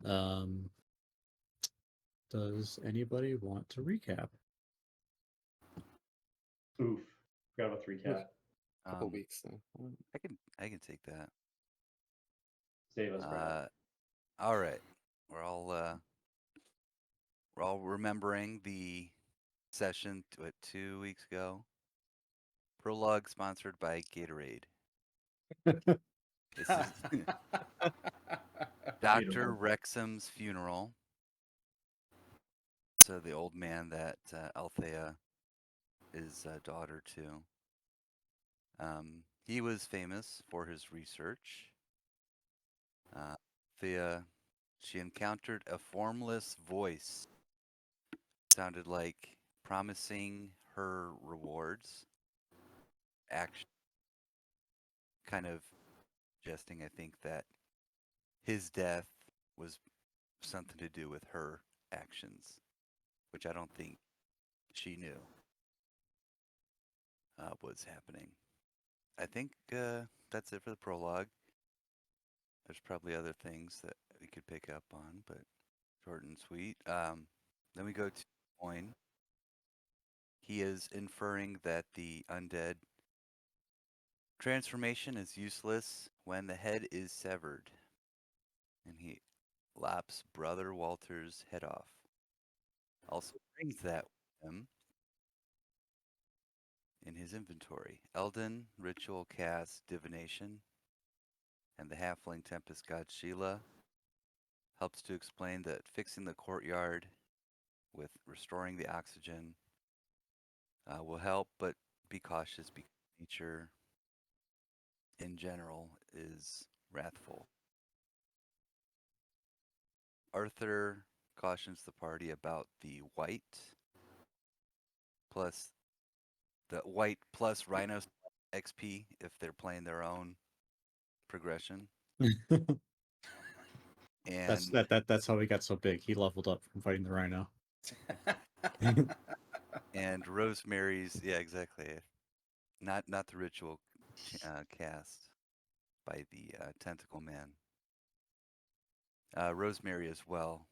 Um, does anybody want to recap? Oof. Forgot about the recap. Couple weeks. So. I can take that. Save us, Brad. All right. We're all remembering the session 2 weeks ago. Prologue sponsored by Gatorade. This is Dr. Wrexham's funeral. So the old man that Althea is daughter to. He was famous for his research. Althea, she encountered a formless voice. Sounded like promising her rewards. Action. Kind of suggesting, I think, that his death was something to do with her actions, which I don't think she knew was happening. I think that's it for the prologue. There's probably other things that we could pick up on, but short and sweet. Then we go to Coin. He is inferring that the undead transformation is useless when the head is severed. And he lops Brother Walter's head off. Also brings that with him in his inventory. Eldon, Ritual Cast, Divination, and the Halfling Tempest God Sheila helps to explain that fixing the courtyard with restoring the oxygen will help, but be cautious because nature in general is wrathful. Arthur cautions the party about the white plus Rhinos XP if they're playing their own progression. And That's how he got so big. He leveled up from fighting the rhino. and Rosemary's, yeah, exactly. Not the ritual cast by the Tentacle Man. Rosemary as well,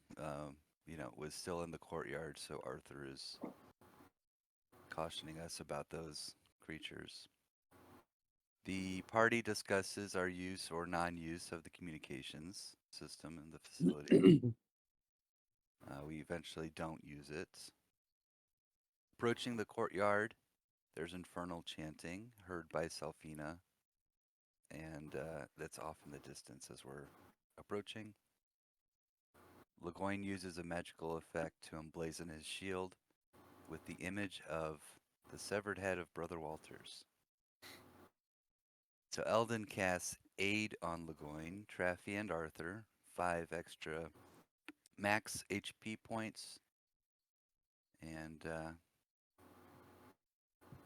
was still in the courtyard, so Arthur is cautioning us about those creatures. The party discusses our use or non-use of the communications system in the facility. We eventually don't use it. Approaching the courtyard, there's infernal chanting heard by Selfina, and that's off in the distance as we're approaching. Legoyne uses a magical effect to emblazon his shield with the image of the severed head of Brother Walters. So Eldon casts Aid on Legoyne, Traffy, and Arthur, 5 extra max HP points, and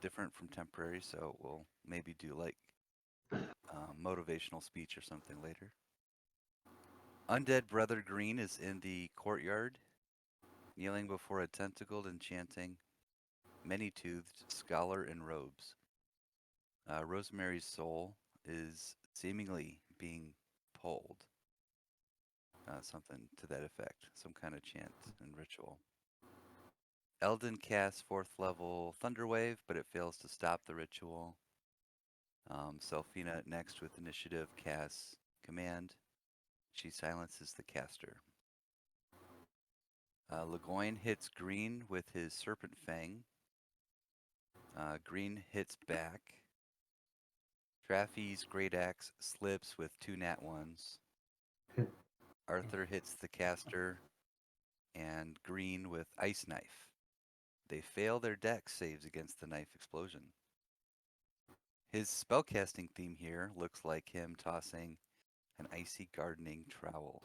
different from temporary, so we'll maybe do like motivational speech or something later. Undead Brother Green is in the courtyard, kneeling before a tentacled and chanting, many-toothed scholar in robes. Rosemary's soul is seemingly being pulled. Something to that effect, some kind of chant and ritual. Eldon casts 4th level Thunderwave, but it fails to stop the ritual. Selfina next with initiative casts Command. She silences the caster. Legoyne hits Green with his Serpent Fang. Green hits back. Traffy's Great Axe slips with 2 nat 1s. Arthur hits the caster and Green with Ice Knife. They fail their dex saves against the knife explosion. His spellcasting theme here looks like him tossing an icy gardening trowel.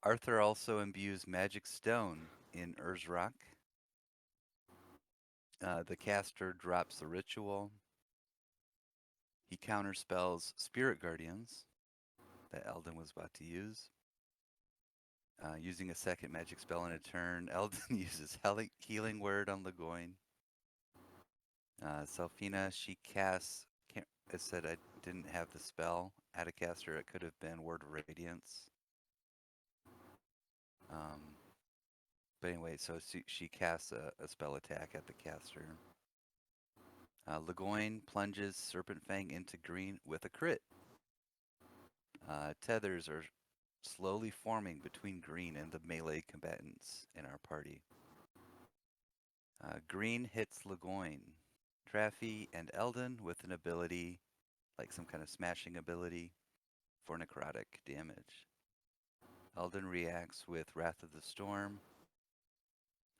Arthur also imbues Magic Stone in Urzrock. The caster drops the ritual. He counterspells Spirit Guardians that Eldon was about to use. Using a second magic spell in a turn, Eldon uses Healing Word on Legoyne. Selfina, she casts it said I didn't have the spell Adacaster. It could have been Word of Radiance. But anyway, so she casts a spell attack at the caster. Legoyne plunges Serpent Fang into green with a crit. Tethers are slowly forming between green and the melee combatants in our party. Green hits Legoyne, Traffy, and Eldon with an ability, like some kind of smashing ability, for necrotic damage. Eldon reacts with Wrath of the Storm.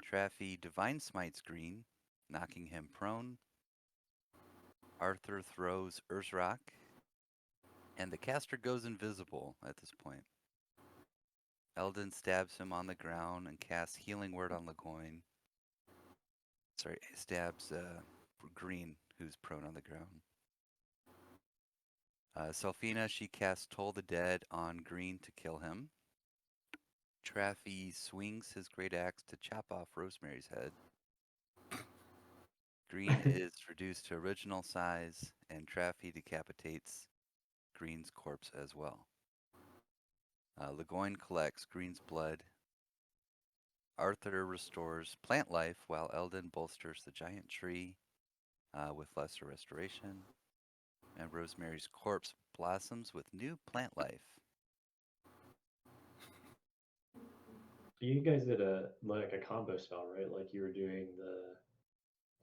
Traffy Divine Smites Green, knocking him prone. Arthur throws Urzrock, and the caster goes invisible at this point. Eldon stabs him on the ground and casts Healing Word on Legoyne. Sorry, stabs Green, who's prone on the ground. Selfina, she casts Toll the Dead on Green to kill him. Traffy swings his great axe to chop off Rosemary's head. Green is reduced to original size, and Traffy decapitates Green's corpse as well. Legoyne collects Green's blood. Arthur restores plant life while Eldon bolsters the giant tree with lesser restoration. And Rosemary's corpse blossoms with new plant life. You guys did a combo spell, right? Like you were doing the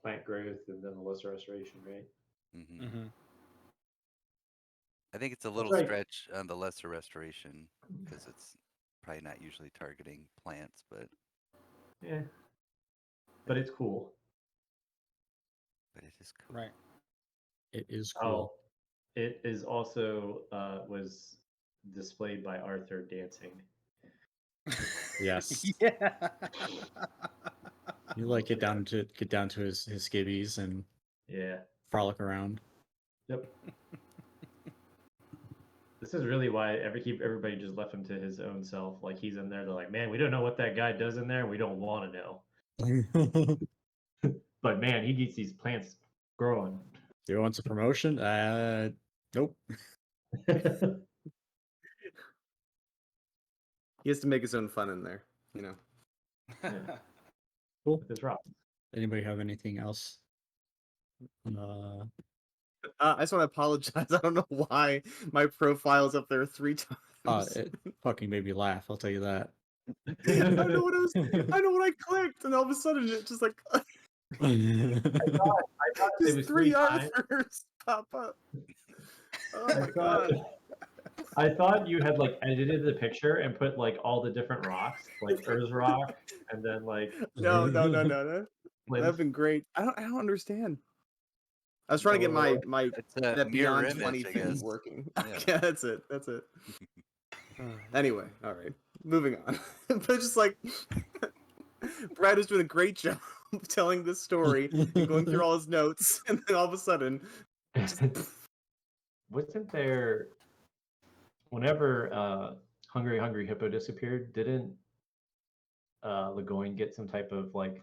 plant growth and then the lesser restoration, right? Mm-hmm. Mm-hmm. I think it's a little right. stretch on the lesser restoration because it's probably not usually targeting plants, but Yeah. But it's cool. it is cool. Right. It is Oh, cool. it is also was displayed by Arthur dancing. Yes. Yeah. You like get down to his skibbies and Yeah. frolic around. Yep. This is really why everybody just left him to his own self. Like he's in there, they're like, man, we don't know what that guy does in there, and we don't want to know. But man, he gets these plants growing. Do you want a promotion? Nope. He has to make his own fun in there, you know. Cool. With his rock. Anybody have anything else? I just want to apologize. I don't know why my profile's up there 3 times. It fucking made me laugh. I'll tell you that. I know what I know what I clicked, and all of a sudden it just like I thought it just was 3 times. Arthurs pop up. Oh my god! I thought you had like edited the picture and put like all the different rocks, like Urzrock, and then like No. That'd Flint. been great. I don't understand. I was trying to get my It's a that mirror Beyond image, 20 I thing guess. working. Yeah. Yeah, that's it. Anyway, all right, moving on. But just like Brad is doing a great job telling this story and going through all his notes, and then all of a sudden, just Wasn't there whenever Hungry Hippo disappeared, didn't Legoyne get some type of like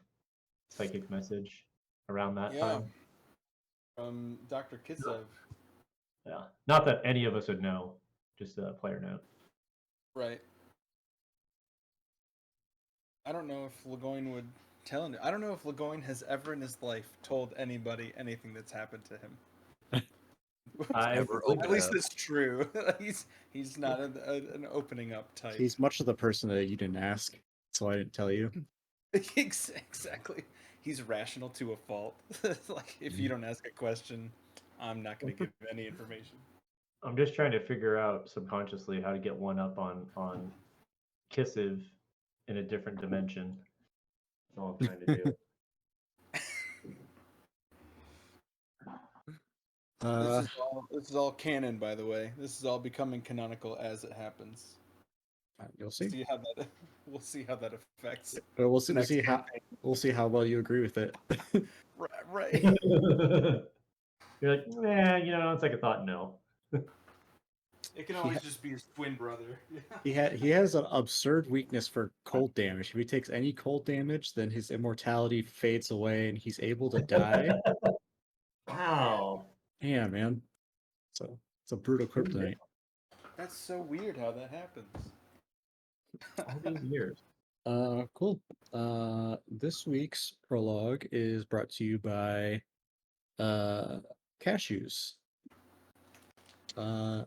psychic message around that time? From Dr. Kitsev. Yeah. Not that any of us would know, just a player note. Right. I don't know if Legoyne would tell him. I don't know if Legoyne has ever in his life told anybody anything that's happened to him. Never At open least up. it's true. he's not an opening up type. He's much of the person that you didn't ask, so I didn't tell you. Exactly. He's rational to a fault. Like if you don't ask a question, I'm not going to give any information. I'm just trying to figure out subconsciously how to get one up on Kissiv in a different dimension. That's all I'm trying to do. This is all canon, by the way. This is all becoming canonical as it happens. You'll see. We'll see how that affects. But we'll see. next We'll see how well you agree with it. Right. You're like, nah, on second thought, no. It can always just be his twin brother. He has an absurd weakness for cold damage. If he takes any cold damage, then his immortality fades away and he's able to die. Wow. Yeah, man. So it's a brutal kryptonite. That's so weird how that happens. All these years. Cool. This week's prologue is brought to you by cashews. Uh,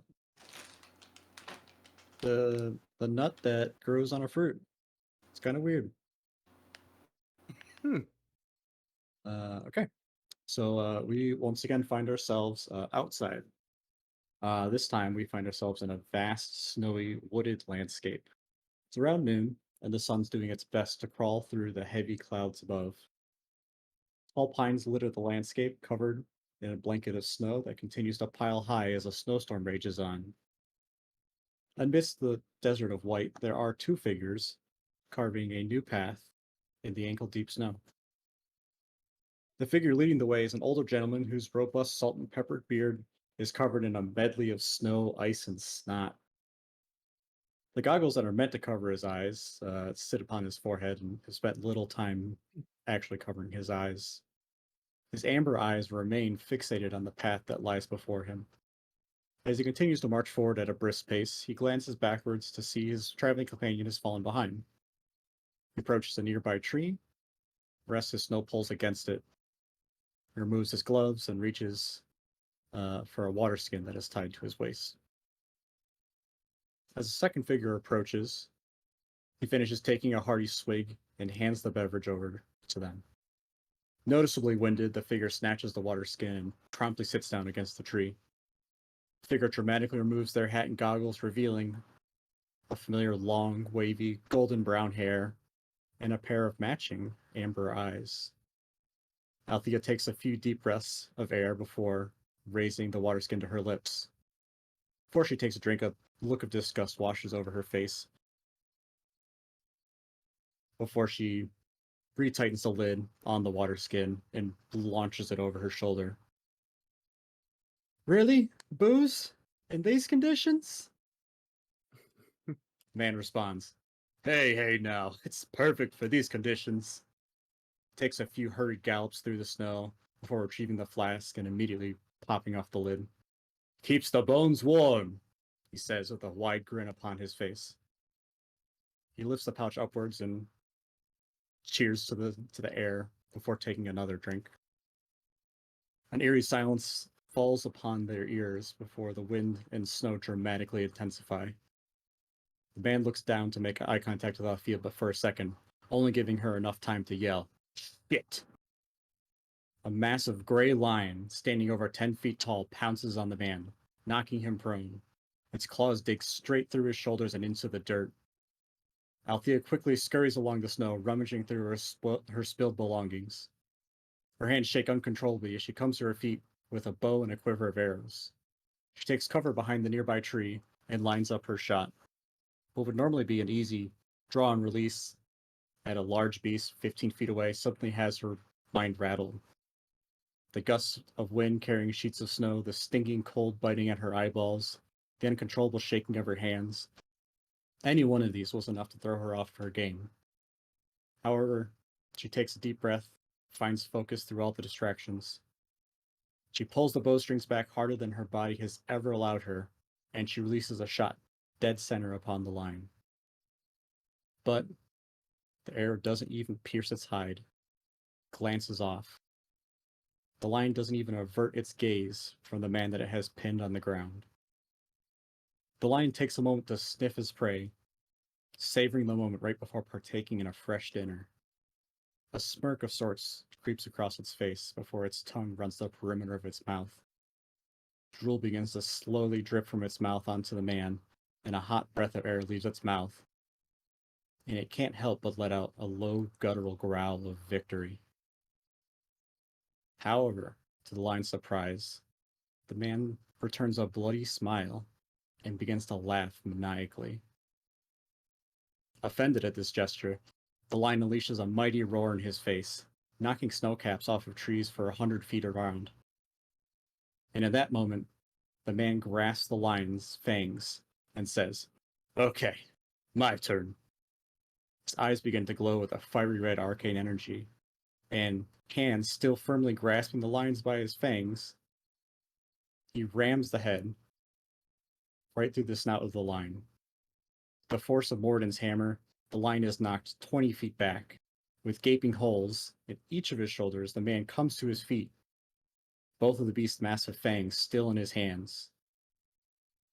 the nut that grows on a fruit. It's kind of weird. Hmm. Okay. So we once again find ourselves outside. This time we find ourselves in a vast, snowy, wooded landscape. It's around noon, and the sun's doing its best to crawl through the heavy clouds above. Tall pines litter the landscape, covered in a blanket of snow that continues to pile high as a snowstorm rages on. Amidst the desert of white, there are two figures carving a new path in the ankle-deep snow. The figure leading the way is an older gentleman whose robust salt and peppered beard is covered in a medley of snow, ice, and snot. The goggles that are meant to cover his eyes sit upon his forehead and have spent little time actually covering his eyes. His amber eyes remain fixated on the path that lies before him. As he continues to march forward at a brisk pace, he glances backwards to see his traveling companion has fallen behind. He approaches a nearby tree, rests his snow poles against it, removes his gloves, and reaches for a water skin that is tied to his waist. As the second figure approaches, he finishes taking a hearty swig and hands the beverage over to them. Noticeably winded, the figure snatches the water skin and promptly sits down against the tree. The figure dramatically removes their hat and goggles, revealing a familiar long, wavy, golden brown hair and a pair of matching amber eyes. Althea takes a few deep breaths of air before raising the water skin to her lips. Before she takes a drink, a look of disgust washes over her face. Before she retightens the lid on the water skin and launches it over her shoulder. Really? Booze? In these conditions? Man responds, hey now, it's perfect for these conditions. Takes a few hurried gallops through the snow before retrieving the flask and immediately popping off the lid. Keeps the bones warm, he says with a wide grin upon his face. He lifts the pouch upwards and cheers to the air before taking another drink. An eerie silence falls upon their ears before the wind and snow dramatically intensify. The man looks down to make eye contact with Althea, but for a second, only giving her enough time to yell, "Shit!" A massive gray lion, standing over 10 feet tall, pounces on the man, knocking him prone. Its claws dig straight through his shoulders and into the dirt. Althea quickly scurries along the snow, rummaging through her spilled belongings. Her hands shake uncontrollably as she comes to her feet with a bow and a quiver of arrows. She takes cover behind the nearby tree and lines up her shot. What would normally be an easy draw and release at a large beast 15 feet away suddenly has her mind rattled. The gusts of wind carrying sheets of snow, the stinging cold biting at her eyeballs, the uncontrollable shaking of her hands. Any one of these was enough to throw her off her game. However, she takes a deep breath, finds focus through all the distractions. She pulls the bowstrings back harder than her body has ever allowed her, and she releases a shot, dead center upon the line. But the arrow doesn't even pierce its hide, glances off. The lion doesn't even avert its gaze from the man that it has pinned on the ground. The lion takes a moment to sniff his prey, savoring the moment right before partaking in a fresh dinner. A smirk of sorts creeps across its face before its tongue runs the perimeter of its mouth. Drool begins to slowly drip from its mouth onto the man, and a hot breath of air leaves its mouth. And it can't help but let out a low, guttural growl of victory. However, to the lion's surprise, the man returns a bloody smile and begins to laugh maniacally. Offended at this gesture, the lion unleashes a mighty roar in his face, knocking snowcaps off of trees for 100 feet around. And in that moment, the man grasps the lion's fangs and says, "Okay, my turn." His eyes begin to glow with a fiery red arcane energy, and hands still firmly grasping the lions by his fangs, He rams the head right through the snout of the line. The force of Morden's hammer, the line is knocked 20 feet back. With gaping holes in each of his shoulders, the man comes to his feet, both of the beast's massive fangs still in his hands.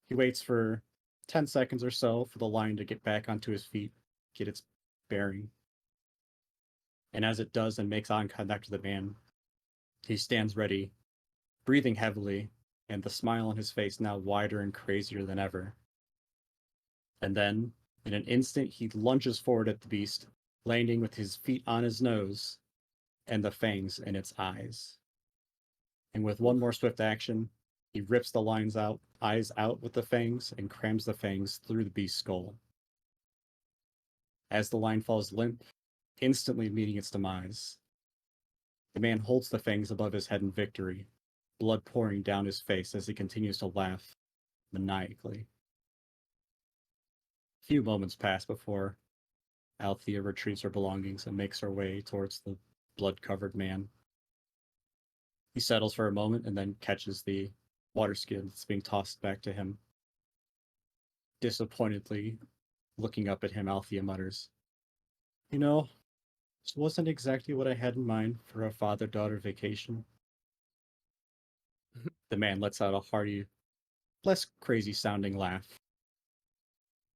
He waits for 10 seconds or so for the line to get back onto his feet, get its bearing. And as it does and makes eye contact with the man, he stands ready, breathing heavily, and the smile on his face now wider and crazier than ever. And then, in an instant, he lunges forward at the beast, landing with his feet on his nose and the fangs in its eyes. And with one more swift action, he rips the eyes out with the fangs and crams the fangs through the beast's skull. As the line falls limp, instantly meeting its demise, the man holds the fangs above his head in victory, blood pouring down his face as he continues to laugh maniacally. A few moments pass before Althea retrieves her belongings and makes her way towards the blood-covered man. He settles for a moment and then catches the water skin that's being tossed back to him. Disappointedly looking up at him, Althea mutters, "You know, this wasn't exactly what I had in mind for a father-daughter vacation." The man lets out a hearty, less crazy-sounding laugh.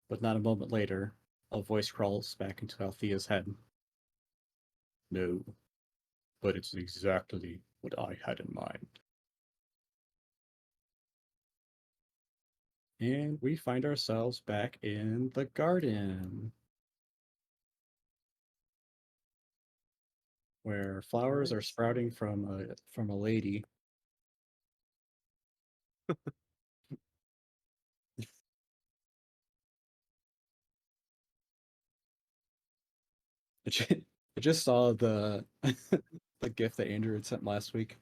But not a moment later, a voice crawls back into Althea's head. "No, but it's exactly what I had in mind." And we find ourselves back in the garden, where flowers are sprouting from a lady. I just saw the the gift that Andrew had sent last week.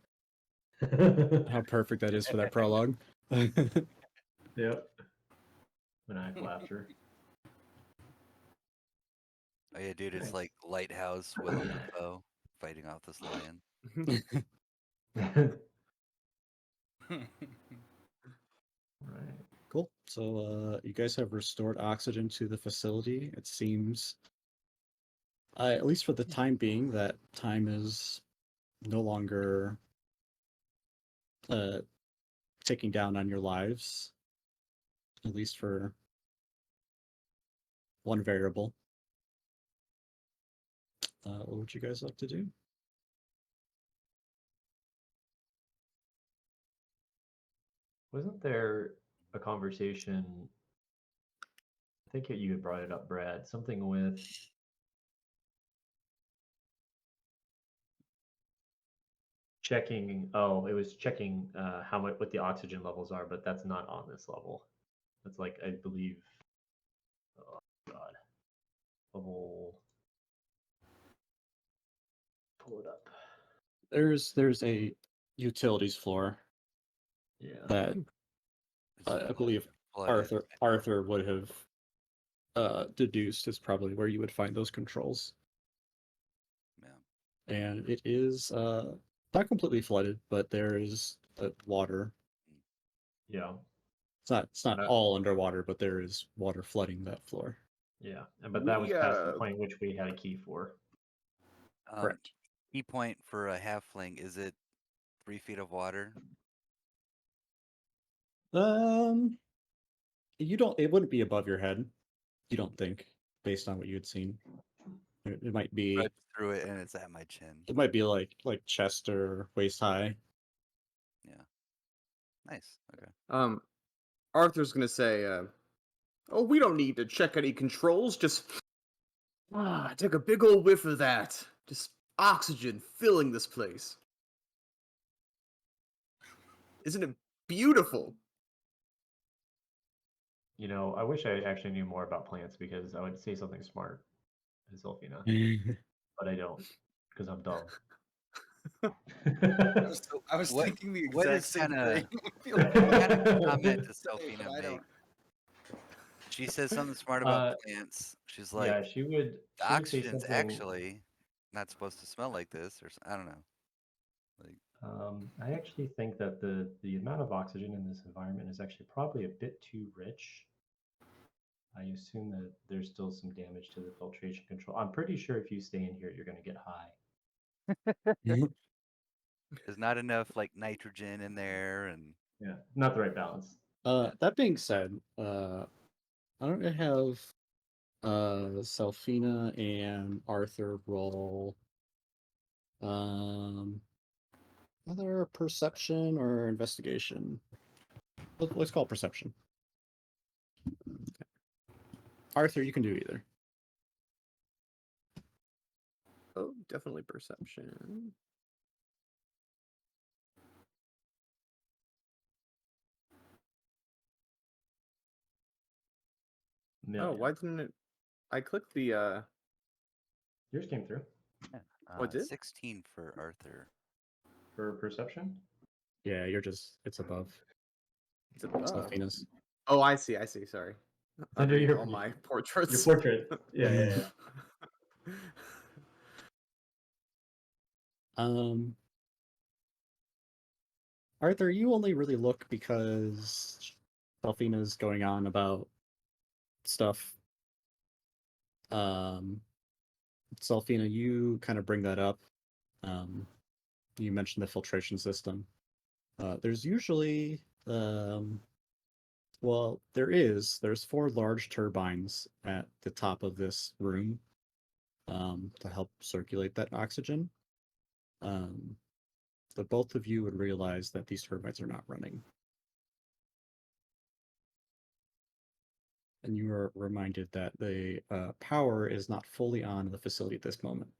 How perfect that is for that prologue. Yep. Maniac laughter. Oh yeah, dude, it's Nice. like Lighthouse, Willem Dafoe fighting off this lion. Right. Cool. So you guys have restored oxygen to the facility. It seems, at least for the time being, that time is no longer ticking down on your lives, at least for one variable. What would you guys like to do? Wasn't there a conversation? I think you had brought it up, Brad. Something with checking. Oh, it was checking how much what the oxygen levels are, but that's not on this level. That's like I believe. Oh God, level. Pull it up. There's a utilities floor Yeah. that It's I believe flooded. Arthur would have deduced is probably where you would find those controls. Yeah. And it is not completely flooded, but there is water. Yeah. It's not all underwater, but there is water flooding that floor. Yeah. But that was We, past the point which we had a key for. Correct. Key point for a halfling, is it 3 feet of water? You don't. It wouldn't be above your head. You don't think, based on what you had seen. It might be. Right through it and it's at my chin. It might be like chest or waist high. Yeah. Nice. Okay. Arthur's gonna say, "Oh, we don't need to check any controls. Just take a big old whiff of that. Just oxygen filling this place. Isn't it beautiful?" You know, I wish I actually knew more about plants because I would say something smart to Sylphina, but I don't because I'm dumb. I was What- thinking the what exact is same kinda- thing. I feel What kind of like- comment does But Sophina I make? don't- She says something smart about plants. She's like, Yeah, she would. the She would say oxygen's something. actually not supposed to smell like this, or I don't know. Like, I actually think that the amount of oxygen in this environment is actually probably a bit too rich. I assume that there's still some damage to the filtration control. I'm pretty sure if you stay in here, you're going to get high. There's not enough like nitrogen in there, and Yeah, not the right balance. That being said, I don't have Selfina and Arthur roll either perception or investigation. Let's call it perception. Arthur, you can do either. Oh, definitely perception. Oh, Million. why didn't it? I clicked the. Yours came through What did? 16 for Arthur. for perception. Yeah, it's above It's above. Selfina's. Oh, I see. Sorry. Under Underneath your- all my Your portraits. portrait. Yeah. Arthur, you only really look because Selfina's going on about stuff. Selfina, you kind of bring that up. You mentioned the filtration system. There's usually, there's 4 large turbines at the top of this room to help circulate that oxygen. But both of you would realize that these turbines are not running. And you are reminded that the power is not fully on in the facility at this moment.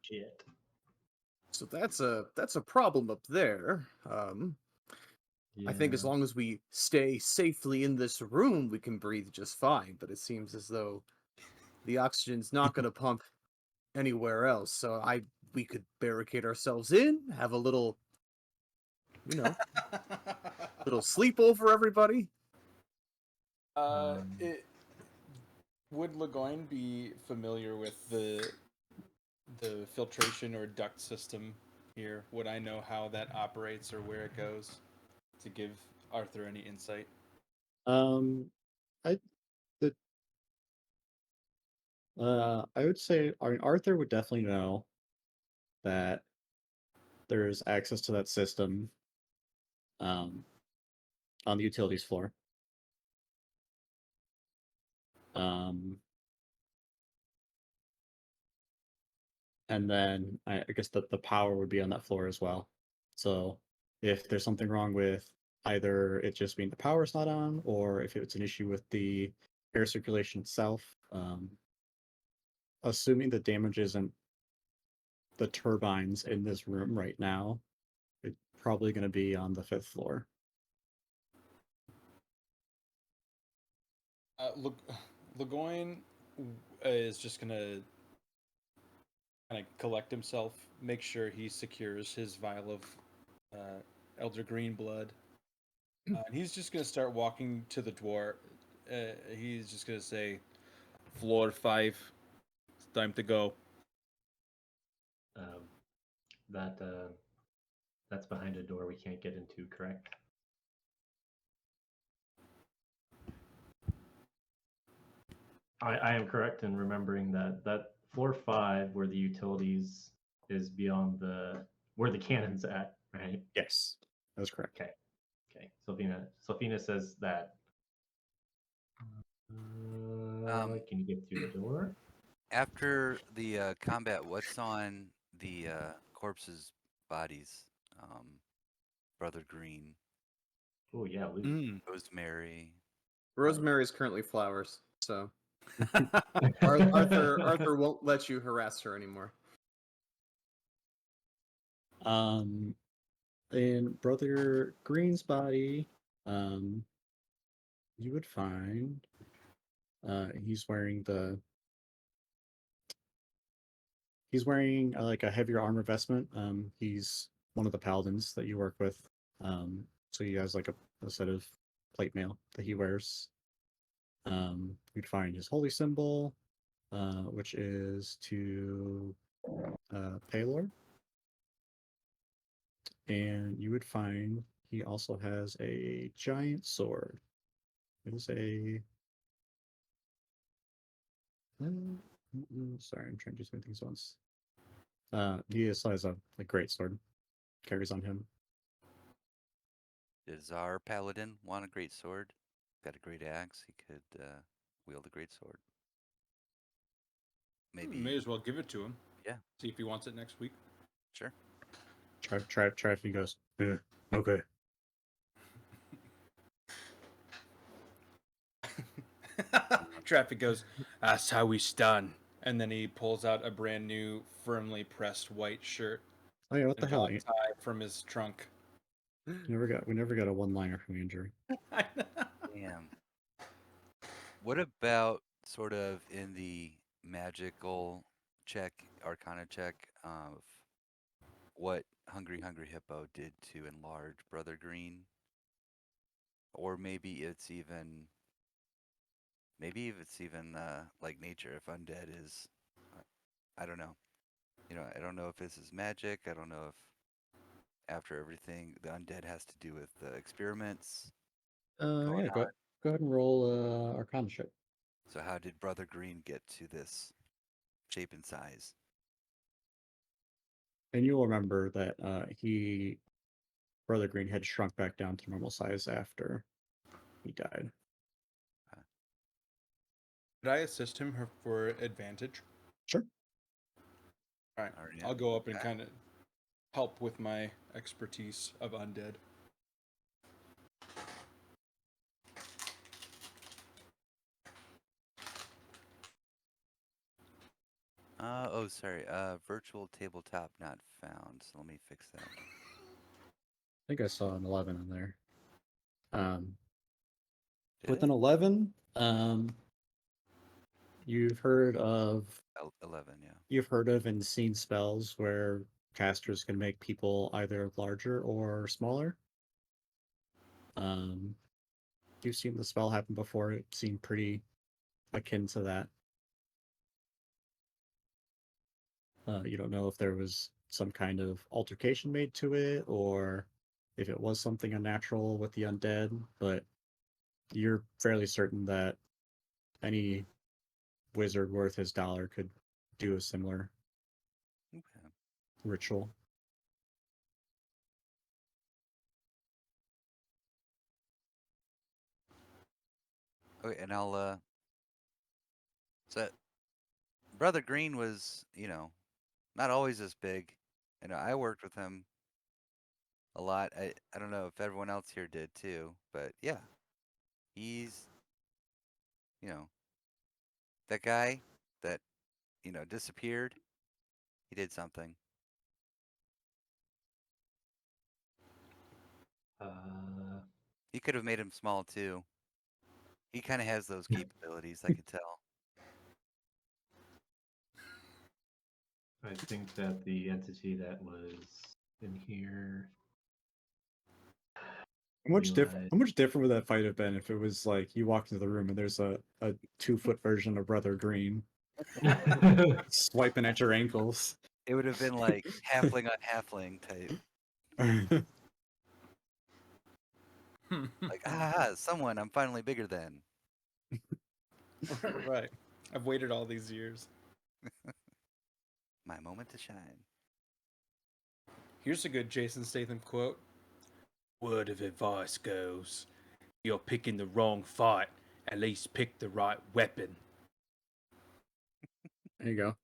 Shit. So that's a problem up there. I think as Yeah. long as we stay safely in this room, we can breathe just fine. But it seems as though the oxygen's not going to pump anywhere else. So we could barricade ourselves in, have a little, little sleepover, everybody. Would Legoyne be familiar with the filtration or duct system here? Would I know how that operates or where it goes to give Arthur any insight? I would say Arthur would definitely know that there's access to that system on the utilities floor. And then I guess the power would be on that floor as well. So if there's something wrong with either it just being the power's not on, or if it's an issue with the air circulation itself, assuming the damage isn't the turbines in this room right now, it's probably going to be on the 5th floor. Legoyne is just gonna kind of collect himself, make sure he secures his vial of elder green blood, and he's just gonna start walking to the dwarf. He's just gonna say, "Floor 5, it's time to go." That's behind a door we can't get into, correct? I am correct in remembering that floor 5, where the utilities is beyond where the cannon's at, right? Yes, that's correct. Okay. Sophina says that. Can you get through the door? After the combat, what's on the corpses' bodies? Brother Green, Oh yeah, loot. Rosemary. Rosemary is currently flowers, so Arthur won't let you harass her anymore. In Brother Green's body, you would find he's wearing like a heavier armor vestment. He's one of the paladins that you work with. So he has like a set of plate mail that he wears. You'd find his holy symbol, which is to Paylor. And you would find he also has a giant sword. It is a. Sorry, I'm trying to do so many things at once. He also has a great sword. Carries on him. Does our paladin want a great sword? Got a great axe. He could wield a great sword. Maybe. May as well give it to him. Yeah. See if he wants it next week. Sure. Try if he goes. Yeah, okay. Traffic goes, that's how we stun. And then he pulls out a brand new, firmly pressed white shirt Oh yeah, what the and hell? a tie from his trunk. We never got a one-liner from Andrew. Damn. What about sort of in the magical check, arcana check of what Hungry Hippo did to enlarge Brother Green? Or maybe it's even like nature if undead is I don't know. I don't know if this is magic. I don't know if after everything the undead has to do with the experiments going Yeah, on. go ahead and roll Arcana check. So how did Brother Green get to this shape and size? And you'll remember that Brother Green had shrunk back down to normal size after he died. Could I assist him for advantage? Sure. All right. Alright, I'll go up and okay. kind of help with my expertise of undead. Sorry. Virtual tabletop not found. So let me fix that. I think I saw an 11 in there. Did With it? an 11, you've heard of 11, yeah. you've heard of and seen spells where casters can make people either larger or smaller. You've seen the spell happen before. It seemed pretty akin to that. You don't know if there was some kind of altercation made to it or if it was something unnatural with the undead, but you're fairly certain that any wizard worth his dollar could do a similar Okay. ritual. Okay, and I'll so Brother Green was, not always this big. I worked with him a lot. I don't know if everyone else here did too, but yeah. He's, that guy that, disappeared. He did something. He could have made him small too. He kind of has those capabilities, I could tell. I think that the entity that was in here. How much realized- different would that fight have been if it was like you walk into the room and there's a 2-foot version of Brother Green swiping at your ankles? It would have been like halfling on halfling type. Like, someone I'm finally bigger than. Right. I've waited all these years. My moment to shine. Here's a good Jason Statham quote. Word of advice goes, you're picking the wrong fight. At least pick the right weapon. There you go.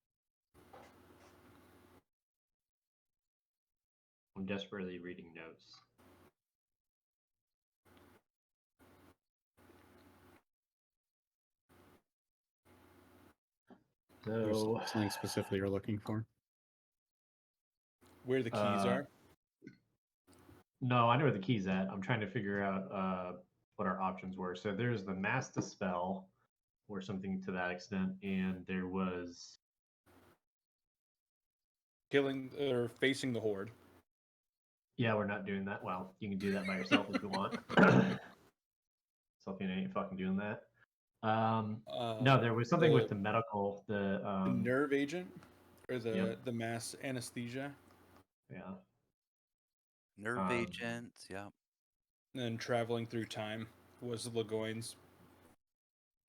I'm desperately reading notes. There's So, something specifically you're looking for. Where the keys are. no, I know where the key's at. I'm trying to figure out what our options were. So there's the Mass Dispel, or something to that extent, and there was Killing or facing the horde. yeah, we're not doing that. Well, you can do that by yourself if you want. Something ain't fucking doing that. No, there was something with the medical, the nerve agent. or Yep. the mass anesthesia, Yeah. Nerve agents, yeah. and traveling through time was Legoine's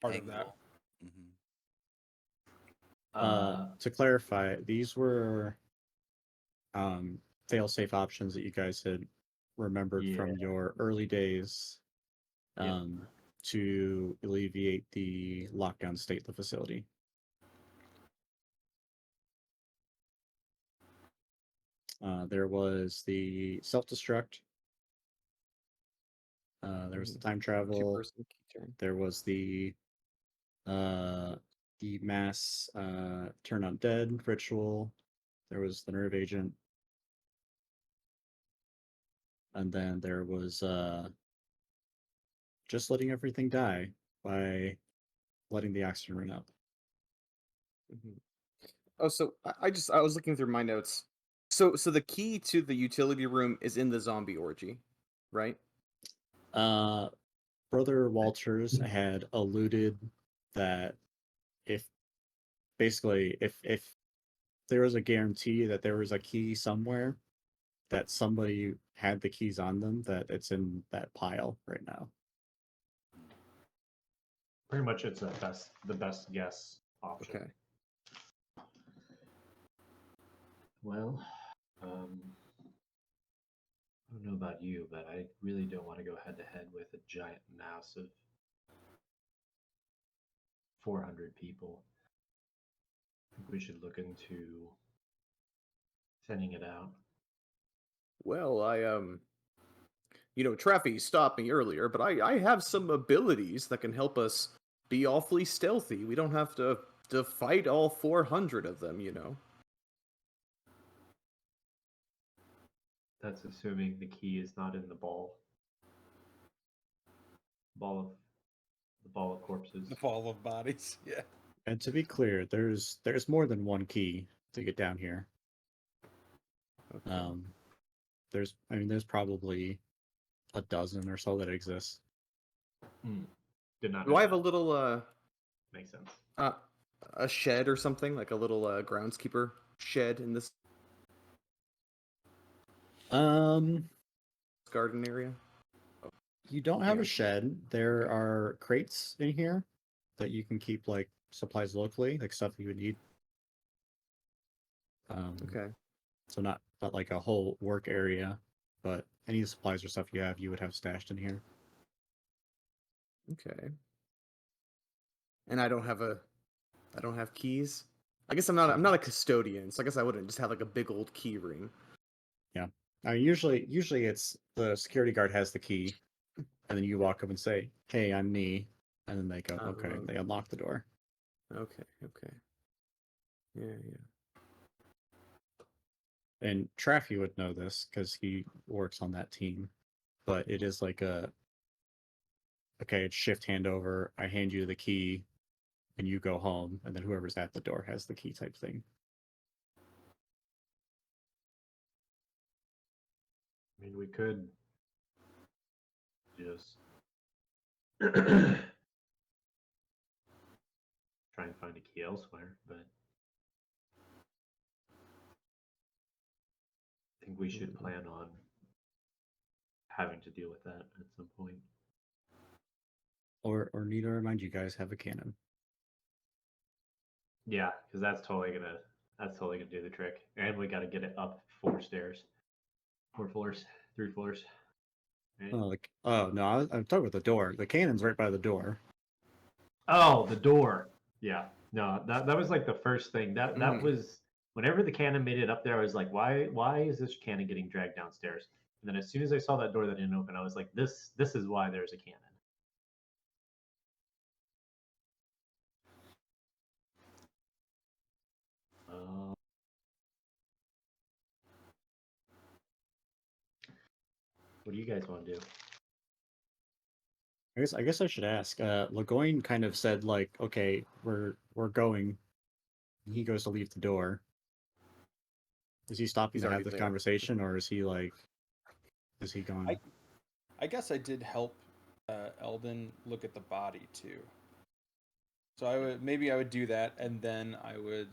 part of that. Angle. Hmm. To clarify, these were fail-safe options that you guys had remembered Yeah. from your early days Yep. to alleviate the lockdown state of the facility. There was the self-destruct. There was the time travel. Two-person key turn. There was the mass turn undead ritual. There was the nerve agent. And then there was just letting everything die by letting the oxygen run out. Mhm. Oh, so I was looking through my notes. So the key to the utility room is in the zombie orgy, right? Brother Walters had alluded that if if there was a guarantee that there was a key somewhere, that somebody had the keys on them, that it's in that pile right now. Pretty much, it's the best guess option. Okay. Well, I don't know about you, but I really don't want to go head to head with a giant mass of 400 people. I think we should look into sending it out. Well, Traffy stopped me earlier, but I have some abilities that can help us be awfully stealthy. We don't have to fight all 400 of them, That's assuming the key is not in the ball. The ball of corpses. The fall of bodies. Yeah. And to be clear, there's more than one key to get down here. Okay. There's probably a dozen or so that exist. Did not. Do know I have a that. little Makes sense. a shed or something, like a little groundskeeper shed in this Um, garden area? you don't have Yeah. a shed. There Okay. are crates in here that you can keep like supplies locally, like stuff you would need. Okay. So not like a whole work area, but any supplies or stuff you would have stashed in here. Okay. And I don't have keys. I guess I'm not a custodian, so I guess I wouldn't just have like a big old key ring. Yeah. I mean, usually it's the security guard has the key, and then you walk up and say, "Hey, I'm me," and then they go, "Okay." They unlock the door. Okay. Yeah. And Traffy would know this because he works on that team. But it is like it's shift handover. I hand you the key, and you go home, and then whoever's at the door has the key type thing. I mean, we could just try and find a key elsewhere, but I think we should plan on having to deal with that at some point. Or need to remind you guys have a cannon. Yeah, because that's totally gonna do the trick. And we got to get it up 4 floors, 3 floors. Right? Oh no, I'm talking about the door. The cannon's right by the door. Oh, the door. Yeah. No, that was like the first thing. That Mhm. was whenever the cannon made it up there, I was like, why is this cannon getting dragged downstairs? And then as soon as I saw that door that didn't open, I was like, this is why there's a cannon. What do you guys want to do? I guess I should ask. Legoyne kind of said like, "Okay, we're going." He goes to leave the door. Is he stopping He's to have already this there. conversation, or is he gone? I guess I did help Eldon look at the body too. So I would do that, and then I would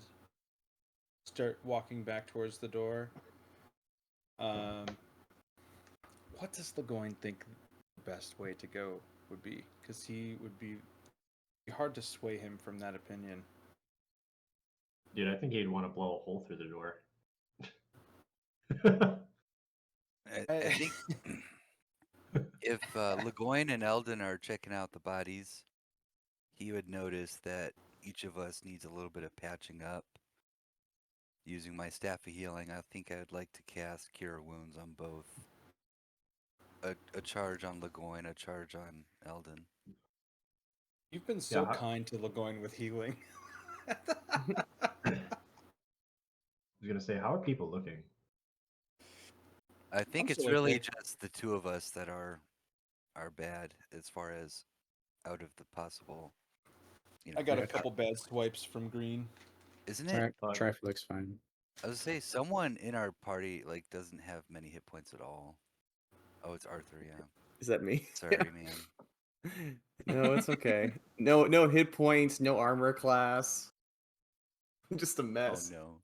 start walking back towards the door. What does Legoyne think the best way to go would be? Because he would be hard to sway him from that opinion. Dude, I think he'd want to blow a hole through the door. I think if Legoyne and Eldon are checking out the bodies, he would notice that each of us needs a little bit of patching up. Using my staff of healing, I think I would like to cast Cure Wounds on both. A charge on Legoyne, a charge on Eldon. You've been so Yeah. kind to Legoyne with healing. I was gonna say, how are people looking? I think I'm it's still really okay. just the two of us that are bad as far as out of the possible. You know, I got Yeah, a couple bad swipes from Green. isn't it? Fuck. Triflic's fine. I was say someone in our party like doesn't have many hit points at all. Oh, it's Arthur. Yeah. Is that me? Sorry, man. No, it's okay. No hit points, no armor class. Just a Oh mess. no.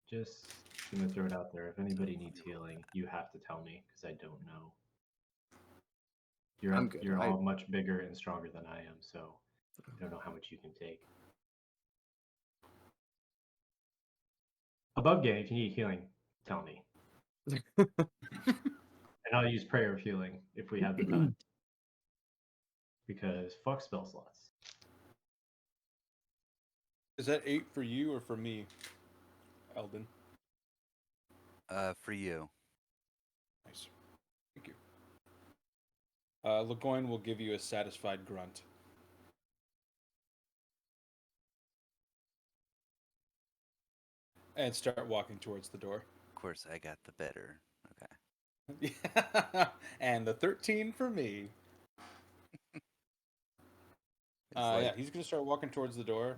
Just gonna throw it out there. If anybody needs healing, you have to tell me because I don't know. I'm good. You're all much bigger and stronger than I am, so I don't know how much you can take. Above game, if you need healing, tell me. And I'll use prayer of healing if we have the time. Because fuck spell slots. Is that 8 for you or for me, Eldon? For you. Nice. Thank you. Legoyne will give you a satisfied grunt. And start walking towards the door. Of course, I got the better. Okay. And the 13 for me. It's like, Yeah, he's gonna start walking towards the door,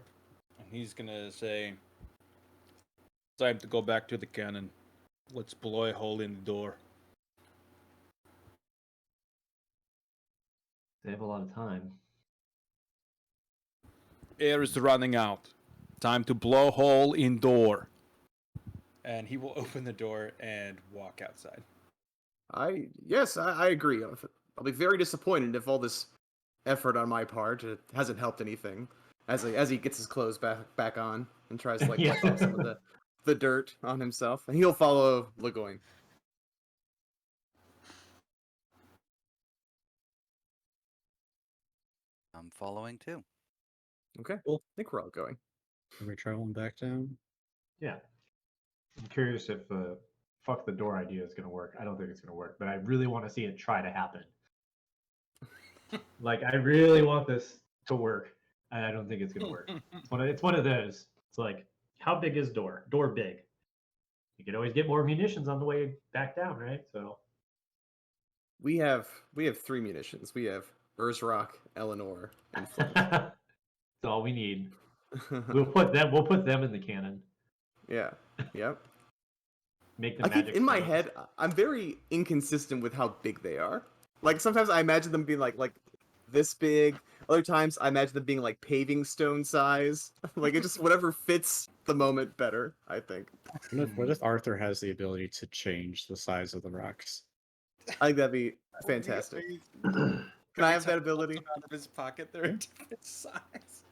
and he's gonna say, "Time to go back to the cannon. Let's blow a hole in the door." They have a lot of time. Air is running out. Time to blow hole in door. And he will open the door and walk outside. I agree. I'll be very disappointed if all this effort on my part hasn't helped anything. As he gets his clothes back on and tries to like Yeah. wipe off some of the dirt on himself, and he'll follow Legoyne. I'm following too. Okay, Cool. I think we're all going. Are we traveling back down? Yeah. I'm curious if fuck the door idea is going to work. I don't think it's going to work, but I really want to see it try to happen. Like, I really want this to work, and I don't think it's going to work. It's one of those. It's like, how big is door? Door big. You can always get more munitions on the way back down, right? So We have 3 munitions. We have Urzrock, Eleanor, and Flint. that's all we need. We'll put them in the cannon. Yeah. Yep. Make the I magic keep in my stones. head. I'm very inconsistent with how big they are. Like sometimes I imagine them being like this big. Other times I imagine them being like paving stone size. Like it just whatever fits the moment better. I think. What if Arthur has the ability to change the size of the rocks? I think that'd be fantastic. Can I have that ability? Out of his pocket, they're a different size.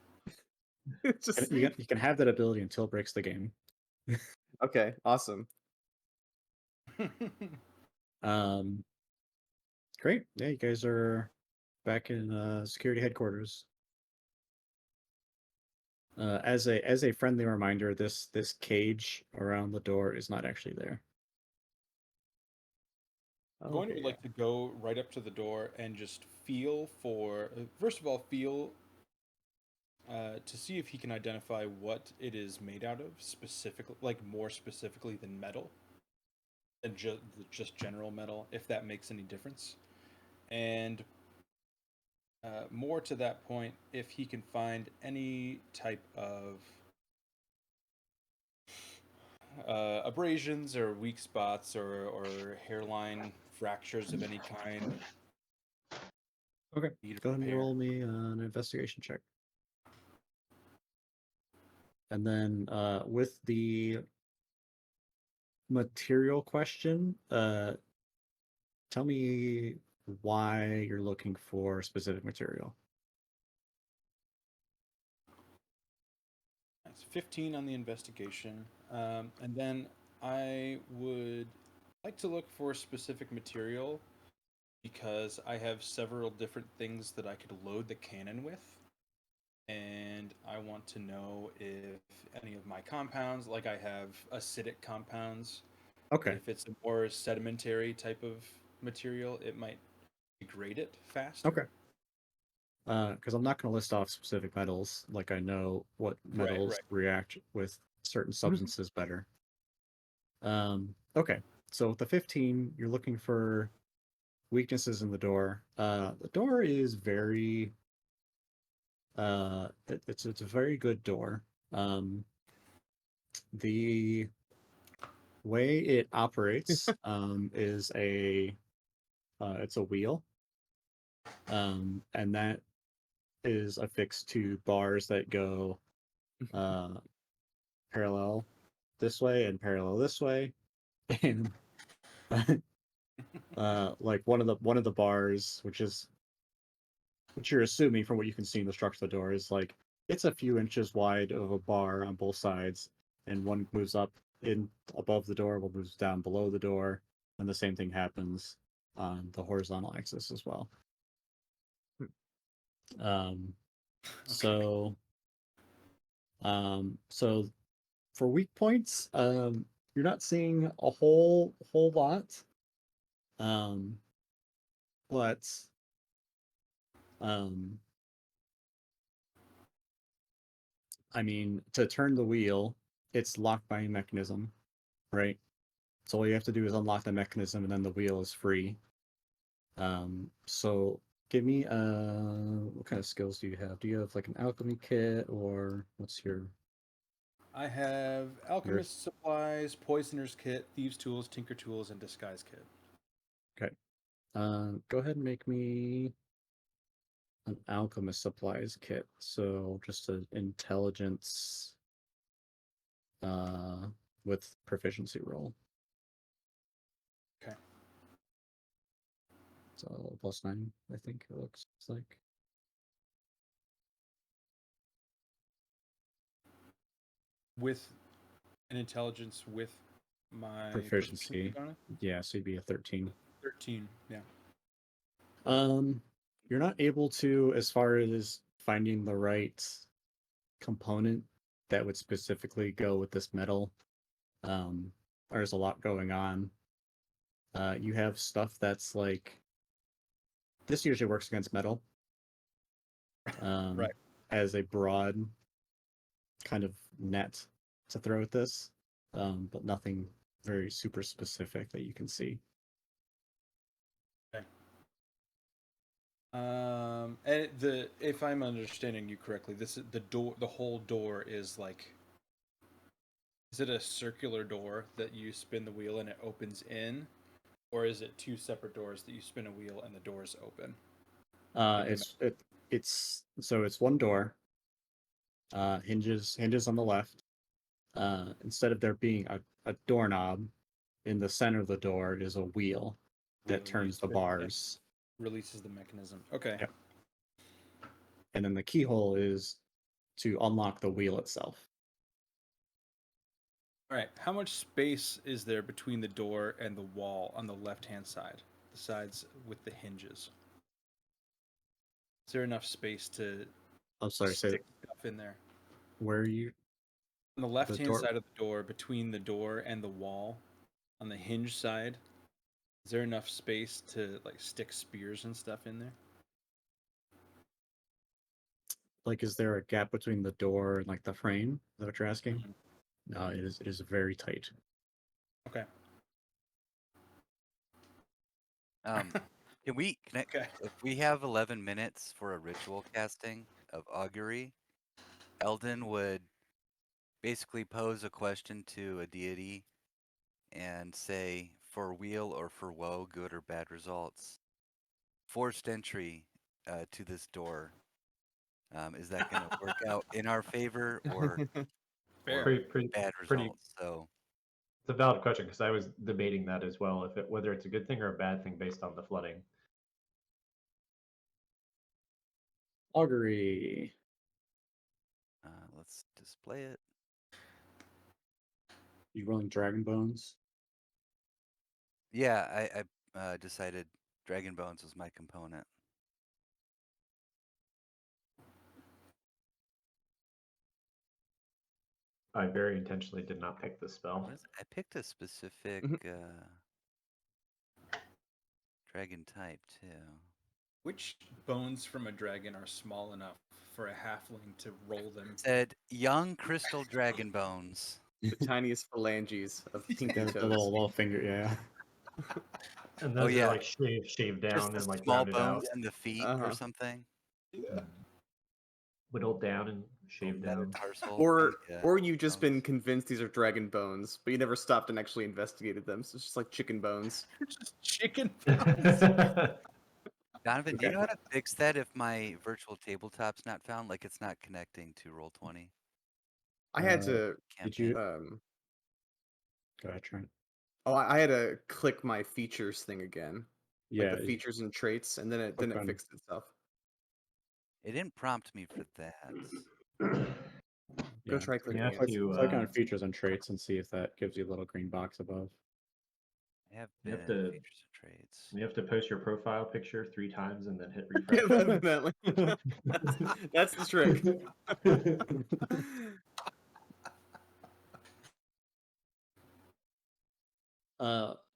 It's just You can have that ability until it breaks the game. okay. Awesome. Great. Yeah, you guys are back in security headquarters. As a friendly reminder, this cage around the door is not actually there. Going Okay, would like to go right up to the door and just feel for. First of all, feel to see if he can identify what it is made out of, specifically, like more specifically than metal, than just general metal, if that makes any difference. And more to that point, if he can find any type of abrasions or weak spots or hairline fractures of any kind. Okay. Need to Go ahead and prepare. roll me an investigation check. And then with the material question, tell me why you're looking for specific material. That's 15 on the investigation. And then I would like to look for specific material because I have several different things that I could load the cannon with. And I want to know if any of my compounds, like I have acidic compounds, Okay. if it's a more sedimentary type of material, it might degrade it faster. Okay. Because I'm not going to list off specific metals, like I know what metals right. react with certain substances better. Okay, so with the 15, you're looking for weaknesses in the door. The door is very, it's a very good door. The way it operates is it's a wheel, and that is affixed to bars that go uh, parallel this way and parallel this way, and like one of the bars, which you're assuming from what you can see in the structure of the door, is like it's a few inches wide of a bar on both sides, and one moves up in above the door, one moves down below the door, and the same thing happens on the horizontal axis as well. Um, so, so for weak points, you're not seeing a whole lot, um, but um, I mean, to turn the wheel, it's locked by a mechanism, right? So all you have to do is unlock the mechanism, and then the wheel is free. So give me what kind of skills do you have? Do you have like an alchemy kit, or what's your I have alchemist supplies, poisoner's kit, thieves tools, tinker tools, and disguise kit. okay? Go ahead and make me an alchemist supplies kit. So just an intelligence uh with proficiency roll. Okay. So +9, I think it looks like. With an intelligence with my Proficiency. on it? Yeah, so you'd be a 13. 13, yeah. You're not able to, as far as finding the right component that would specifically go with this metal. There's a lot going on. You have stuff that's like this usually works against metal. Right. As a broad kind of net to throw at this, but nothing very super specific that you can see. Okay. And if I'm understanding you correctly, this is the door. The whole door is like. Is it a circular door that you spin the wheel and it opens in, or is it two separate doors that you spin a wheel and the doors open? It's one door. Hinges on the left. Instead of there being a doorknob in the center of the door is a wheel that Wheel, turns the bars. releases the mechanism. Okay. Yep. And then the keyhole is to unlock the wheel itself. All right. How much space is there between the door and the wall on the left-hand side, the sides with the hinges? Is there enough space to I'm sorry, say stick stuff in there? where are you? On the left-hand door- side of the door, between the door and the wall, on the hinge side, is there enough space to like stick spears and stuff in there? Like, is there a gap between the door and like the frame? Is that what you're asking? Mhm. No, it is very tight. Okay. Can we Okay. if we have 11 minutes for a ritual casting of augury, Eldon would basically pose a question to a deity and say, for weal or for woe, good or bad results, forced entry to this door. Is that going to work out in our favor, or Fair. Pretty bad pretty. results. So It's a valid question because I was debating that as well, if whether it's a good thing or a bad thing based on the flooding. Augury. let's display it. You rolling dragon bones? Yeah, I decided Dragon Bones was my component. I very intentionally did not pick this spell. What is it? I picked a specific dragon type too. Which bones from a dragon are small enough for a halfling to roll them? Said young crystal dragon bones. The tiniest phalanges of pinky The toes. little finger, yeah. And Oh, those yeah. are like shaved Just down the and like small rounded out, bones in the feet Uh-huh. or something. whittled down and shaved down. Metatarsal. Or you've just been bones. convinced these are dragon bones, but you never stopped and actually investigated them. So it's just like chicken bones. Just chicken. Donovan, do you Okay. know how to fix that if my virtual tabletop's not found? Like it's not connecting to Roll20. I had to Did you? um Go ahead, Trent. I had to click my features thing again. Yeah. Like the features and traits, and then it Click on- fixed itself. It didn't prompt me for that. Go Yeah. try clicking have it. to, Click on features and traits and see if that gives you a little green box above. I have You been have to- features and traits. You have to post your profile picture 3 times and then hit refresh. Evidently. That's the trick.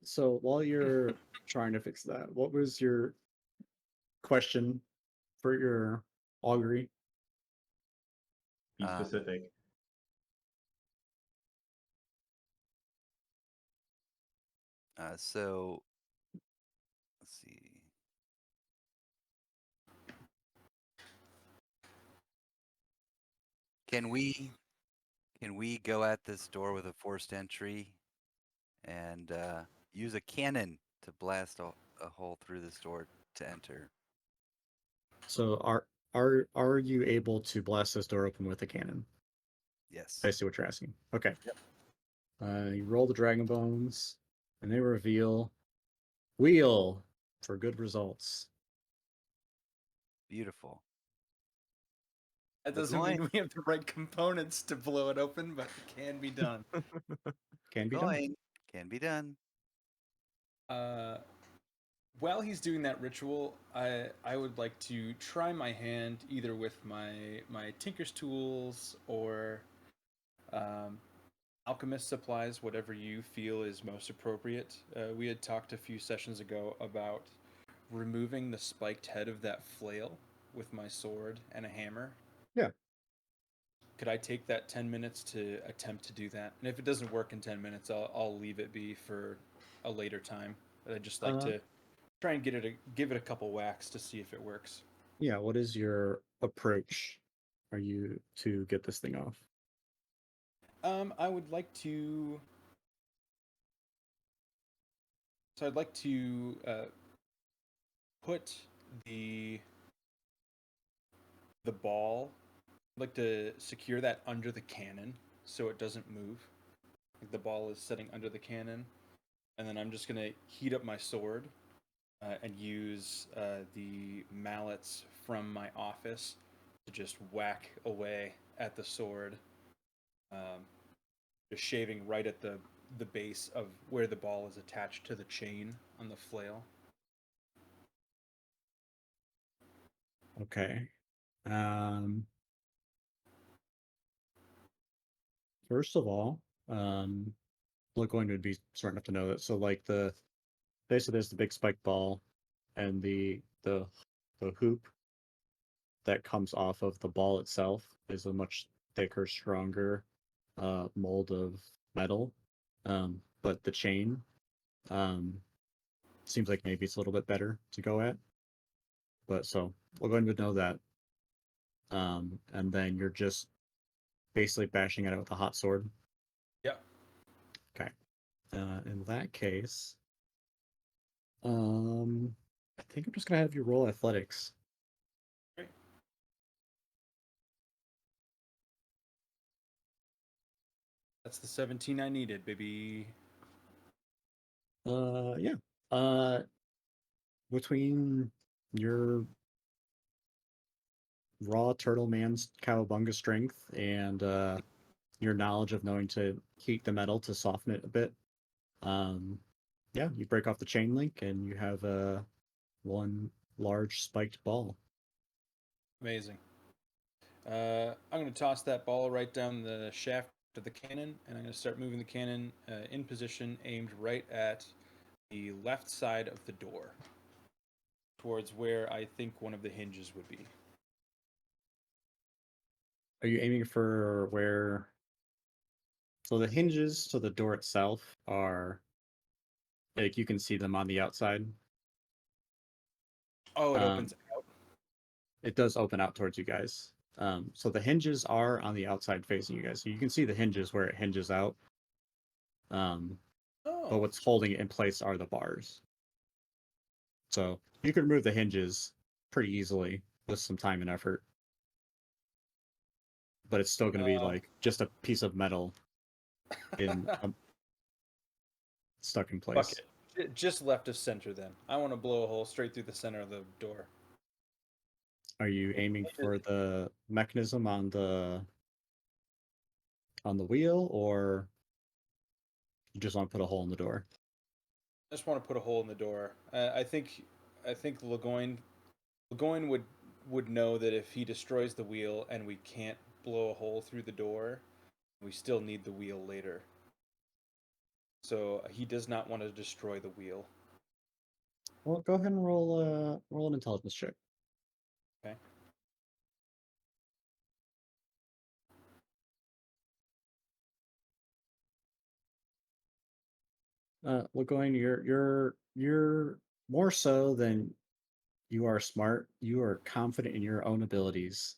So while you're trying to fix that, what was your question for your augury? Be Um, specific. So let's see. Can we go at this door with a forced entry and use a cannon to blast a hole through this door to enter? So are you able to blast this door open with a cannon? Yes. I see what you're asking. Okay. You roll the dragon bones, and they reveal wheel for good results. Beautiful. That doesn't mean we have the right components to blow it open, but it can be done. Can be done. Going. Can be done. While he's doing that ritual, I would like to try my hand either with my tinker's tools or alchemist supplies, whatever you feel is most appropriate. We had talked a few sessions ago about removing the spiked head of that flail with my sword and a hammer. Yeah. Could I take that 10 minutes to attempt to do that? And if it doesn't work in 10 minutes, I'll leave it be for a later time. But I'd just like to try and give it a couple whacks to see if it works. Yeah, what is your approach? Are you to get this thing off? I would like to. So I'd like to put the ball. I'd like to secure that under the cannon so it doesn't move. Like the ball is sitting under the cannon, and then I'm just gonna heat up my sword and use the mallets from my office to just whack away at the sword, just shaving right at the base of where the ball is attached to the chain on the flail. Okay. First of all, we're going to be smart enough to know that. So like basically there's the big spike ball and the hoop that comes off of the ball itself is a much thicker, stronger mold of metal. But the chain seems like maybe it's a little bit better to go at. But so we're going to know that. And then you're just basically bashing it out with a hot sword. Yeah. Okay. In that case, I think I'm just gonna have you roll athletics. Great. That's the 17 I needed, baby. Yeah. Between your raw turtle man's cowabunga strength and your knowledge of knowing to heat the metal to soften it a bit, yeah, you break off the chain link and you have one large spiked ball. Amazing. I'm going to toss that ball right down the shaft of the cannon, and I'm going to start moving the cannon in position, aimed right at the left side of the door, towards where I think one of the hinges would be. Are you aiming for where? So the hinges to the door itself are like you can see them on the outside. Oh, it Um, opens out. it does open out towards you guys. So the hinges are on the outside facing you guys. So you can see the hinges where it hinges out. But Oh, what's holding it in place are the bars. So you can remove the hinges pretty easily with some time and effort. But it's still going to be like just a piece of metal in stuck in place. fuck it. Just left of center then. I want to blow a hole straight through the center of the door. Are you aiming for the mechanism on the wheel, or you just want to put a hole in the door? I just want to put a hole in the door. I think Legoyne would know that if he destroys the wheel and we can't blow a hole through the door, we still need the wheel later. So he does not want to destroy the wheel. Well, go ahead and roll an intelligence check. Okay. Going, you're more so than you are smart. You are confident in your own abilities.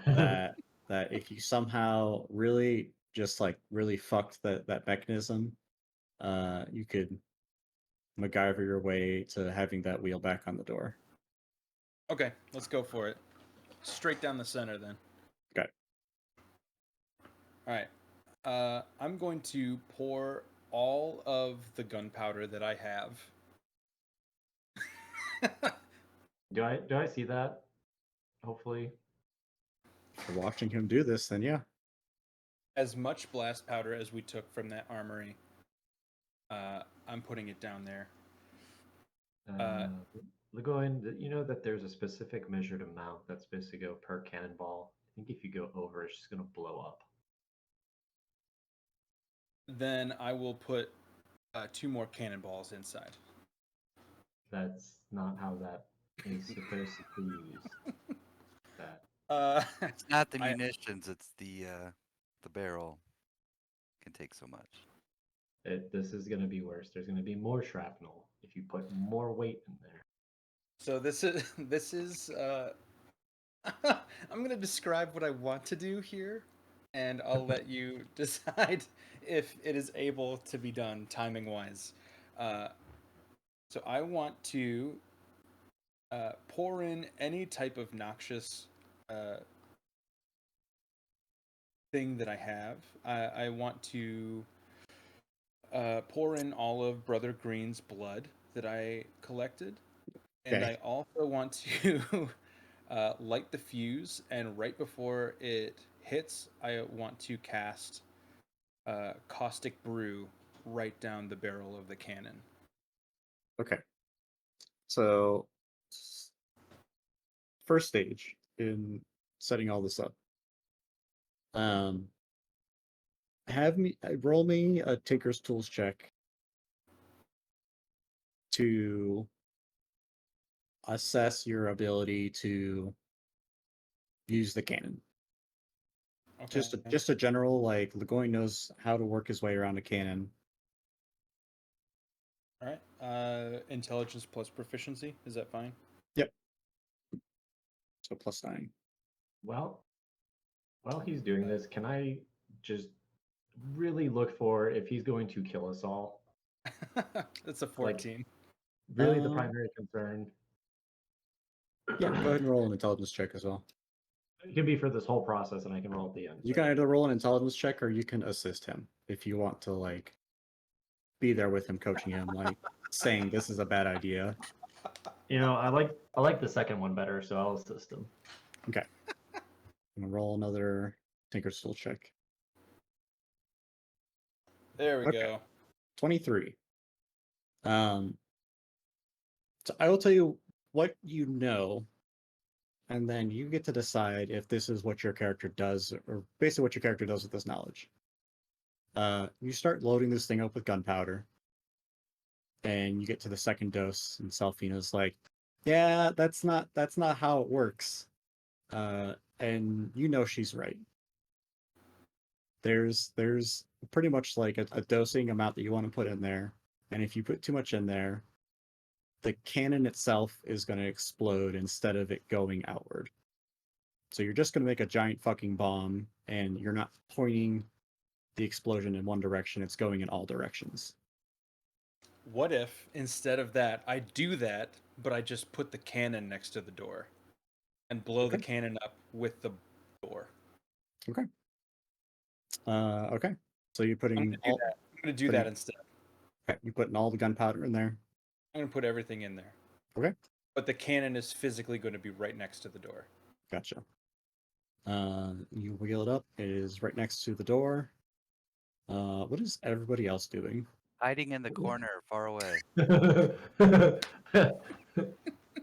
That if you somehow really just like really fucked that mechanism, you could MacGyver your way to having that wheel back on the door. Okay, let's go for it. Straight down the center then. Okay. All right. I'm going to pour all of the gunpowder that I have. Do I see that? Hopefully. If you're watching him do this, then yeah. As much blast powder as we took from that armory. I'm putting it down there. Legoin, you know that there's a specific measured amount that's supposed to go per cannonball. I think if you go over, it's just gonna blow up. Then I will put 2 more cannonballs inside. That's not how that is supposed to be used. That It's not the I- munitions, it's the barrel can take so much. this is gonna be worse. There's gonna be more shrapnel if you put more weight in there. So this is I'm gonna describe what I want to do here, and I'll let you decide if it is able to be done timing wise. So I want to pour in any type of noxious thing that I have. I want to pour in all of Brother Green's blood that I collected. And Okay. I also want to light the fuse, and right before it hits, I want to cast Caustic Brew right down the barrel of the cannon. Okay. So first stage in setting all this up. Roll me a Tinker's Tools check to assess your ability to use the cannon. Okay. Just a general, like, Legoyne knows how to work his way around a cannon. All right. Intelligence plus proficiency. Is that fine? Yep. So +9. Well, while he's doing this, can I just really look for if he's going to kill us all? That's a 14. Really, the primary concern. Yeah, go ahead and roll an intelligence check as well. It can be for this whole process, and I can roll at the end. You so- can either roll an intelligence check or you can assist him if you want to like be there with him, coaching him, like saying this is a bad idea. You know, I like the second one better, so I'll assist him. Okay. I'm gonna roll another Tinker's Tool check. There we Okay. go. 23. So I will tell you what you know, and then you get to decide if this is what your character does, or basically what your character does with this knowledge. You start loading this thing up with gunpowder, and you get to the second dose, and Selfina's like, "Yeah, that's not how it works," and you know she's right. There's pretty much like a dosing amount that you want to put in there, and if you put too much in there, the cannon itself is going to explode instead of it going outward. So you're just going to make a giant fucking bomb, and you're not pointing the explosion in one direction, it's going in all directions. What if instead of that, I do that, but I just put the cannon next to the door and blow the Okay. cannon up with the door? Okay. So you're I'm putting gonna do all, that. I'm gonna do putting- that instead. okay, you're putting all the gunpowder in there. I'm gonna put everything in there. Okay. But the cannon is physically going to be right next to the door. Gotcha. You wheel it up. It is right next to the door. What is everybody else doing? Hiding in the corner, far away.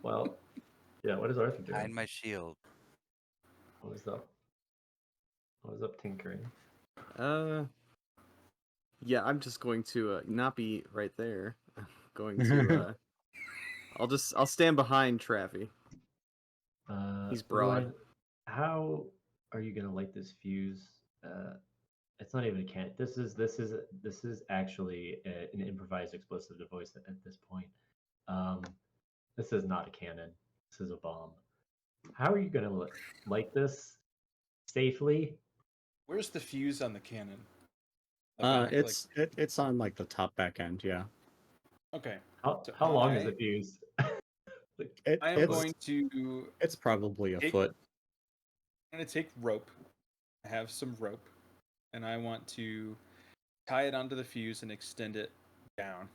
Well, yeah. What is Arthur Behind doing? my shield. What is up? What is up, tinkering? Yeah, I'm just going to not be right there. I'm going to I'll stand behind Traffy. He's broad. Rowan, how are you gonna light this fuse? It's not even a can. This is actually an improvised explosive device at this point. This is not a cannon. This is a bomb. How are you gonna light this safely? Where's the fuse on the cannon? The back, It's on like the top back end, yeah. okay. How So how long is I- the fuse? I am it's, going to it's probably a Take- foot. I'm going to take rope. I have some rope, and I want to tie it onto the fuse and extend it down.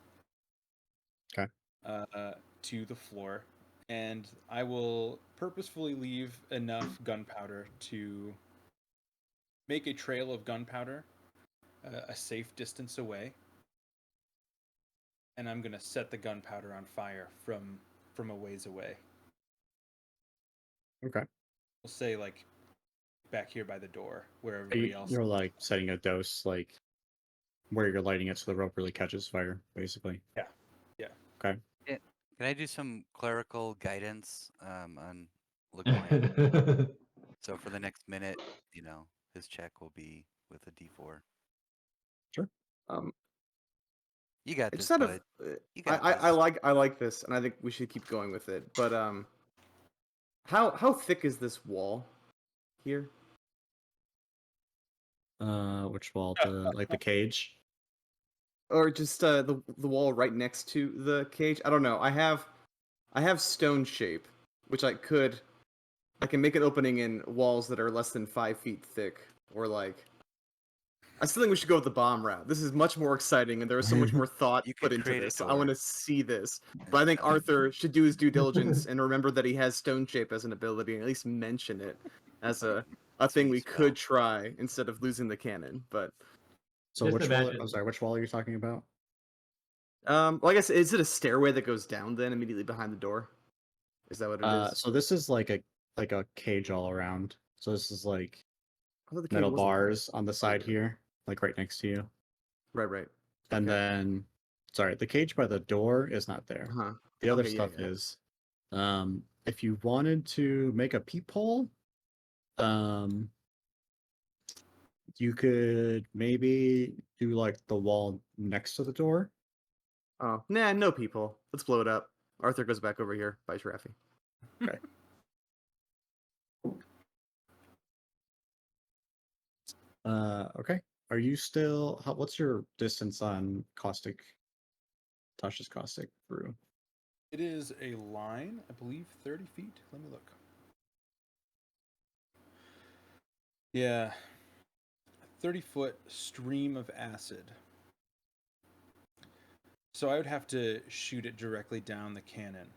Okay. To the floor, and I will purposefully leave enough gunpowder to make a trail of gunpowder a safe distance away. And I'm going to set the gunpowder on fire from a ways away. Okay. We'll say like back here by the door where everybody else. You're like setting a dose, like where you're lighting it so the rope really catches fire, basically. Yeah. Okay. Can I do some clerical guidance on LeGoyan? So for the next minute, his check will be with a D4. Um, You got I this, just had bud. a, You got I this. like this, and I think we should keep going with it. But how thick is this wall here? Which wall? The cage. Or just the wall right next to the cage? I don't know. I have stone shape, which I can make an opening in walls that are less than 5 feet thick, or like. I still think we should go with the bomb route. This is much more exciting, and there is so much more thought You put could into create a this. I door. want to see this. But I think Arthur should do his due diligence and remember that he has stone shape as an ability, and at least mention it as a thing Sweet we spell. could try instead of losing the cannon. But So Just which wall? imagine- I'm sorry, which wall are you talking about? well, I guess is it a stairway that goes down then immediately behind the door? Is that what it is? So this is like a cage all around. So this is like I thought the cage metal wasn't there. bars on the side here, like right next to you. Right. And Okay. then, sorry, the cage by the door is not there. Huh. The other Okay, yeah, stuff yeah. is. If you wanted to make a peephole, you could maybe do like the wall next to the door. Oh, nah, no people. Let's blow it up. Arthur goes back over here by Traffy. Okay. Are you still? What's your distance on caustic? Tasha's caustic brew. It is a line, I believe, 30 feet. Let me look. Yeah. 30-foot stream of acid. So I would have to shoot it directly down the cannon.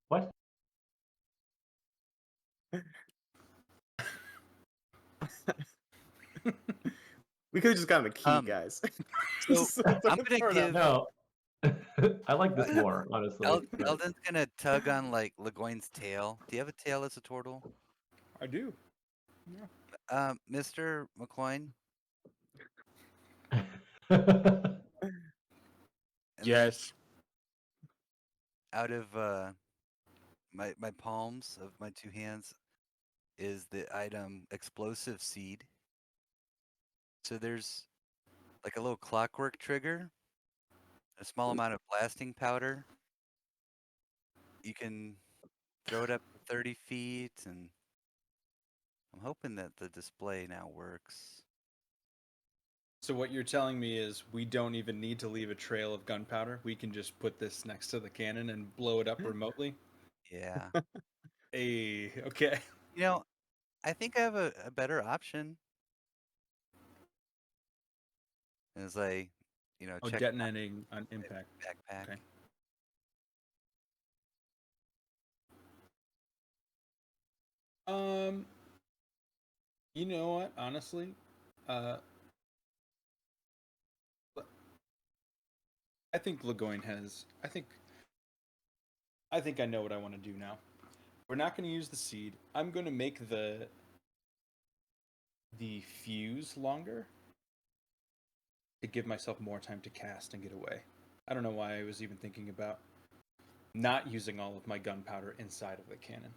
What? We could have just gotten a key, Um, guys. So Just I'm gonna throw it out give No. I like this more, honestly. but- Eldon's gonna tug on like Legoine's tail. Do you have a tail as a turtle? I do. Mr. McCoyne? And then Yes. out of my palms of my two hands is the item explosive seed. So there's like a little clockwork trigger, a small amount of blasting powder. You can throw it up to 30 feet, and I'm hoping that the display now works. So what you're telling me is we don't even need to leave a trail of gunpowder. We can just put this next to the cannon and blow it up remotely. Yeah. Hey, okay. You know, I think I have a better option. As I, Oh, check detonating on my impact. backpack. Okay. You know what? Honestly, uh, I think Legoyne has. I think I know what I want to do now. We're not going to use the seed. I'm going to make the fuse longer to give myself more time to cast and get away. I don't know why I was even thinking about not using all of my gunpowder inside of the cannon.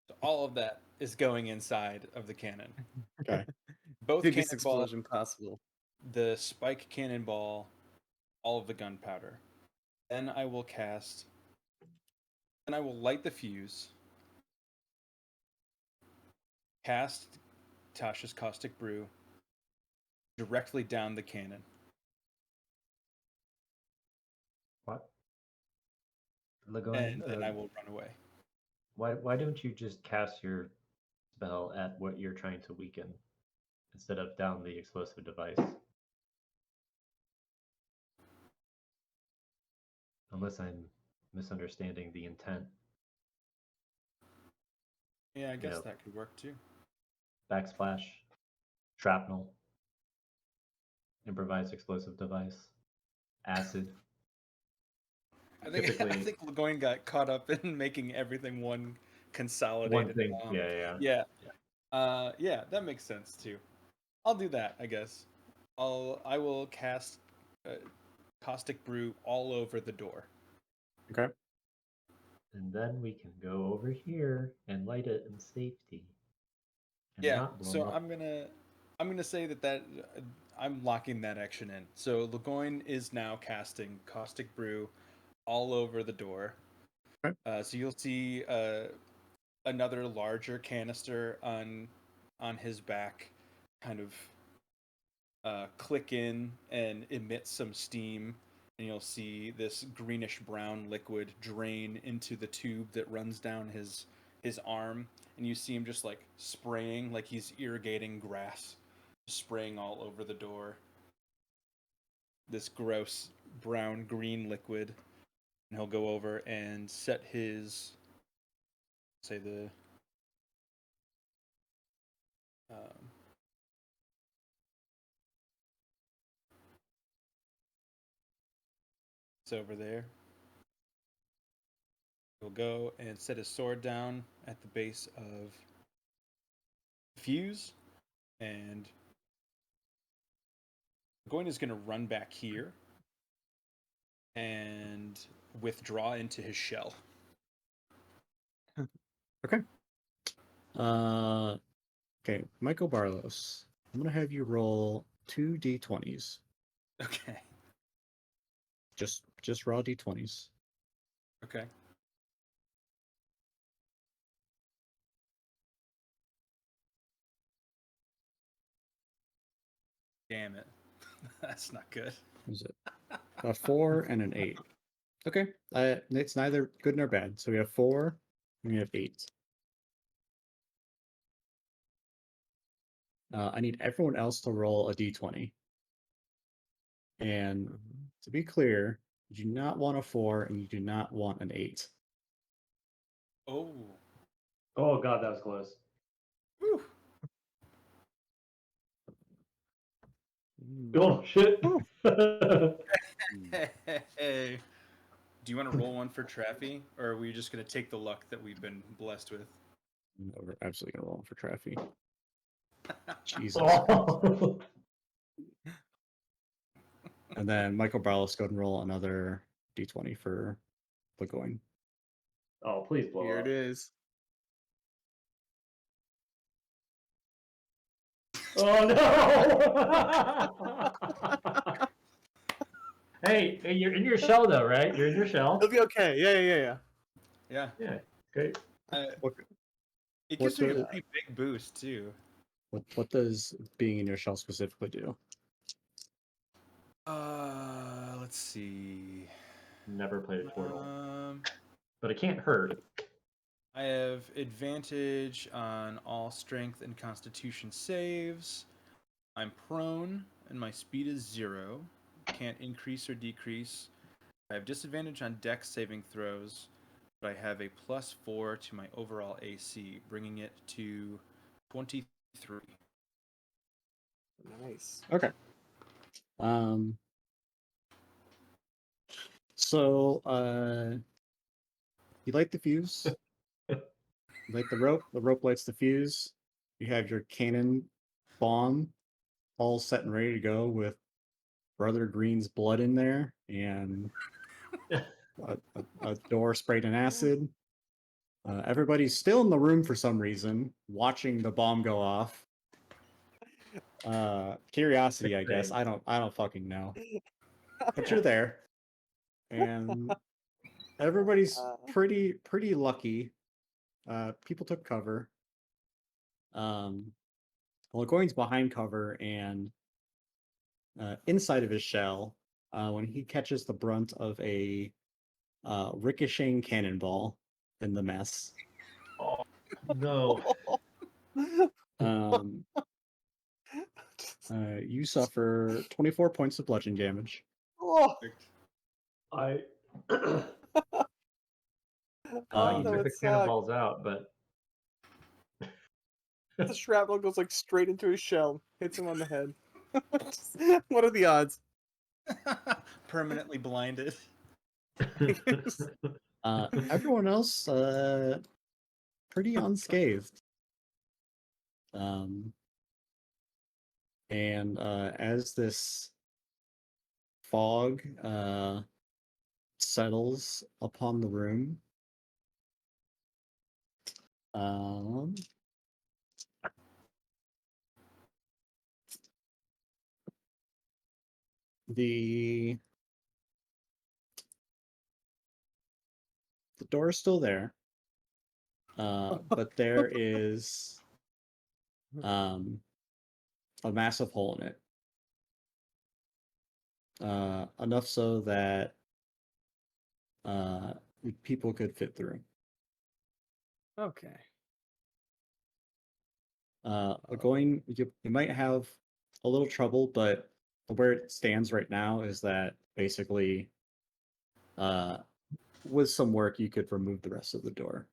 So all of that is going inside of the cannon. Okay. Both Biggest cannonball, explosion possible. the spike cannonball, all of the gunpowder. Then I will cast. Then I will light the fuse. Cast Tasha's caustic brew directly down the cannon. What? And Lagoon, then I will run away. why don't you just cast your spell at what you're trying to weaken instead of down the explosive device? Unless I'm misunderstanding the intent. Yeah, I guess know. that could work too. Backsplash, shrapnel, improvised explosive device, acid. I think Typically, Legoyne got caught up in making everything one consolidated. one thing. bomb. Yeah. Yeah. Yeah, that makes sense too. I'll do that, I guess. I will cast caustic brew all over the door. Okay. And then we can go over here and light it in safety. And Yeah. not blow So up. I'm gonna say that I'm locking that action in. So Legoyne is now casting caustic brew all over the door. Okay. So you'll see another larger canister on his back, kind of click in and emit some steam, and you'll see this greenish brown liquid drain into the tube that runs down his arm, and you see him just like spraying like he's irrigating grass, spraying all over the door. This gross brown green liquid, and he'll go over and set his say the um, it's over there. He'll go and set his sword down at the base of the fuse, and Goin is going to run back here and withdraw into his shell. Okay. Okay, Michael Barlos. I'm gonna have you roll 2d20s. Okay. Just raw d20s. Okay. Damn it. That's not good. What is it? A 4 and an 8. Okay. It's neither good nor bad. So we have 4 and we have 8. I need everyone else to roll a d20. And to be clear, you do not want a 4 and you do not want an 8. Oh. Oh god, that was close. Whew. Oh shit. Hey. Do you want to roll one for Traffy, or are we just going to take the luck that we've been blessed with? No, we're absolutely going to roll for Traffy. Jesus. Oh. And then Michael Barlos, go ahead and roll another d20 for Lagoin. Oh, please blow Here up. it is. Oh no! Hey, you're in your shell though, right? You're in your shell. It'll be okay. Yeah. Yeah. Yeah, great. What, It gives me a the- pretty big boost, too. what does being in your shell specifically do? Let's see. Never played a Portal, Um, but it can't hurt. I have advantage on all strength and constitution saves. I'm prone, and my speed is 0. Can't increase or decrease. I have disadvantage on dex saving throws, but I have a +4 to my overall AC, bringing it to 23. Nice. Okay. So you light the fuse. You light the rope lights the fuse. You have your cannon bomb all set and ready to go with Brother Green's blood in there and a door sprayed in acid. Everybody's still in the room for some reason, watching the bomb go off. Curiosity, I guess. I don't fucking know. But you're there. And everybody's pretty lucky. People took cover. Lagoin's behind cover, and inside of his shell, when he catches the brunt of a ricocheting cannonball in the mess. Oh no! You suffer 24 points of bludgeoning damage. Oh, I that you took would the suck. cannonballs out, but The shrapnel goes like straight into his shell, hits him on the head. What are the odds? Permanently blinded. Everyone else, pretty unscathed. And as this fog settles upon the room, the door is still there, but there is a massive hole in it. Enough so that people could fit through. Okay. You might have a little trouble, but where it stands right now is that basically, with some work, you could remove the rest of the door.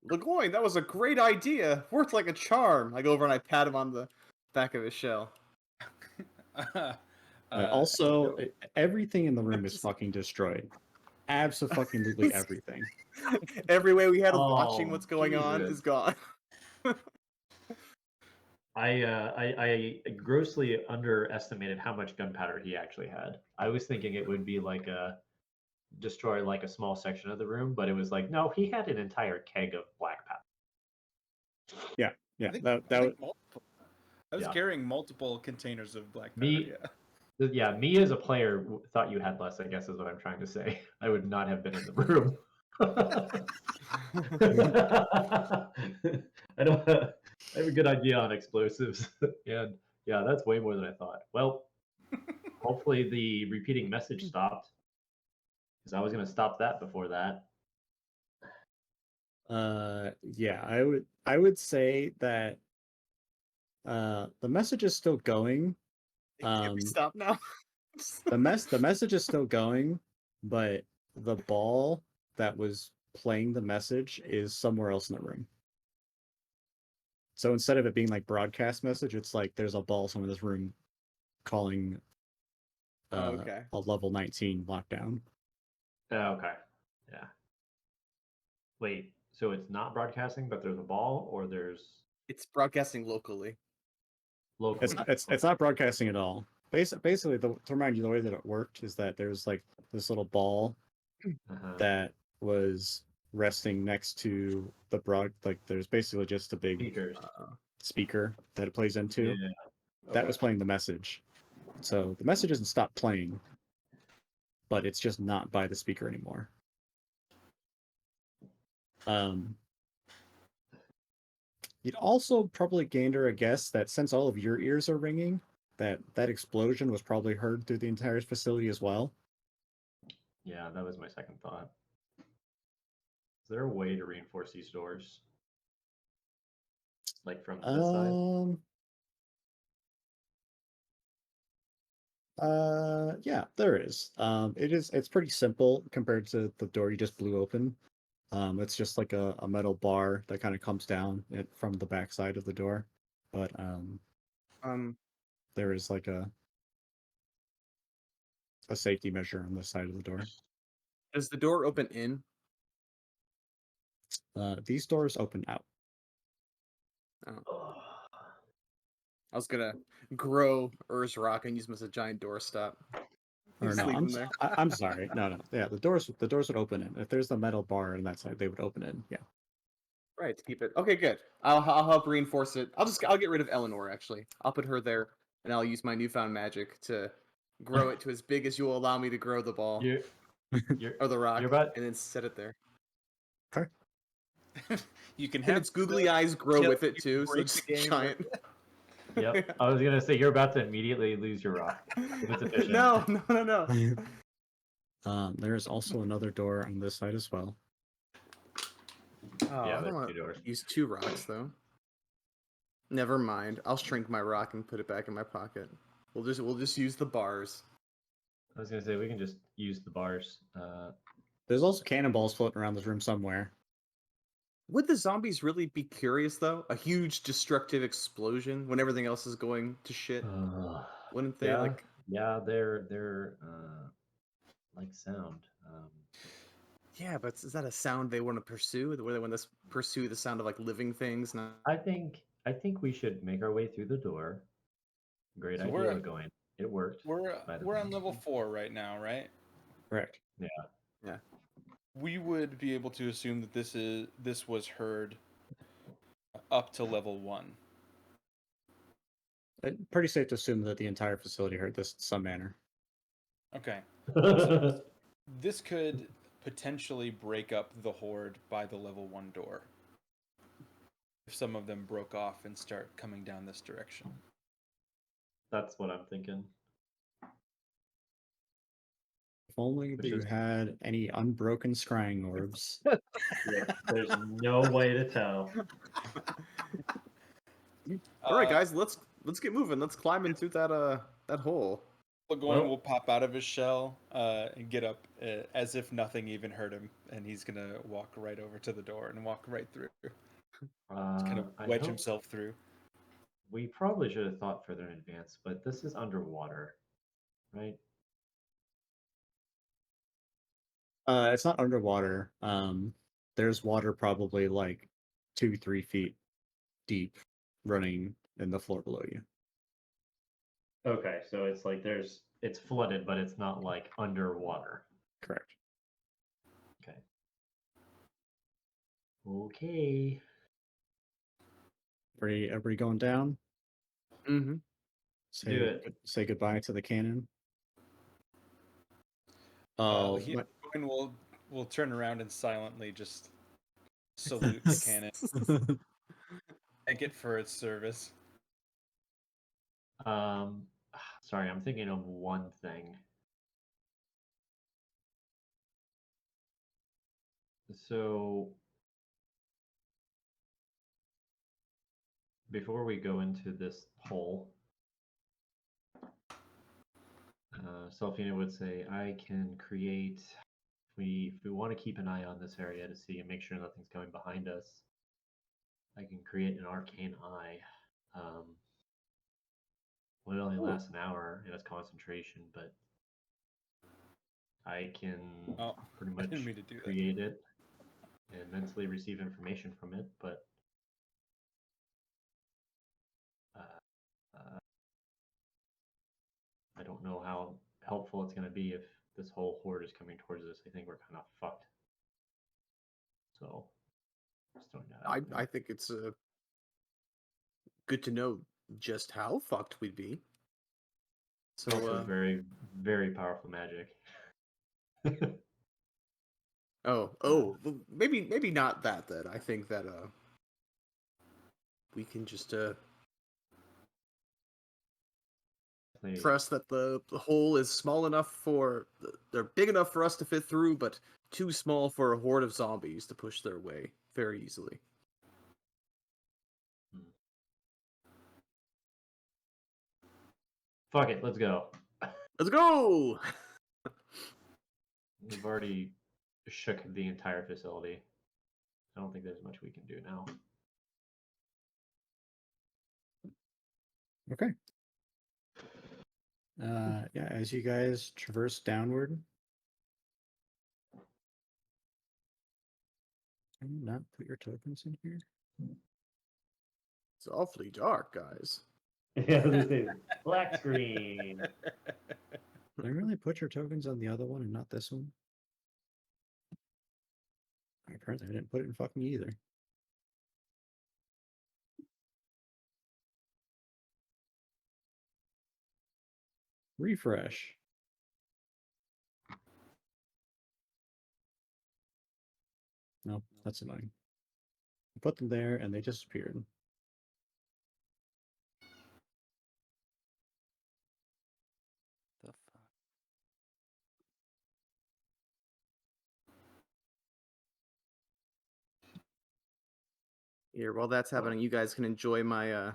Lagoin, that was a great idea. Worked like a charm. I go over and I pat him on the back of his shell. Also, everything in the room is fucking destroyed. Absolutely everything. Every way we had of Oh, watching what's going on Jesus. is gone. I grossly underestimated how much gunpowder he actually had. I was thinking it would be like destroy like a small section of the room, but it was like no, he had an entire keg of black powder. Yeah, I think that multiple. I was Yeah. carrying multiple containers of black powder. Me- Yeah, me as a player thought you had less, I guess is what I'm trying to say. I would not have been in the room. I have a good idea on explosives. And yeah, that's way more than I thought. Well, hopefully the repeating message stopped. Because I was going to stop that before that. Yeah, I would say that the message is still going. Can we stop now? The message is still going, but the ball that was playing the message is somewhere else in the room. So instead of it being like broadcast message, it's like there's a ball somewhere in this room calling Okay. a level 19 lockdown. Oh, okay. Yeah. Wait, so it's not broadcasting, but there's a ball, or there's It's broadcasting locally. locally? It's not broadcasting at all. Basically, to remind you, the way that it worked is that there's like this little ball Uh-huh. that was resting next to the broad. Like there's basically just a big Speakers. speaker that it plays into. Yeah. That Okay. was playing the message. So the message doesn't stop playing, but it's just not by the speaker anymore. You'd also probably gander a guess that since all of your ears are ringing, that explosion was probably heard through the entire facility as well. Yeah, that was my second thought. Is there a way to reinforce these doors? Like from this side? Yeah, there is. It's pretty simple compared to the door you just blew open. It's just like a metal bar that kind of comes down from the back side of the door. But Um, there is like a safety measure on the side of the door. does the door open in? These doors open out. Oh. I was gonna grow Ur's rock and use him as a giant doorstop. Or Just no, leave I'm him there. I'm sorry. No. Yeah, the doors would open in. If there's the metal bar on that side, they would open in. Yeah. Right, to keep it. Okay, good. I'll help reinforce it. I'll get rid of Eleanor actually. I'll put her there, and I'll use my newfound magic to grow it to as big as you will allow me to grow the ball You're, you're, or the rock, you're about and then set it there. Okay. You can And have its googly eyes grow kill- with it you too, so break it's the game, giant. Yep. I was gonna say you're about to immediately lose your rock. It's efficient. No. There is also another door on this side as well. Oh, Yeah, I there's don't want two doors. to use 2 rocks though. Never mind. I'll shrink my rock and put it back in my pocket. We'll just use the bars. I was gonna say we can just use the bars. There's also cannonballs floating around this room somewhere. Would the zombies really be curious though? A huge destructive explosion when everything else is going to shit. Wouldn't they yeah, like? yeah, they're like sound. Yeah, but is that a sound they want to pursue? Where they want to pursue the sound of like living things? Not... I think we should make our way through the door. Great So idea, going. It worked. We're by the we're way. on level 4 right now, right? Correct. Yeah. We would be able to assume that this was heard up to level 1. Pretty safe to assume that the entire facility heard this in some manner. Okay. This could potentially break up the horde by the level 1 door. If some of them broke off and start coming down this direction. That's what I'm thinking. If only Which you is- had any unbroken scrying orbs. Yeah, there's no way to tell. All right, guys, let's get moving. Let's climb into that hole. Lagoin will pop out of his shell and get up as if nothing even hurt him, and he's gonna walk right over to the door and walk right through. Just kind of I wedge hope- himself through. We probably should have thought further in advance, but this is underwater, right? It's not underwater. There's water probably like 2-3 feet deep running in the floor below you. Okay, so it's like it's flooded, but it's not like underwater. Correct. Okay. Okay. Everybody going down? Mm-hmm. Say, Do it. Say goodbye to the cannon. Oh, Lagoin will turn around and silently just salute the cannon. Thank it for its service. Sorry, I'm thinking of one thing. So before we go into this hole, Selfina would say, I can create. If we want to keep an eye on this area to see and make sure nothing's going behind us, I can create an arcane eye. Well, it only lasts an hour in its concentration, but I can Oh, pretty I much didn't mean to do that. create it and mentally receive information from it, but I don't know how helpful it's going to be if this whole horde is coming towards us. I think we're kind of fucked. So, just throwing that out there. I think it's good to know just how fucked we'd be. So Also very, very powerful magic. well, maybe not that then. I think that we can just Definitely- trust that the hole is small enough for they're big enough for us to fit through, but too small for a horde of zombies to push their way very easily. Fuck it, let's go. Let's go! We've already shook the entire facility. I don't think there's much we can do now. Okay. Yeah, as you guys traverse downward. Can you not put your tokens in here? It's awfully dark, guys. Yeah, this is black screen. Did I really put your tokens on the other one and not this one? Apparently I didn't put it in fucking either. Refresh. No, that's annoying. I put them there and they disappeared. The fuck? Here, while that's happening, you guys can enjoy my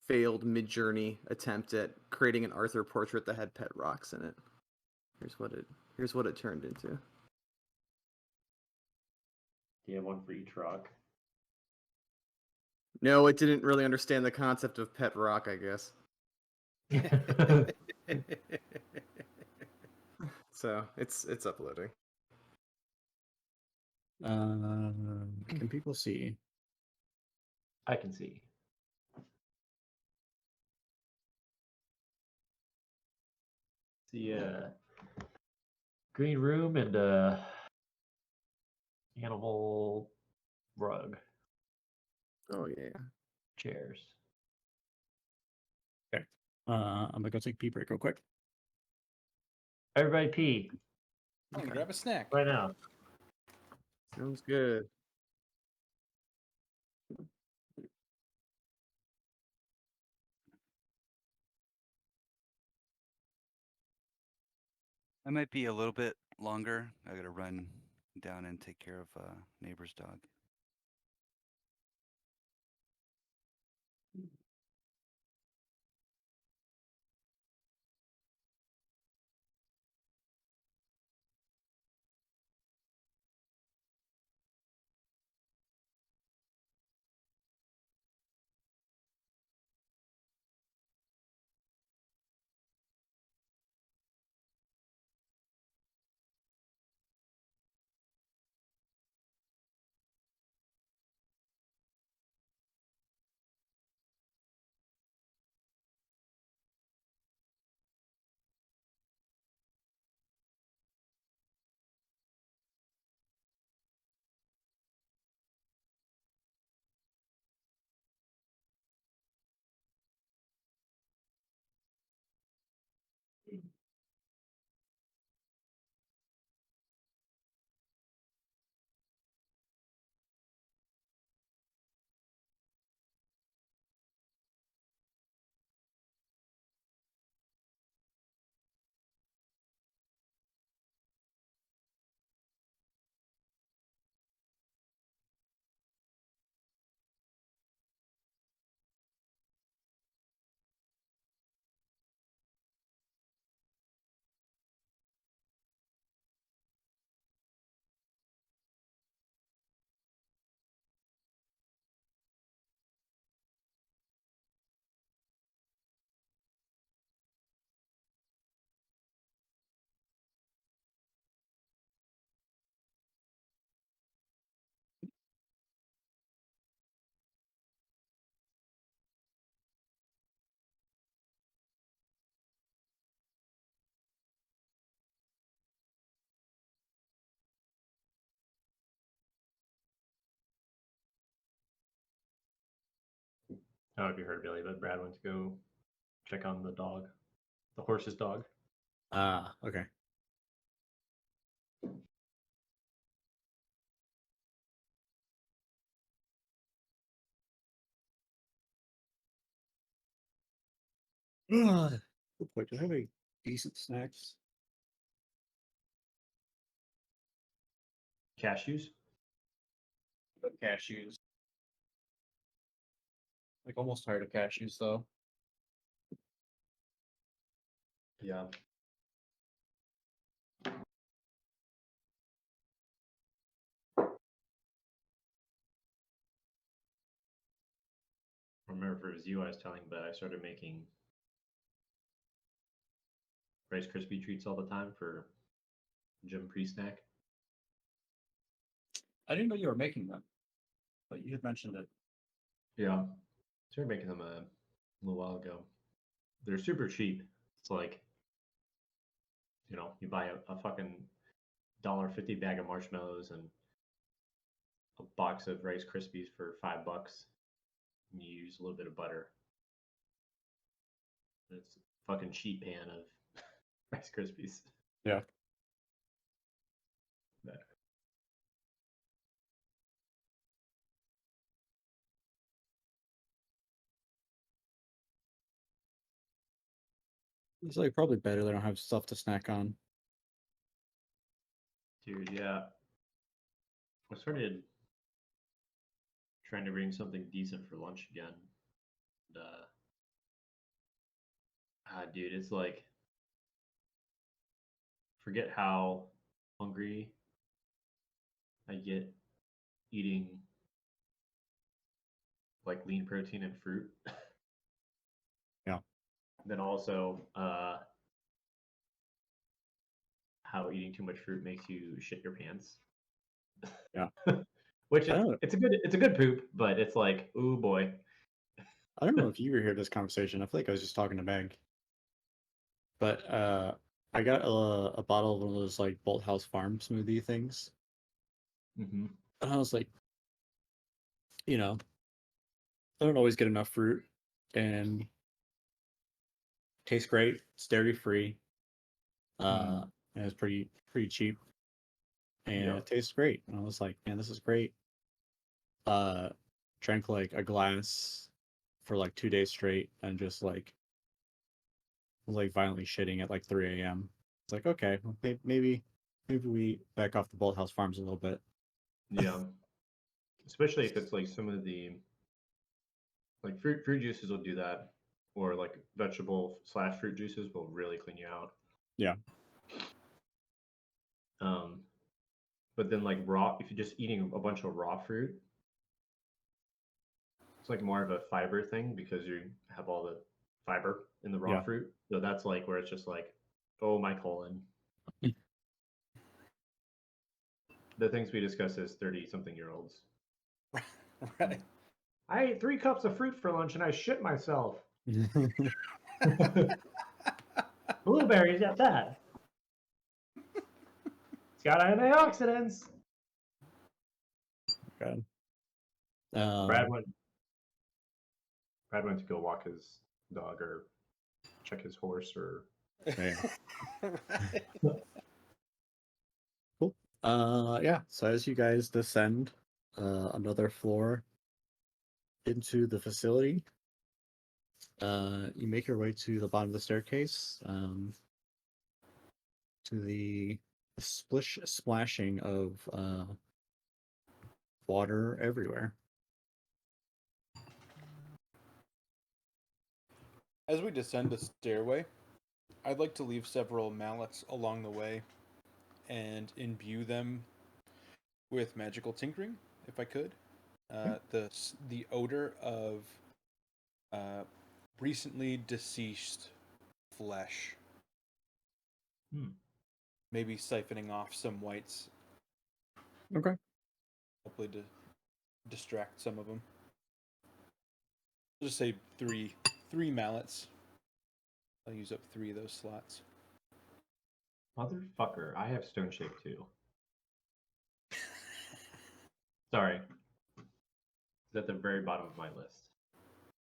failed mid-journey attempt at creating an Arthur portrait that had pet rocks in it. Here's what it turned into. Do you have one for each rock? No, it didn't really understand the concept of pet rock, I guess. So it's uploading. Can people see? I can see. See green room and animal rug Oh yeah. chairs. Okay. I'm gonna go take a pee break real quick. Everybody pee I'm gonna grab a snack. right now. Sounds good. I might be a little bit longer. I gotta run down and take care of neighbor's dog. I don't know if you heard Billy, but Brad went to go check on the dog, the horse's dog. Ah, okay. Good point. Do I have any decent snacks? Cashews. Cashews. Like almost tired of cashews though. Yeah. I remember if it was you I was telling, but I started making Rice Krispie treats all the time for gym pre-snack. I didn't know you were making them, but you had mentioned it. Yeah. Started making them a little while ago. They're super cheap. It's like, you buy a fucking $1.50 bag of marshmallows and a box of Rice Krispies for $5. And you use a little bit of butter. It's a fucking cheap pan of Rice Krispies. Yeah. But It's like probably better they don't have stuff to snack on. dude, yeah. I started trying to bring something decent for lunch again. And, dude, it's like forget how hungry I get eating like lean protein and fruit. Yeah. Then also how eating too much fruit makes you shit your pants. Yeah. Which I don't, it's a good poop, but it's like, ooh boy. I don't know if you were here this conversation. I feel like I was just talking to Meg. But I got a bottle of one of those like Bolt House Farm smoothie things. Mm-hmm. And I was like, I don't always get enough fruit and tastes great. It's dairy free. And it's pretty cheap. And Yeah. it tastes great. And I was like, man, this is great. Drank like a glass for like 2 days straight and just like was like violently shitting at like 3 a.m. It's like, okay, well, maybe we back off the Bolt House Farms a little bit. Yeah. Especially if it's like some of the like fruit juices will do that, or like vegetable / fruit juices will really clean you out. Yeah. But then like raw, if you're just eating a bunch of raw fruit, it's like more of a fiber thing because you have all the fiber in the raw Yeah. fruit. So that's like where it's just like, oh my colon. The things we discuss as 30-something-year-olds. Right. I ate 3 cups of fruit for lunch and I shit myself. Blueberries at that. It's got antioxidants. God. Brad went to go walk his dog or check his horse or Yeah. Right. Cool. Yeah. So as you guys descend another floor into the facility, you make your way to the bottom of the staircase, to the splashing of water everywhere. As we descend the stairway, I'd like to leave several mallets along the way and imbue them with magical tinkering, if I could. The odor of recently deceased flesh. Maybe siphoning off some whites, Okay. hopefully to distract some of them. I'll just say three mallets. I'll use up 3 of those slots. motherfucker. I have stone shape too. Sorry. It's at the very bottom of my list.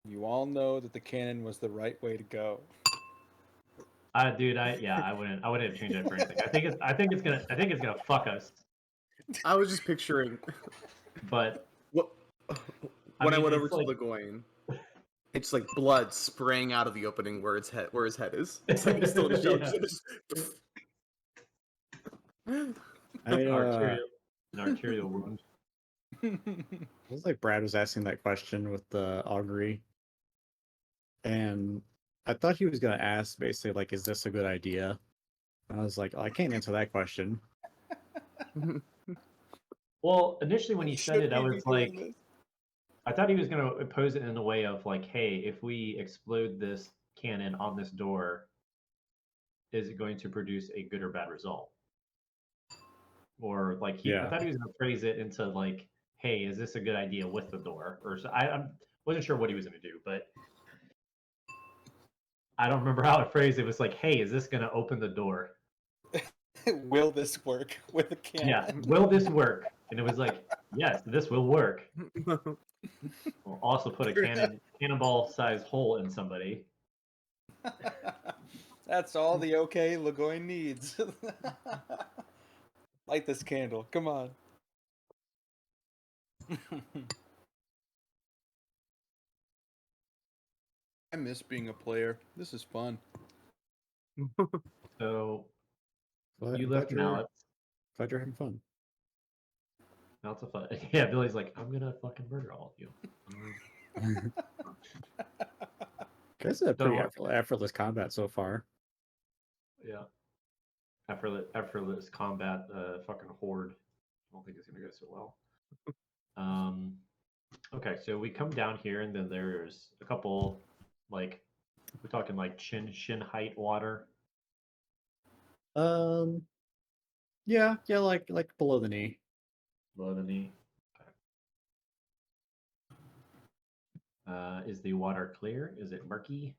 You all know that the cannon was the right way to go. Dude, I wouldn't have changed it for anything. I think it's gonna fuck us. I was just picturing But what I when I mean, went over it's to like Legoyne. It's like blood spraying out of the opening where his head is. It's like he's still in the show. Yeah. I an arterial wound. it was like Brad was asking that question with the augury, and I thought he was gonna ask basically like, "Is this a good idea?" And I was like, I can't answer that question. Well, initially when he said it, I Should we was be doing like, this? I thought he was going to pose it in a way of like, hey, if we explode this cannon on this door, is it going to produce a good or bad result? Or like I Yeah. thought he was going to phrase it into like, hey, is this a good idea with the door? Or so, I wasn't sure what he was going to do, but I don't remember how it phrased. It was like, hey, is this going to open the door? Will this work with a cannon? Yeah, will this work? And it was like, yes, this will work. We'll also put a cannonball-sized hole in somebody. That's all the okay Legoyne needs. Light this candle. Come on. I miss being a player. This is fun. So Glad, you glad left you're, Mallet. glad you're having fun. Mallet's a fun. Yeah, Billy's like, I'm gonna fucking murder all of you. Guys had a pretty So effortless combat so far. yeah, effortless combat. Fucking horde. I don't think it's gonna go so well. Okay, so we come down here, and then there's a couple, like, we're talking like shin height water. Yeah, like below the knee. Below the knee. Okay. Is the water clear? Is it murky?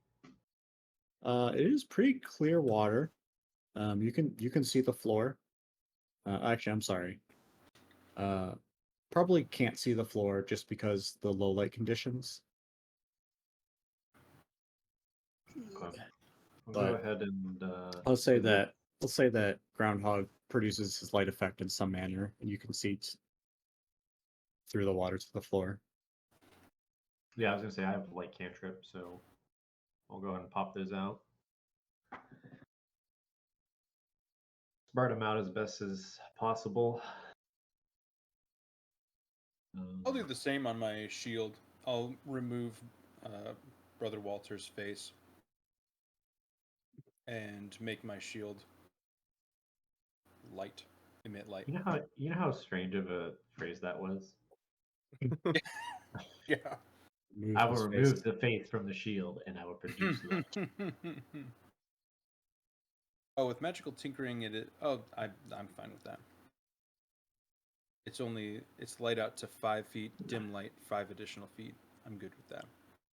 It is pretty clear water. You can see the floor. Actually, I'm sorry. Probably can't see the floor just because the low light conditions. Okay. I'll go But ahead and Let's say is it- that Groundhog produces his light effect in some manner, and you can see through the water to the floor. Yeah, I was gonna say I have light cantrip, so I'll go ahead and pop those out. Spread them out as best as possible. I'll do the same on my shield. I'll remove Brother Walter's face and make my shield light, emit light. You know how strange of a phrase that was? Yeah. I will remove the face from the shield and I will produce light. Oh, with magical tinkering, I'm fine with that. It's light out to 5 feet, dim light 5 additional feet. I'm good with that.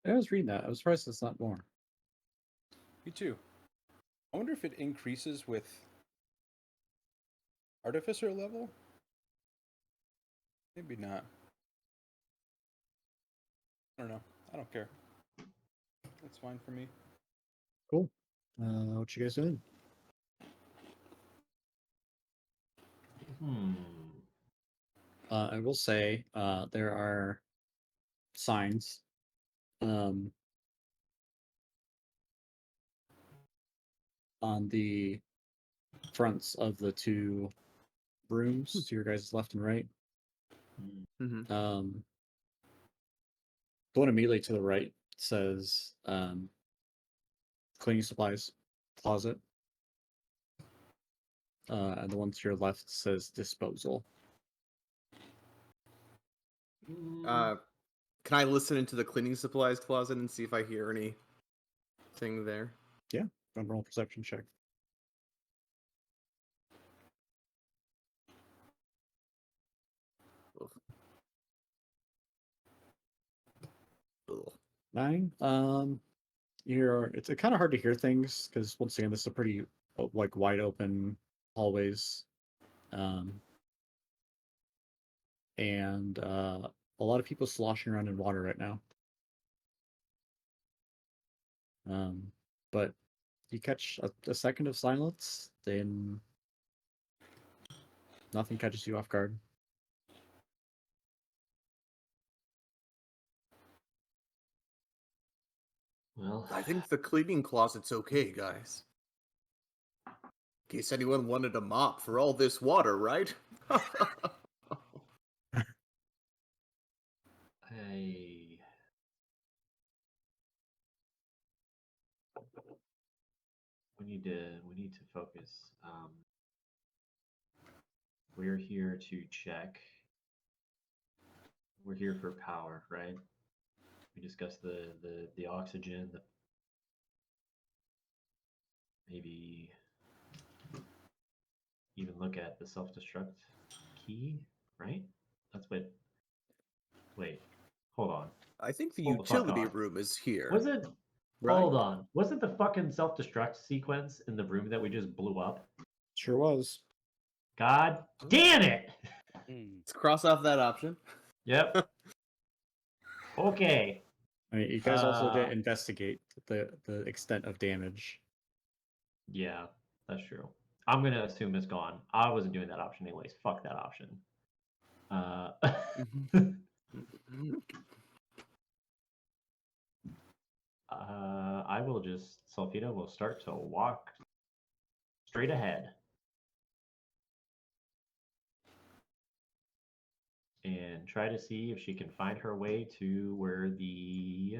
I was reading that. I was surprised it's not more. Me too. I wonder if it increases with Artificer level? Maybe not. I don't know. I don't care. That's fine for me. Cool. What you guys doing? I will say there are signs on the fronts of the two rooms to your guys' left and right. Mhm. The one immediately to the right says cleaning supplies closet. And the one to your left says disposal. Can I listen into the cleaning supplies closet and see if I hear anything there? Yeah, go and roll a perception check. Ugh. 9. It's kind of hard to hear things because once again, this is a pretty like wide open hallways, and a lot of people sloshing around in water right now. But you catch a second of silence, then nothing catches you off guard. Well, I think the cleaning closet's okay, guys. In case anyone wanted a mop for all this water, right? we need to focus. We're here to check. We're here for power, right? We discussed the oxygen, maybe even look at the self-destruct key, right? That's what. Wait, hold on. I think the Hold the fuck utility on. room is here. Was it? right? Hold on. Wasn't the fucking self-destruct sequence in the room that we just blew up? Sure was. God damn it! Let's cross off that option. Yep. Okay. I mean, you guys also did investigate the extent of damage. Yeah, that's true. I'm gonna assume it's gone. I wasn't doing that option anyways. Fuck that option. I will just Sulfita will start to walk straight ahead. And try to see if she can find her way to where the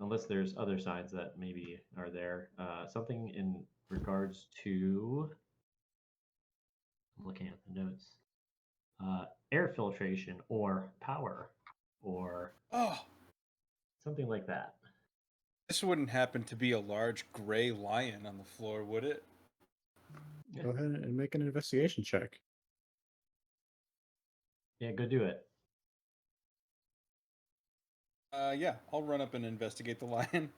unless there's other signs that maybe are there. Something in regards to I'm looking at the notes. Air filtration or power or Oh, something like that. this wouldn't happen to be a large gray lion on the floor, would it? Go ahead and make an investigation check. Yeah, go do it. Yeah, I'll run up and investigate the lion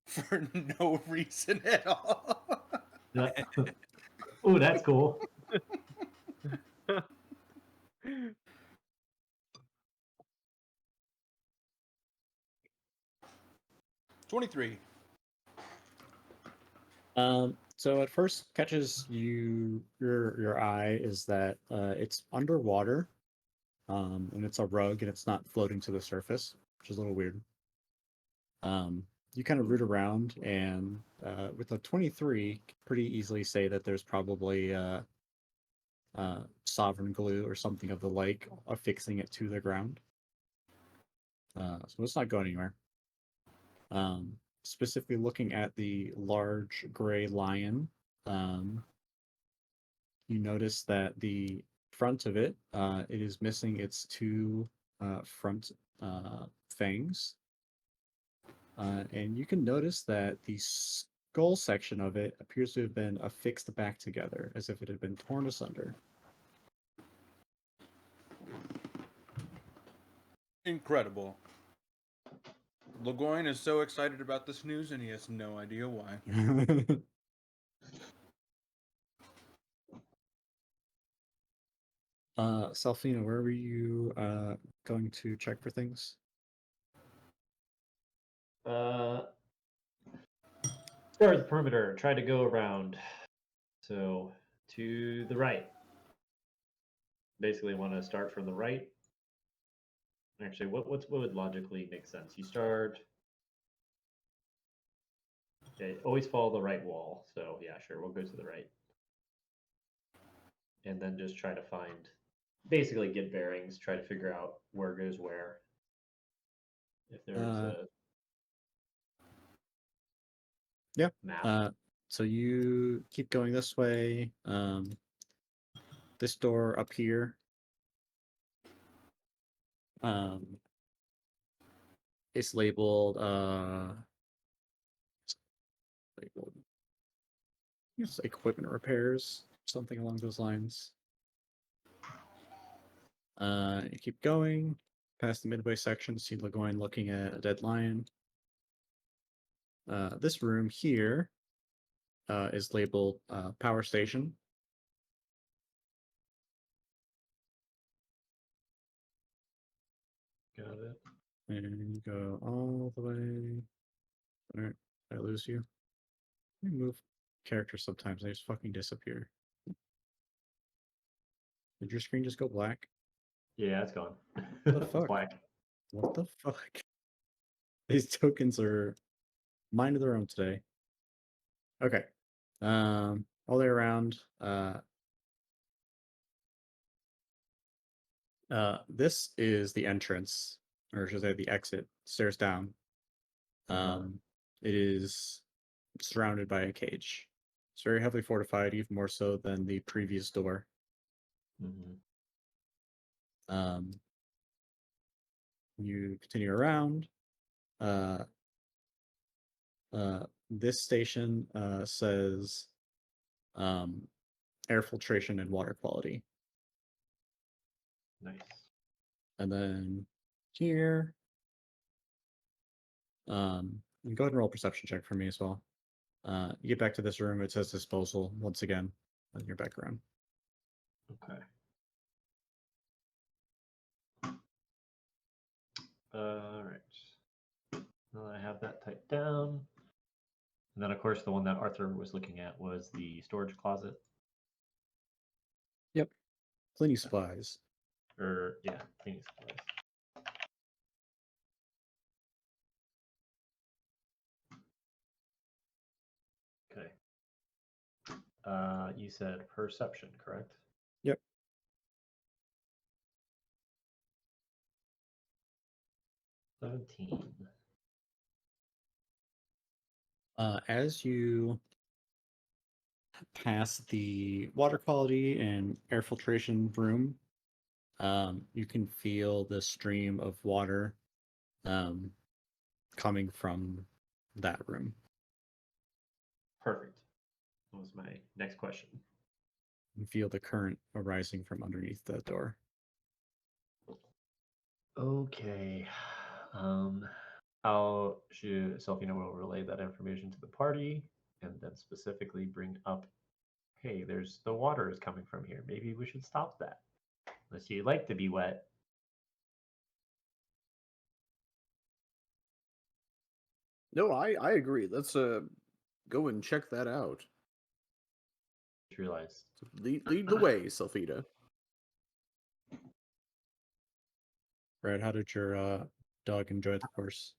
for no reason at all. Ooh, that's cool. 23. So at first catches your eye is that it's underwater, and it's a rug and it's not floating to the surface, which is a little weird. You kind of root around and with a 23, pretty easily say that there's probably sovereign glue or something of the like affixing it to the ground. So it's not going anywhere. Specifically looking at the large gray lion, you notice that the front of it, it is missing its two front fangs. And you can notice that the skull section of it appears to have been affixed back together, as if it had been torn asunder. Incredible. Legoyne is so excited about this news and he has no idea why. Selfina, where were you going to check for things? Start the perimeter. Try to go around. So to the right. Basically, want to start from the right. Actually, what would logically make sense? You start. Okay, always follow the right wall. So yeah, sure, we'll go to the right, and then just try to find, basically get bearings. Try to figure out where goes where. If there's a map. So you keep going this way. This door up here. It's labeled it's equipment repairs, something along those lines. You keep going past the midway section, see Legoyne looking at a dead lion. This room here is labeled power station. Got it. And you go all the way. Alright, I lose you. Let me move characters sometimes, they just fucking disappear. Did your screen just go black? Yeah, it's gone. The It's fuck? black. What the fuck? These tokens are mind of their own today. Okay. All the way around. This is the entrance, or should I say the exit, stairs down. It is surrounded by a cage. It's very heavily fortified, even more so than the previous door. hmm You continue around. This station says air filtration and water quality. Nice. And then here, you can go ahead and roll a perception check for me as well. You get back to this room, it says disposal once again, and you're back around. Okay. All right. Well, I have that typed down. And then, of course, the one that Arthur was looking at was the storage closet. Yep. Plenty supplies. Or, yeah, cleaning supplies. Okay. You said perception, correct? Yep. 17. As you pass the water quality and air filtration room, you can feel the stream of water coming from that room. Perfect. That was my next question. You feel the current arising from underneath the door. Okay. How should Selfina will relay that information to the party and then specifically bring up, hey, there's the water is coming from here. Maybe we should stop that. Unless you like to be wet. No, I agree. Let's go and check that out. Just realized. So lead the way, Sulfida. Brad, how did your dog enjoy the course?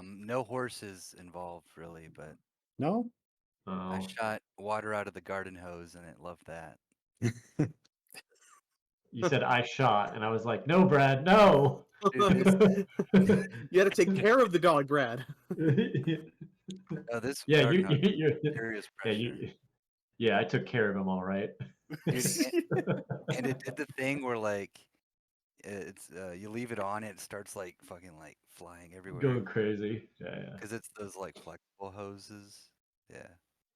No horses involved really, but No? I Oh, shot water out of the garden hose and it loved that. you said I shot, and I was like, no, Brad, no. You had to take care of the dog, Brad. Oh, this Yeah, garden hose you, serious yeah, pressure. yeah, I took care of him all right. Dude, and it did the thing where like it's you leave it on, it starts like fucking like flying everywhere Going crazy. Yeah. because it's those like flexible hoses. Yeah.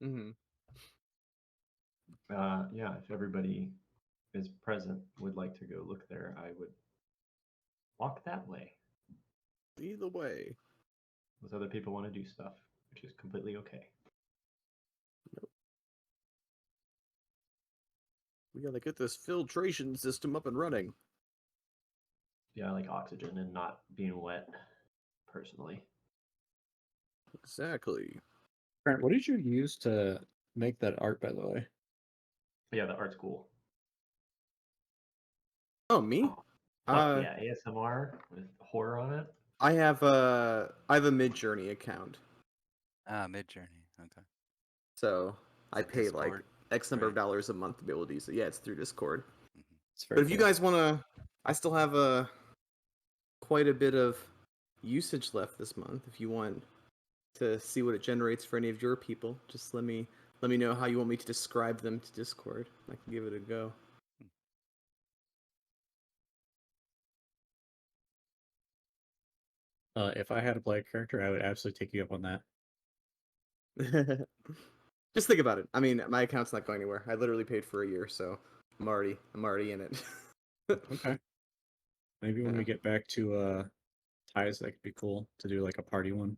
hmm Yeah, if everybody is present, would like to go look there, I would walk that way. Lead the way. Those other people want to do stuff, which is completely okay. We gotta get this filtration system up and running. Yeah, I like oxygen and not being wet, personally. Exactly. Brent, what did you use to make that art, by the way? Yeah, the art's cool. Oh, me? Fuck yeah, ASMR with horror on it. I have a Mid-Journey account, Mid-Journey. Okay. so I it pay like Discord? X number of Right. dollars a month to be able to use it. Yeah, it's through Discord. Mhm. It's very But if you cool. guys wanna, I still have quite a bit of usage left this month. If you want to see what it generates for any of your people, just let me know how you want me to describe them to Discord. I can give it a go. If I had a black character, I would absolutely take you up on that. Just think about it. I mean, my account's not going anywhere. I literally paid for a year, so I'm already in it. Okay. Maybe when we get back to ties, that could be cool to do like a party one.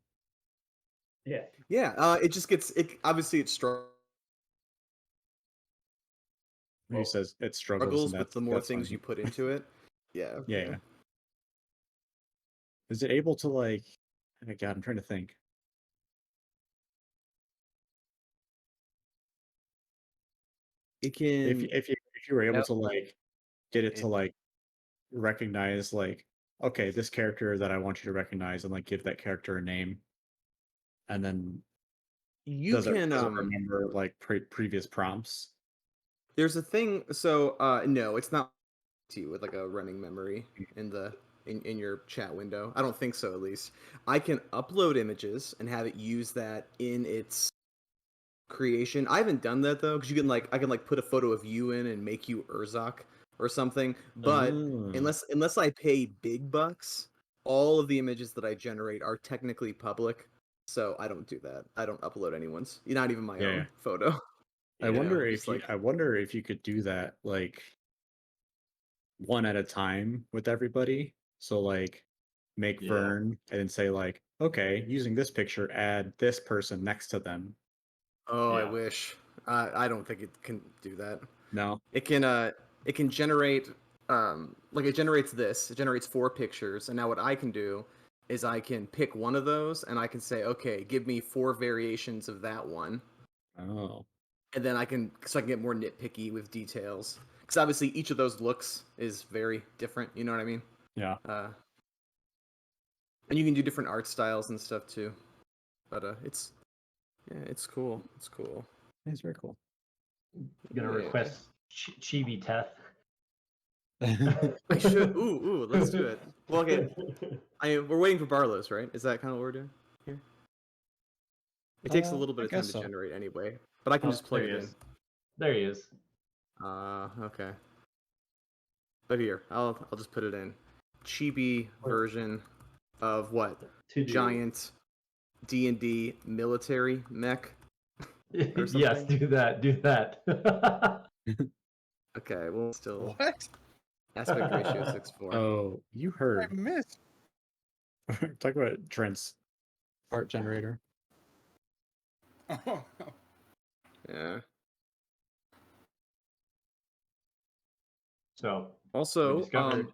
Yeah. Yeah, it just gets it. Obviously, it's strong. When he says it struggles, struggles and with the more that's things funny. you put into it. Yeah. Yeah. Is it able to like? Oh God, I'm trying to think. It can. If you were able Nope. to like get it It- to like recognize like, okay, this character that I want you to recognize, and like give that character a name, and then You can does it remember like previous prompts? There's a thing. So no, it's not to you with like a running memory in the in your chat window. I don't think so. At least I can upload images and have it use that in its creation. I haven't done that though, because you can like I can like put a photo of you in and make you Urzok or something. But Oh. unless I pay big bucks, all of the images that I generate are technically public. So I don't do that. I don't upload anyone's. Not even my Yeah. own photo. I You know, wonder just if you like I wonder if you could do that like one at a time with everybody. So like make Yeah. Vern and then say like, okay, using this picture, add this person next to them. oh, I Yeah. wish. I don't think it can do that. No. It can generate like it generates this. It generates 4 pictures, and now what I can do is I can pick one of those and I can say, okay, give me 4 variations of that one, Oh. and then I can get more nitpicky with details because obviously each of those looks is very different. You know what I mean? Yeah. And you can do different art styles and stuff too. But it's cool. It's cool. It's very cool. Gonna Yeah. request Chibi Teth. I should. Ooh, let's do it. Well, okay. We're waiting for Barlow's, right? Is that kind of what we're doing here? It takes a little bit I of time guess to so. generate anyway, but I can Oh, just plug there it he in. is. There he is. Okay. But here, I'll just put it in. Chibi version of what? To do. Giant D&D military mech or Yes, something? do that. Do that. Okay, well, still What? aspect ratio 6:4. Oh, you I heard. missed. Talk about Trent's art generator. Oh, Yeah. So we Also, discovered.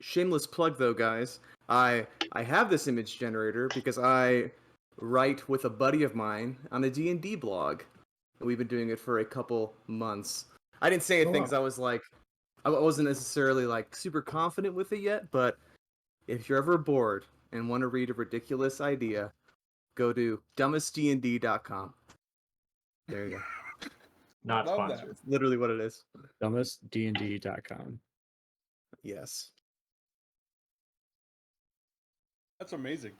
shameless plug though, guys. I have this image generator because I write with a buddy of mine on a D&D blog. We've been doing it for a couple months. I didn't say anything wow. because I was like, I wasn't necessarily like super confident with it yet. But if you're ever bored and want to read a ridiculous idea, go to dumbestdnd.com. There you go. Not Love that. sponsored. That's literally what it is. dumbestdnd.com. Yes. That's amazing.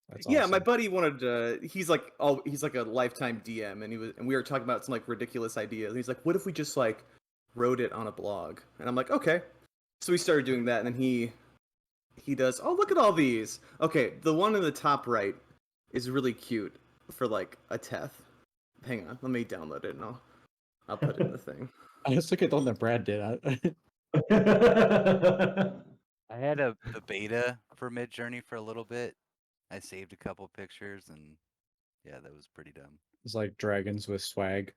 That's Yeah, awesome. my buddy wanted. He's like a lifetime DM, and we were talking about some like ridiculous ideas. And he's like, "What if we just like wrote it on a blog?" And I'm like, "Okay." So we started doing that, and then he does. Oh, look at all these. Okay, the one in the top right is really cute for like a Teth. Hang on, let me download it, and I'll put it in the thing. I just look at the one that Brad did. I had a beta for Midjourney for a little bit. I saved a couple pictures, and yeah, that was pretty dumb. It's like dragons with swag.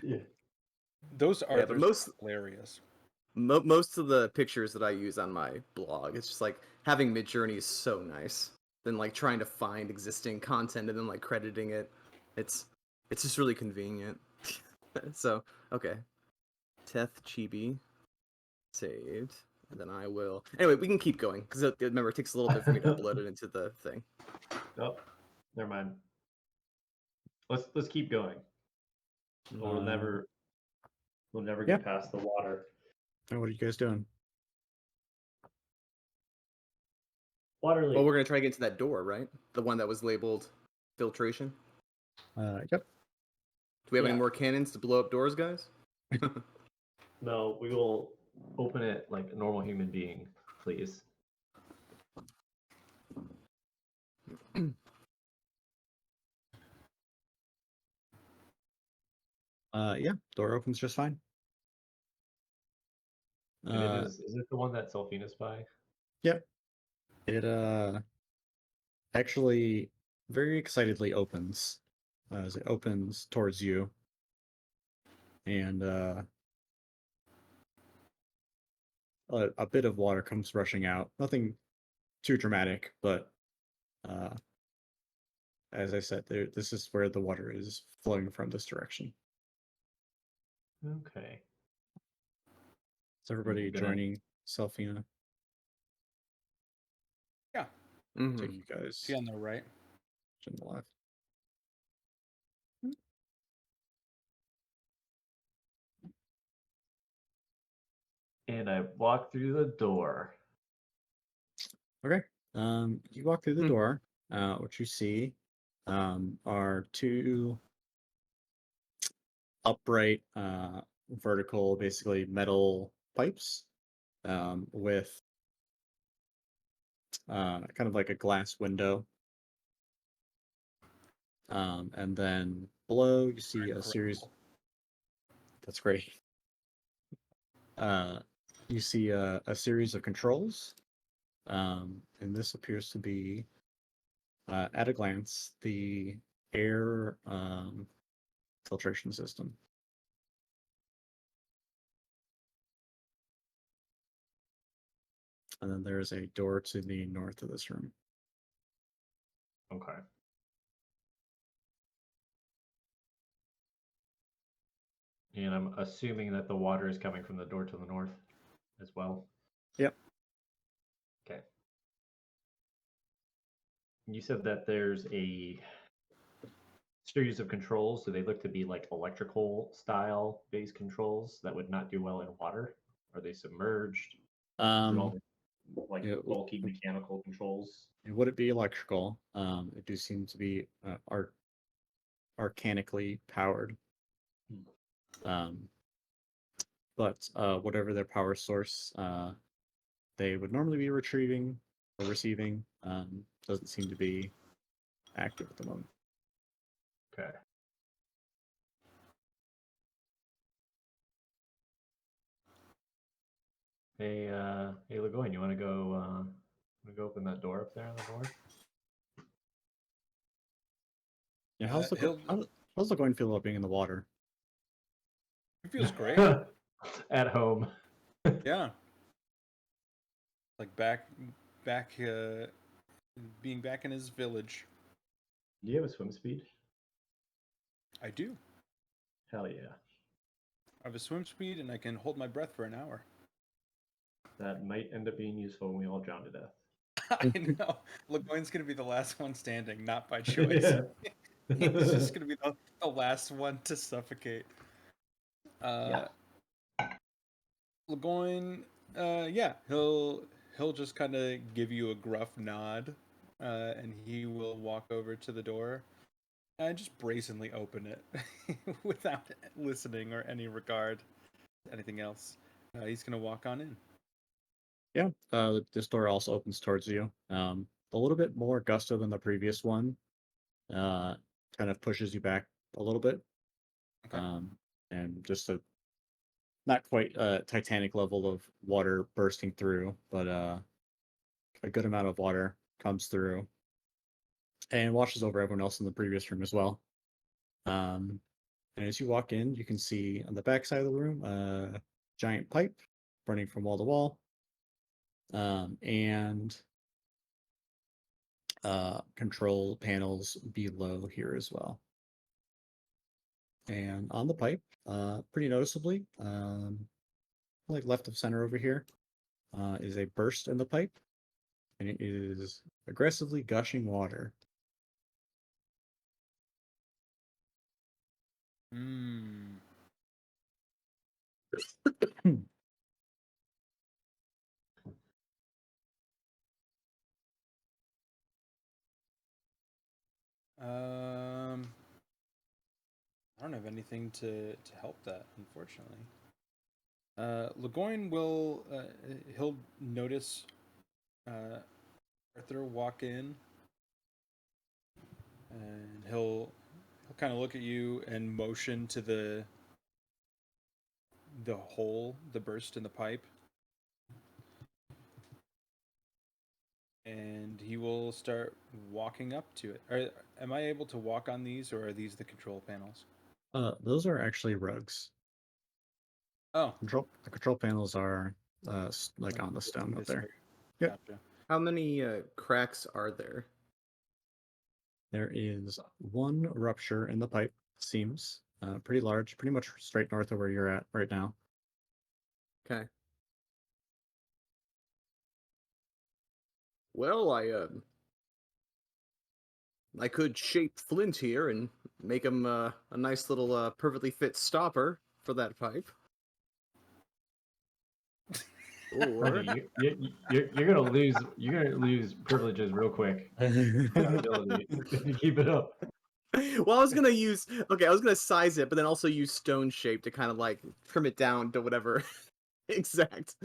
Yeah. Those Yeah, are but most hilarious. most of the pictures that I use on my blog, it's just like having Midjourney is so nice. Than like trying to find existing content and then like crediting it. It's just really convenient. So okay, Teth Chibi saved, and then I will. Anyway, we can keep going because remember it takes a little bit for me to upload it into the thing. Oh, never mind. Let's keep going. We'll never yeah. get past the water. Oh, what are you guys doing? Water Well, leak. we're gonna try to get into that door, right? The one that was labeled filtration. Yep. Do we have Yeah. any more cannons to blow up doors, guys? No, we will open it like a normal human being, please. Yeah. Door opens just fine. And it is it the one that Selfina's by? Yep. It actually very excitedly opens as it opens towards you. and a bit of water comes rushing out. Nothing too dramatic, but uh, as I said, this is where the water is flowing from this direction. Okay. Is everybody gonna- joining Selfina? Yeah. Mhm. Take you guys See on the right. to the left. And I walk through the door. Okay. You walk through the Hmm. door. What you see are two upright, vertical, basically metal pipes with kind of like a glass window. And then below you see a series. That's great. You see a series of controls. And this appears to be, at a glance, the air filtration system. And then there's a door to the north of this room. Okay. And I'm assuming that the water is coming from the door to the north as well. Yep. Okay. You said that there's a series of controls. Do they look to be like electrical style based controls that would not do well in water? Are they submerged? Is it all like Yeah, bulky mechanical controls? would it be electrical? It do seem to be arcanically powered. But whatever their power source, they would normally be retrieving or receiving, doesn't seem to be active at the moment. Okay. Hey, Lagoin, you want to go open that door up there on the north? Yeah, He'll. how's the going feel about being in the water? It feels great. At home. Yeah. Like back, being back in his village. Do you have a swim speed? I do. Hell yeah. I have a swim speed, and I can hold my breath for an hour. That might end up being useful when we all drown to death. I know. Lagoin's gonna be the last one standing, not by choice. Yeah. He's just gonna be the last one to suffocate. Yeah. Lagoin, yeah, he'll just kind of give you a gruff nod, and he will walk over to the door and just brazenly open it without listening or any regard to anything else. He's gonna walk on in. Yeah, this door also opens towards you. A little bit more gusto than the previous one. Kind of pushes you back a little bit. Okay. And just a not quite Titanic level of water bursting through, but a good amount of water comes through and washes over everyone else in the previous room as well. And as you walk in, you can see on the back side of the room a giant pipe running from wall to wall, and control panels below here as well. And on the pipe, pretty noticeably, like left of center over here, is a burst in the pipe, and it is aggressively gushing water. Hmm. I don't have anything to help that, unfortunately. Lagoin will he'll notice Arthur walk in, and he'll kind of look at you and motion to the hole, the burst in the pipe, and he will start walking up to it. Am I able to walk on these, or are these the control panels? Those are actually rugs. Oh, The control panels are like on the just stone in up this there. area. Yep. Gotcha. How many cracks are there? There is one rupture in the pipe seams, pretty large, pretty much straight north of where you're at right now. Okay. Well, I could shape Flint here and make him a nice little perfectly fit stopper for that pipe. Or You're gonna lose privileges real quick. Ability if you keep it up. well, I was gonna size it, but then also use stone shape to kind of like trim it down to whatever exact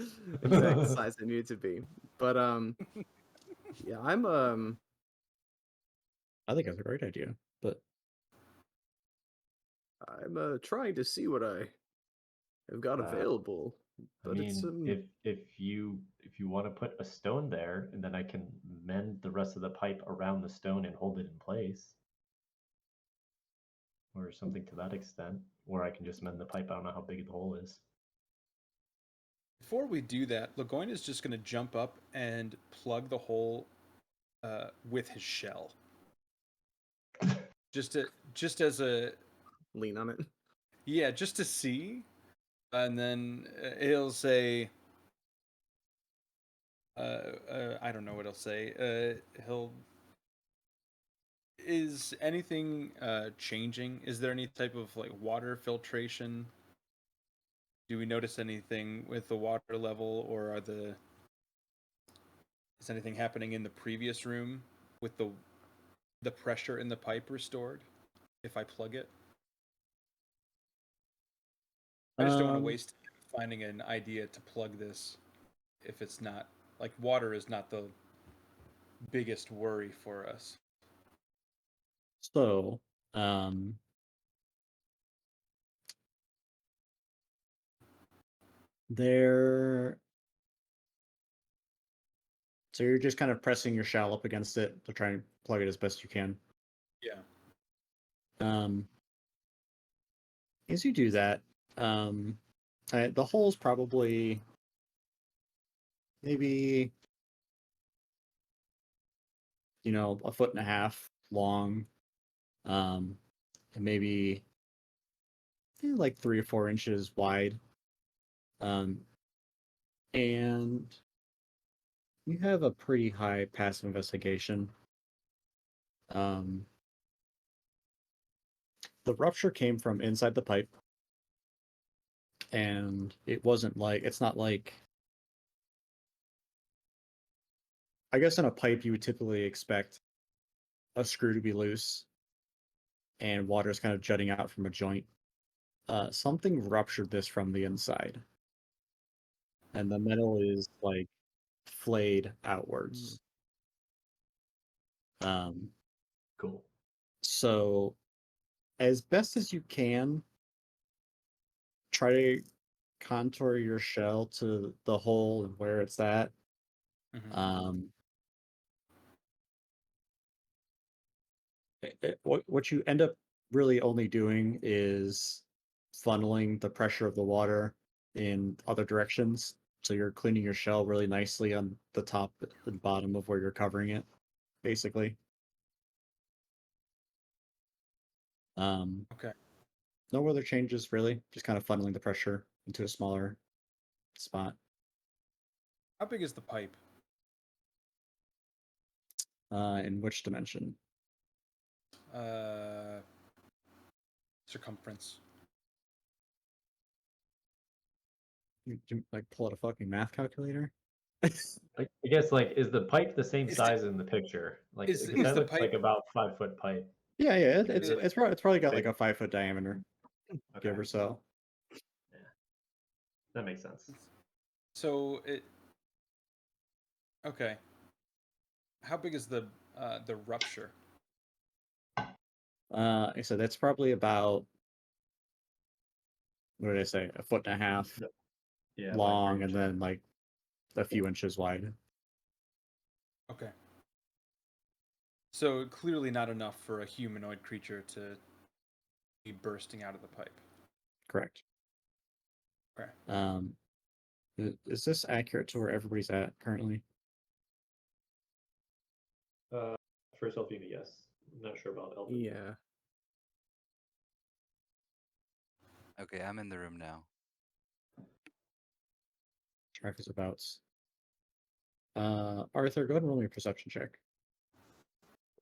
size it needed to be. But yeah, I think that's a great idea, but I'm trying to see what I have got available. I But it's mean, if you want to put a stone there, and then I can mend the rest of the pipe around the stone and hold it in place, or something to that extent, or I can just mend the pipe. I don't know how big the hole is. Before we do that, Lagoin is just going to jump up and plug the hole with his shell. Just as a lean on it. yeah, just to see, and then he'll say, I don't know what he'll say. He'll is anything changing? Is there any type of like water filtration? Do we notice anything with the water level, or is anything happening in the previous room with the pressure in the pipe restored if I plug it? I just don't want to waste finding an idea to plug this if it's not like water is not the biggest worry for us. So, um, there. So you're just kind of pressing your shell up against it to try and plug it as best you can. Yeah. Um, as you do that, the hole's probably maybe a foot and a half long, and maybe like 3 or 4 inches wide. And you have a pretty high passive investigation. The rupture came from inside the pipe, and it's not like, I guess in a pipe you would typically expect a screw to be loose and water's kind of jutting out from a joint. Something ruptured this from the inside, and the metal is like flayed outwards. Cool. So, as best as you can, try to contour your shell to the hole and where it's at. Mm-hmm. What you end up really only doing is funneling the pressure of the water in other directions. So you're cleaning your shell really nicely on the top and bottom of where you're covering it, basically. Okay. No other changes really, just kind of funneling the pressure into a smaller spot. How big is the pipe? In which dimension? Circumference. You like pull out a fucking math calculator? I guess like is the pipe the same Is size in the picture? Like is because that the looks like pipe about 5 foot pipe. Yeah, Like, is it it's probably got big? like a 5 foot diameter, give Okay, or so. yeah, that makes sense. so it okay. How big is the rupture? So that's probably about, what did I say, a foot and a half Yeah, long, like and then like a few inches wide. Okay. So clearly not enough for a humanoid creature to be bursting out of the pipe. Correct. Okay. Is this accurate to where everybody's at currently? For Sophia, yes. I'm not sure about Elton. Yeah. Okay, I'm in the room now. Track is about. Arthur, go ahead and roll me a perception check.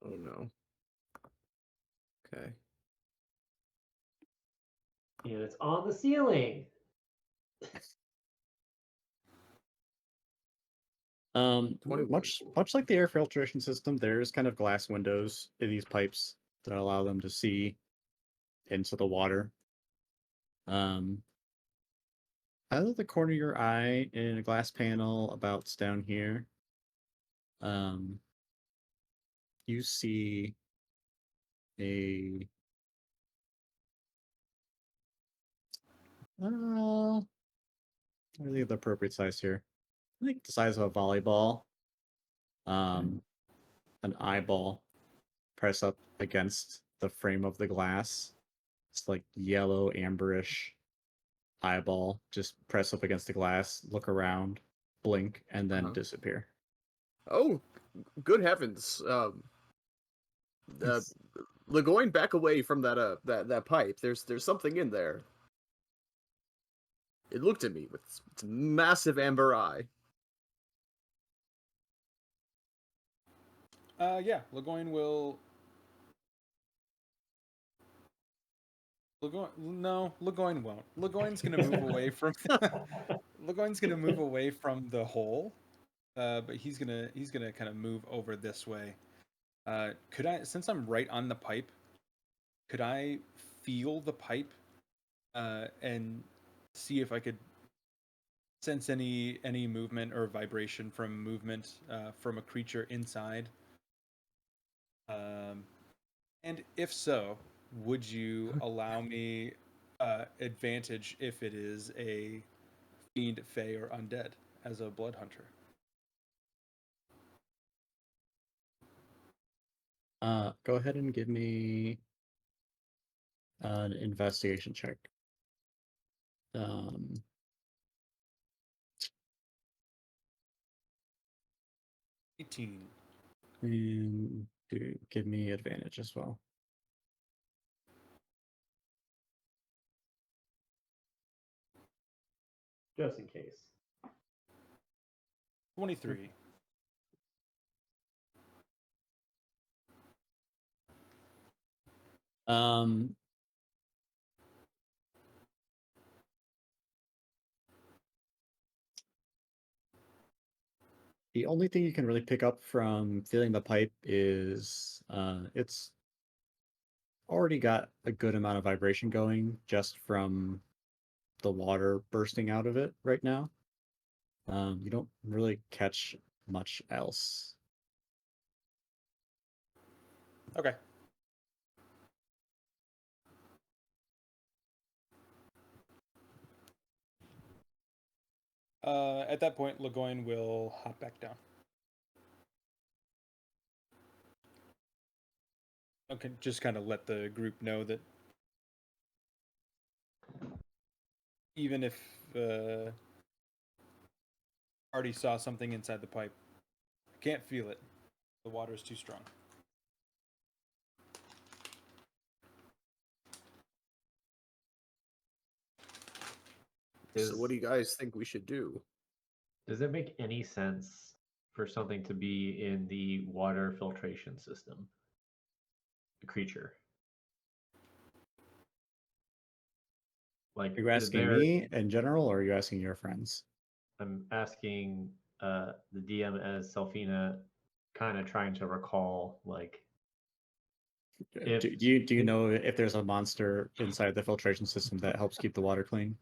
Oh no. Okay. And it's on the ceiling. Much like the air filtration system, there's kind of glass windows in these pipes that allow them to see into the water. Out of the corner of your eye, in a glass panel about down here, you see a really the appropriate size here. I think the size of a volleyball. An eyeball press up against the frame of the glass. It's like yellow, amberish eyeball. Just press up against the glass, look around, blink, and then Uh-huh. disappear. Oh, good heavens! Legoyne, back away from that pipe. There's something in there. It looked at me with its massive amber eye. Yeah, Legoyne will. Legoyne won't. Legoyne's gonna move away from. Legoyne's gonna move away from the hole, but he's gonna kind of move over this way. Could I, since I'm right on the pipe, could I feel the pipe, and see if I could sense any movement or vibration from movement from a creature inside? And if so, would you allow me advantage if it is a fiend, fey, or undead as a blood hunter? Go ahead and give me an investigation check. 18. And give me advantage as well. Just in case. 23. Um, the only thing you can really pick up from feeling the pipe is it's already got a good amount of vibration going just from the water bursting out of it right now. You don't really catch much else. Okay. At that point, Legoyne will hop back down. Okay, just kind of let the group know that even if already saw something inside the pipe, I can't feel it. The water is too strong. So what do you guys think we should do? Does it make any sense for something to be in the water filtration system? A creature. Like, Are you is asking there? me in general, or are you asking your friends? I'm asking the DM as Selfina, kind of trying to recall, like, if Do you know if there's a monster inside the filtration system that helps keep the water clean?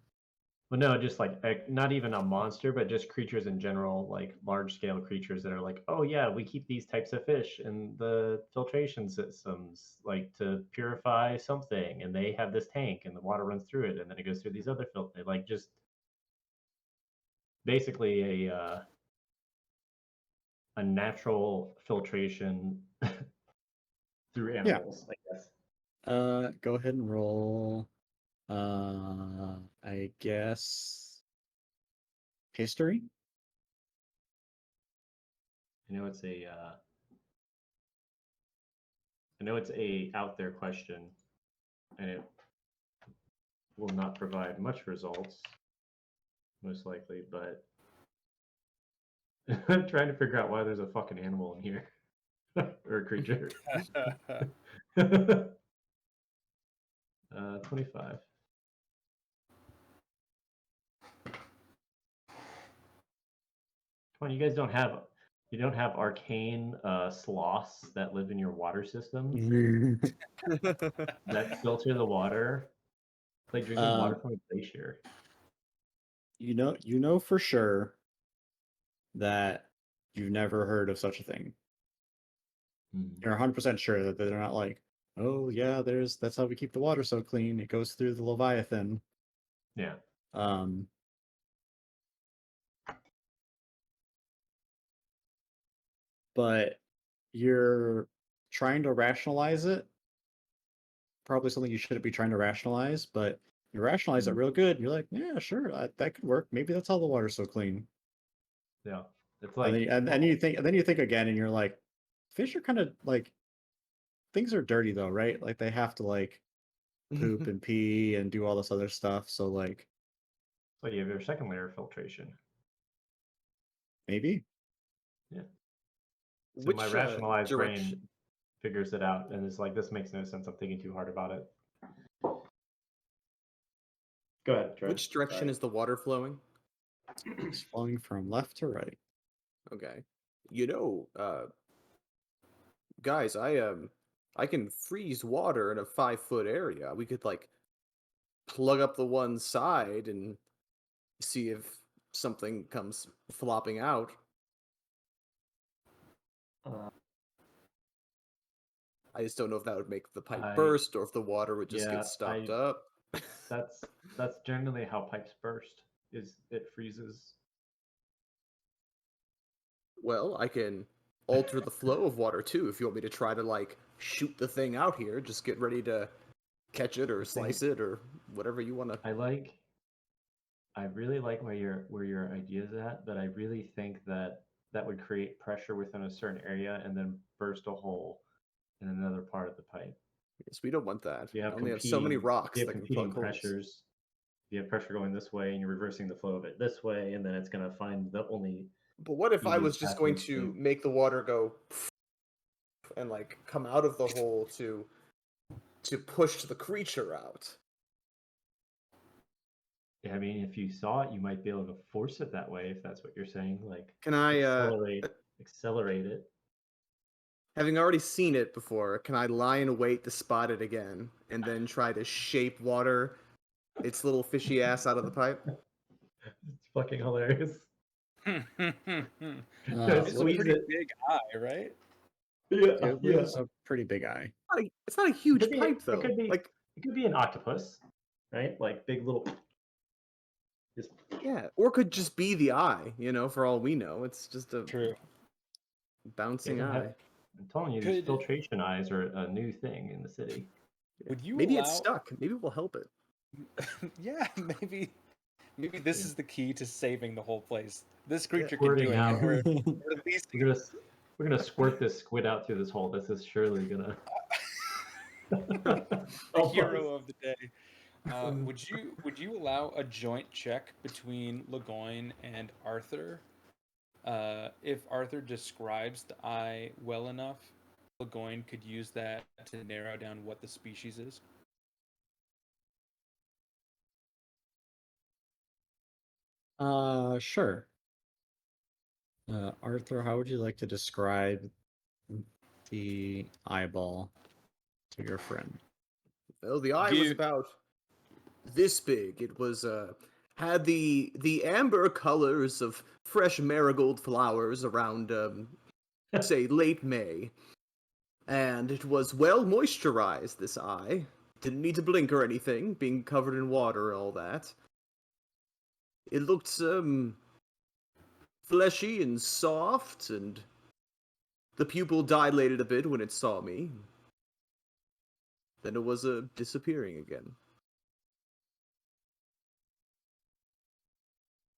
well, no, just like not even a monster, but just creatures in general, like large scale creatures that are like, oh yeah, we keep these types of fish in the filtration systems, like to purify something, and they have this tank, and the water runs through it, and then it goes through these other filter, like just basically a natural filtration through Yeah. animals, I guess. Go ahead and roll I guess history. I know it's a out there question, and it will not provide much results, most likely. But I'm trying to figure out why there's a fucking animal in here or a creature. 25. Come on, you guys don't have arcane sloths that live in your water system that filter the water. It's like drinking water from a glacier. You know for sure that you've never heard of such a thing. You're 100% sure that they're not like, oh yeah, that's how we keep the water so clean. It goes through the Leviathan. Yeah. But you're trying to rationalize it. Probably something you shouldn't be trying to rationalize, but you rationalize it real good. And you're like, yeah, sure, that could work. Maybe that's how the water's so clean. Yeah. It's like And then you think again, and you're like, fish are kind of like things are dirty though, right? Like they have to like poop and pee and do all this other stuff. So like you have your second layer of filtration. maybe. Yeah. So my rationalized direction? brain figures it out and is like, this makes no sense. I'm thinking too hard about it. Go ahead, Trey. Which direction Sorry. is the water flowing? It's flowing from left to right. Okay. Guys, I can freeze water in a 5-foot area. We could like plug up the one side and see if something comes flopping out. I just don't know if that would make the pipe burst or if the water would just get stopped up. That's generally how pipes burst. Is it freezes. Well, I can alter the flow of water too if you want me to try to like shoot the thing out here. Just get ready to catch it or slice it or whatever you want to. I really like where your idea is at, but I really think that would create pressure within a certain area and then burst a hole in another part of the pipe. Yes, we don't want that. You have I only have so many rocks that can plug holes. pressures. You have pressure going this way, and you're reversing the flow of it this way, and then it's going to find the only. But what if I was easiest just path going to to escape. make the water go and like come out of the hole to push the creature out? I mean, if you saw it, you might be able to force it that way. If that's what you're saying, like, Can I accelerate it? Having already seen it before, can I lie in wait to spot it again and then try to shape water its little fishy ass out of the pipe? It's fucking hilarious. It's a pretty big eye, right? Yeah, It is a pretty big eye. It's not a huge pipe though. It could be an octopus, right? Like big little. Yeah, or it could just be the eye. For all we know, it's just a bouncing eye. I'm telling you, these filtration eyes are a new thing in the city. Would you Maybe allow... it's stuck. Maybe we'll help it. Yeah, maybe this is the key to saving the whole place. This creature can Squirting do it. out. We're releasing We're gonna squirt this squid out through this hole. This is surely gonna. the hero of the day. Would you allow a joint check between Legoyne and Arthur? If Arthur describes the eye well enough, Legoyne could use that to narrow down what the species is. Sure. Arthur, how would you like to describe the eyeball to your friend? Well, the eye was about this big. It was had the amber colors of fresh marigold flowers around say late May. And it was well moisturized, this eye. Didn't need to blink or anything, being covered in water and all that. It looked fleshy and soft, and the pupil dilated a bit when it saw me. Then it was disappearing again.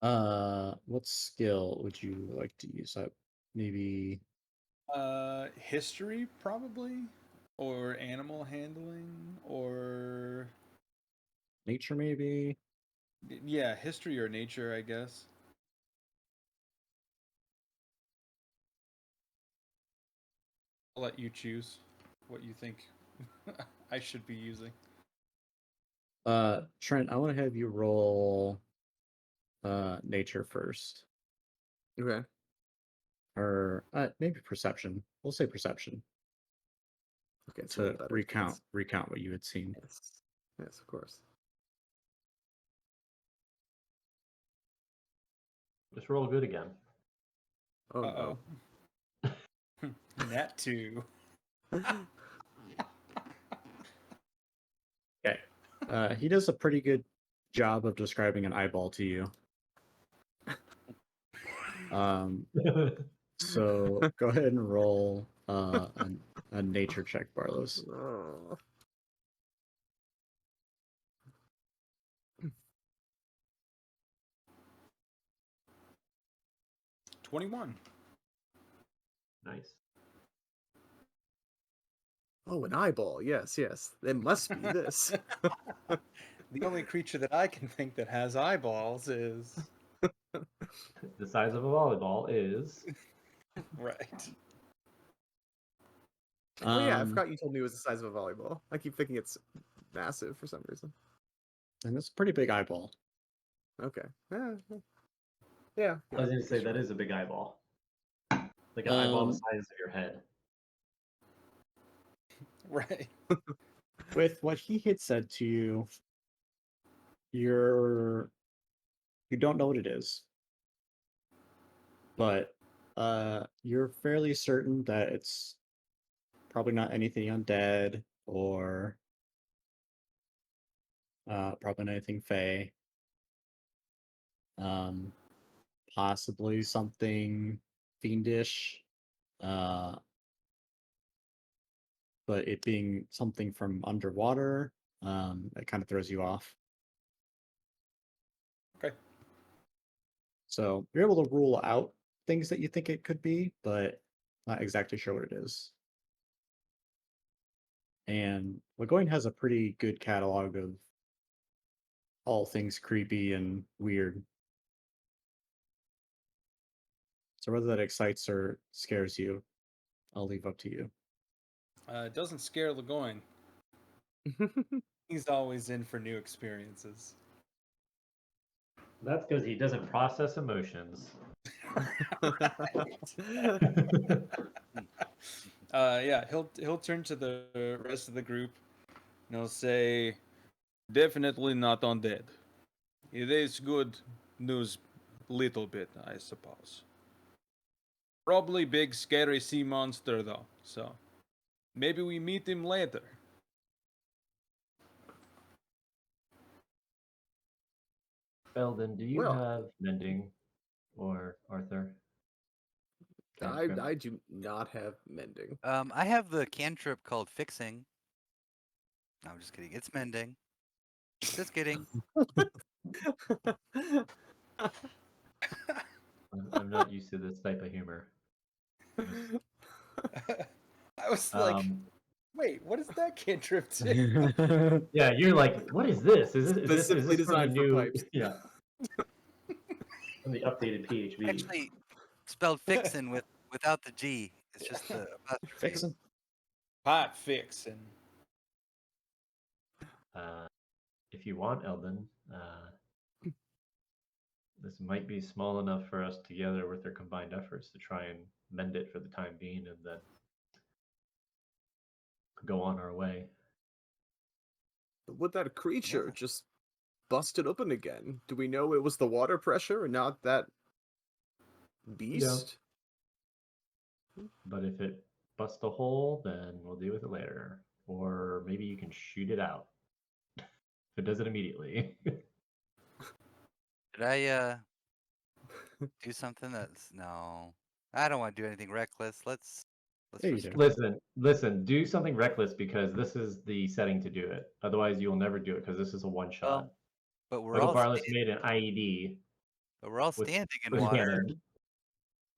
What skill would you like to use? Maybe History probably, or animal handling, or nature, maybe. yeah, history or nature, I guess. I'll let you choose what you think I should be using. Trent, I want to have you roll nature first, Okay. or maybe perception. We'll say perception Okay, it's a little to better. recount what you had seen. Yes. Yes, of course. Just roll good again. Oh Uh oh. Nat 2. Okay. He does a pretty good job of describing an eyeball to you. So go ahead and roll a nature check, Barlos. Oh. 21. Nice. Oh, an eyeball. Yes, yes. It must be this. The only creature that I can think that has eyeballs is The size of a volleyball is. right. Oh yeah, I forgot you told me it was the size of a volleyball. I keep thinking it's massive for some reason. And it's a pretty big eyeball. Okay. Yeah. I was going to say that is a big eyeball. Like an eyeball the size of your head. Right. With what he had said to you, you don't know what it is, but you're fairly certain that it's probably not anything undead or probably not anything fey. Possibly something fiendish. But it being something from underwater, it kind of throws you off. Okay. So you're able to rule out things that you think it could be, but not exactly sure what it is. And Lagoin has a pretty good catalog of all things creepy and weird. So whether that excites or scares you, I'll leave up to you. It doesn't scare Lagoin. He's always in for new experiences. That's because he doesn't process emotions. Yeah, he'll turn to the rest of the group and he'll say, "Definitely not undead. It is good news, little bit, I suppose. Probably big scary sea monster though, so maybe we meet him later." Eldon, do you Well- have mending or Arthur? I Cantrip? do not have mending. I have the cantrip called fixing. No, I'm just kidding. It's mending. Just kidding. I'm not used to this type of humor. I was like, wait, what is that cantrip do? Yeah, you're like, what is this? Is this Specifically from the designed for new? pipes. Yeah, from the updated PHB. Actually, spelled fixin' without the G. It's just the apostrophe. Fixing. Pipe fixing. If you want, Eldon, this might be small enough for us together with our combined efforts to try and mend it for the time being, and then go on our way. Would that creature just bust it open again? Do we know it was the water pressure and not that beast? But if it busts a hole, then we'll deal with it later. Or maybe you can shoot it out. If it does it immediately. Did I do something that's no? I don't want to do anything reckless. Let's Yeah, you respect- do. Listen, do something reckless because this is the setting to do it. Otherwise, you will never do it because this is a one shot. Well, but we're Michael all Barless made an IED But we're all With- standing in with water. cannon.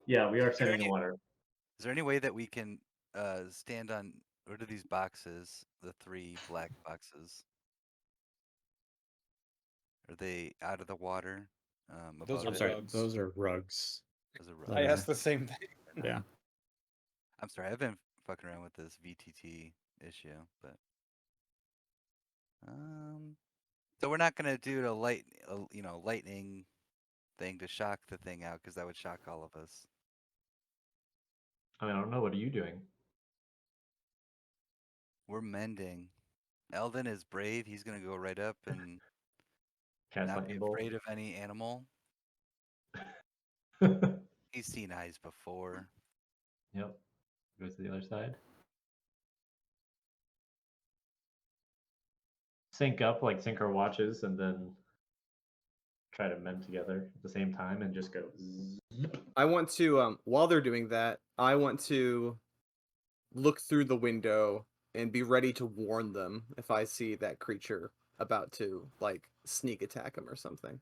Yeah, we are there standing in any- water. Is there any way that we can stand on? What are these boxes? The 3 black boxes. Are they out of the water? Those Above are I'm it? sorry, rugs. those are rugs. Those are that I are- asked the same thing. Yeah. I'm sorry, I've been fucking around with this VTT issue, but so we're not gonna do the lightning thing to shock the thing out because that would shock all of us. I mean, I don't know. What are you doing? We're mending. Eldon is brave. He's gonna go right up and Cast not be lightning bolt. afraid of any animal. He's seen eyes before. Yep. Goes to the other side. Sync up, like sync our watches, and then try to mend together at the same time and just go. Zzz. I want to while they're doing that, I want to look through the window and be ready to warn them if I see that creature about to like sneak attack him or something.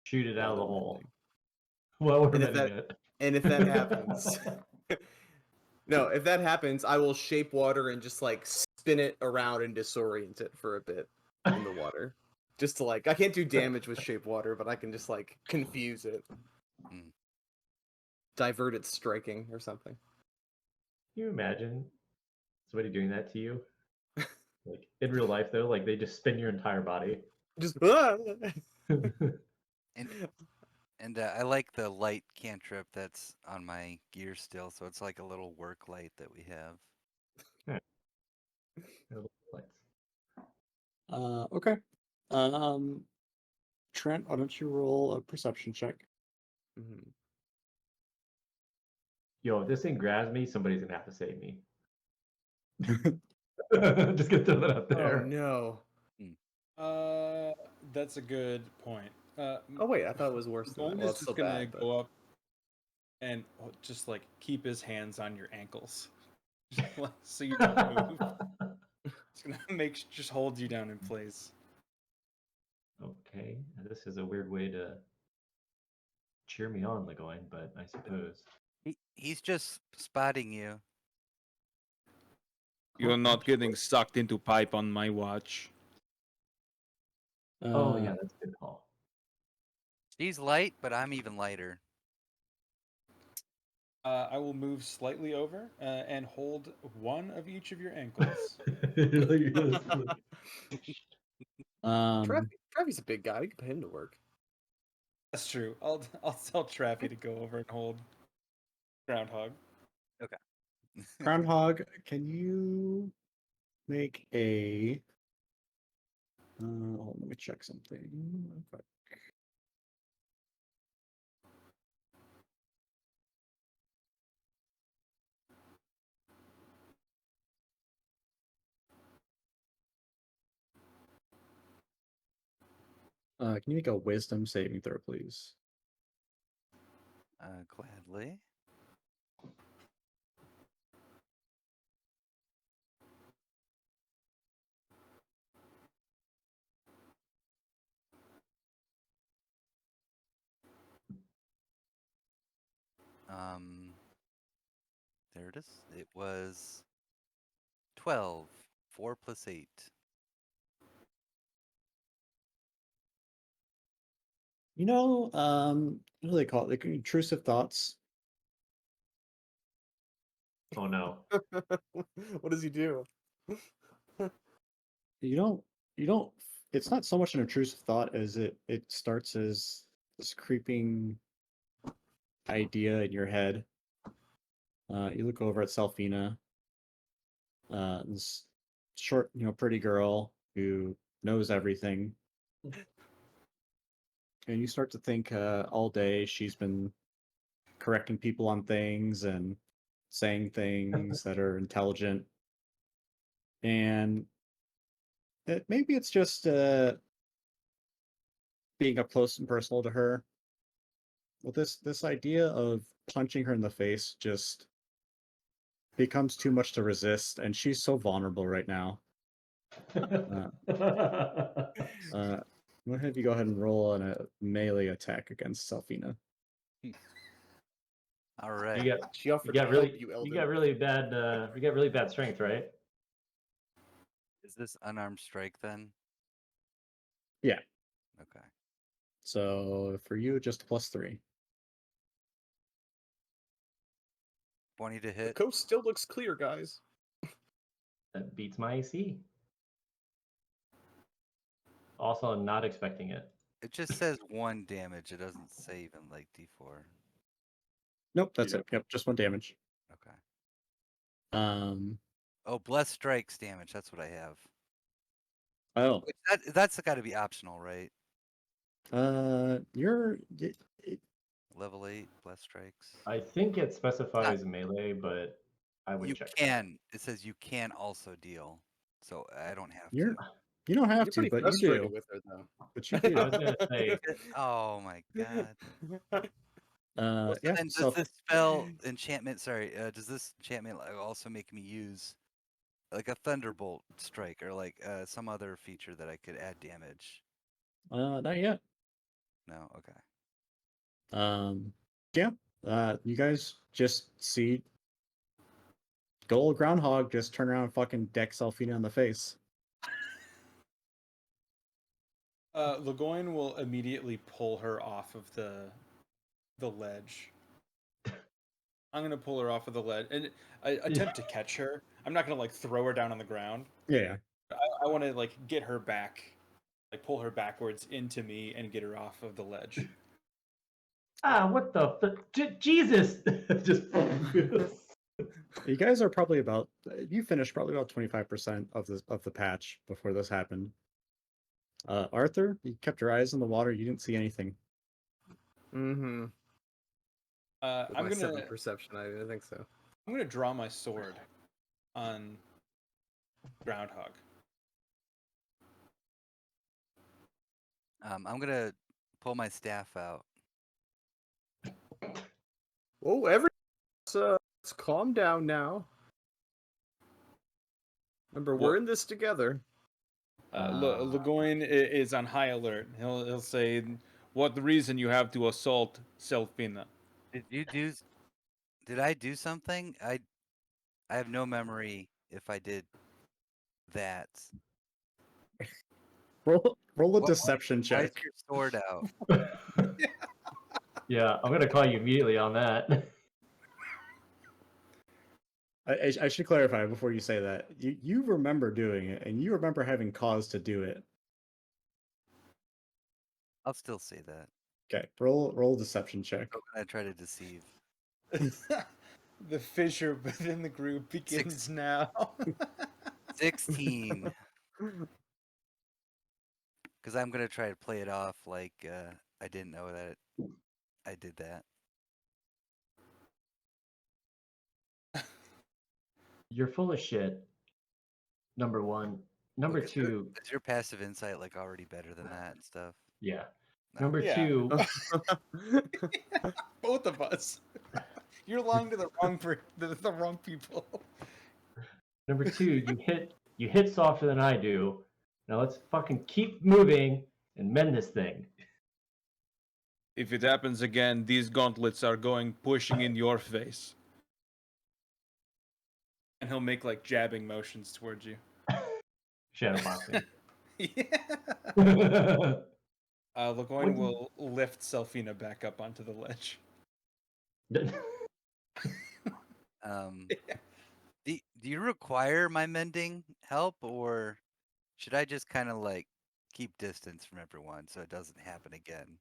Shoot it out of While the they're hole. mending. Well, we're And if mending that- it. And if that happens, no, if that happens, I will shape water and just like spin it around and disorient it for a bit in the water. Just to like, I can't do damage with shape water, but I can just like confuse it, Hmm. divert its striking or something. Can you imagine somebody doing that to you? Like in real life, though, like they just spin your entire body. Just And I like the light cantrip that's on my gear still, so it's like a little work light that we have. Okay. Trent, why don't you roll a perception check? Mhm. Yo, if this thing grabs me, somebody's gonna have to save me. Just gonna throw that out Oh there. no! That's a good point. Oh wait, I thought it was worse than that. Gold Well, is it's just still gonna bad, but go up and just like keep his hands on your ankles, just, like, so you don't move. It's gonna just hold you down in place. Okay, this is a weird way to cheer me on, Legoin, but I suppose. He's just spotting you. You're Oh, not actually- getting sucked into pipe on my watch. Oh yeah, that's a good call. He's light, but I'm even lighter. I will move slightly over and hold one of each of your ankles. Travy's a big guy. We can put him to work. That's true. I'll tell Traffy to go over and hold Groundhog. Groundhog, can you make a? Hold on, let me check something. real quick. Can you make a wisdom saving throw, please? Gladly. There it is. It was 12. 4 plus 8. What do they call it? Like intrusive thoughts. Oh no. What does he do? You don't. It's not so much an intrusive thought as it starts as this creeping idea in your head. You look over at Selfina, this short, pretty girl who knows everything, and you start to think all day she's been correcting people on things and saying things that are intelligent, and maybe it's just being up close and personal to her. Well, this idea of punching her in the face just becomes too much to resist, and she's so vulnerable right now. Uh, I'm gonna have you go ahead and roll on a melee attack against Selfina. All right. You got She offered you to got help really you, you Eldon. got really bad you got really bad strength, right? Is this unarmed strike then? Yeah. Okay. So for you, just +3. 20 to The hit. coast still looks clear, guys. That beats my AC. Also, I'm not expecting it. It just says 1 damage. It doesn't say even like D4. Nope, that's it. Yep, just 1 damage. Okay. Um. Oh, blessed strikes damage. That's what I have. Oh. Which that's got to be optional, right? You're. Level 8 blessed strikes. I think it specifies melee, but I would You check. can. It says you can also deal. So I don't have You're. to. You don't have You're to, pretty but you frustrated do. with her, though. But you I do. was gonna say Oh my god. Well, so Yeah. then does So this spell enchantment? Sorry, does this enchantment also make me use like a thunderbolt strike or like some other feature that I could add damage? not yet. No. Okay. Yeah. You guys just see Gold Groundhog just turn around and fucking deck Selfina in the face. Legoyne will immediately pull her off of the ledge. I'm gonna pull her off of the ledge and I attempt to catch her. I'm not gonna like throw her down on the ground. Yeah. I want to like get her back, like pull her backwards into me and get her off of the ledge. what the Jesus! Just You guys are probably about. You finished probably about 25% of the patch before this happened. Arthur, you kept your eyes on the water. You didn't see anything. Mm-hmm. With I'm my gonna 7 perception, I think so. I'm gonna draw my sword on Groundhog. I'm gonna pull my staff out. Oh, let's calm down now. Remember, we're in this together. Legoyne is on high alert. He'll say, "What reason you have to assault Selfina?" Did I do something? I have no memory if I did that. Roll a What- deception Why is check. your sword out? Yeah, I'm gonna call you immediately on that. I should clarify before you say that. You remember doing it, and you remember having cause to do it. I'll still say that. Okay, roll a deception check. I'm gonna try to deceive. The fissure within the group begins now. 16. Because I'm gonna try to play it off like I didn't know that I did that. You're full of shit. Number one. Number Look, two. is your passive insight like already better than that and stuff? Yeah. No. Number Yeah. two. Both of us. You're lying to the wrong people. Number two. You hit softer than I do. Now let's fucking keep moving and mend this thing. If it happens again, these gauntlets are pushing in your face. And he'll make like jabbing motions towards you. Shadow boxing. Yeah. Legoyne will lift Selfina back up onto the ledge. Do you require my mending help, or should I just kind of like keep distance from everyone so it doesn't happen again?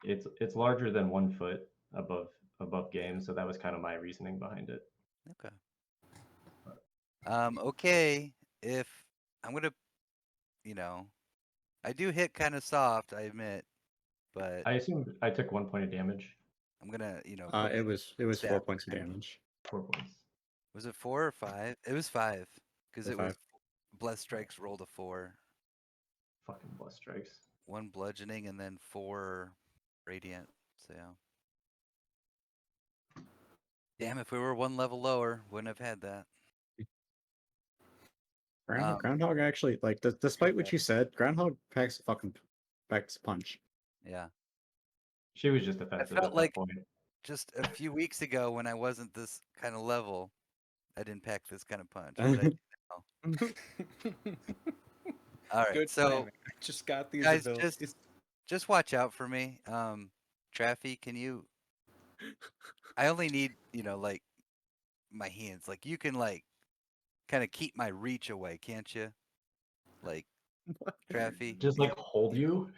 It's larger than 1 foot above game, so that was kind of my reasoning behind it. Okay. Okay. If I'm gonna, I do hit kind of soft, I admit, but I assume I took 1 point of damage. I'm gonna, put It my was 4 staff points of behind. damage. 4 points. Was it 4 or 5? It was 5 because Or it was 5. blessed strikes rolled a 4, Fucking blessed strikes. 1 bludgeoning, and then 4 radiant. So yeah. Damn, if we were 1 level lower, wouldn't have had that. Groundhog actually, like, despite what you said, Groundhog packs a fucking expects punch. Yeah. She was just offensive felt at that like- point. Just a few weeks ago when I wasn't this kind of level, I didn't pack this kind of punch. But I do now. All right. Good So timing. I just got these guys, abilities. just watch out for me. Traffy, can you? I only need like my hands. Like you can like kind of keep my reach away, can't you? Like Traffy. Just like hold you.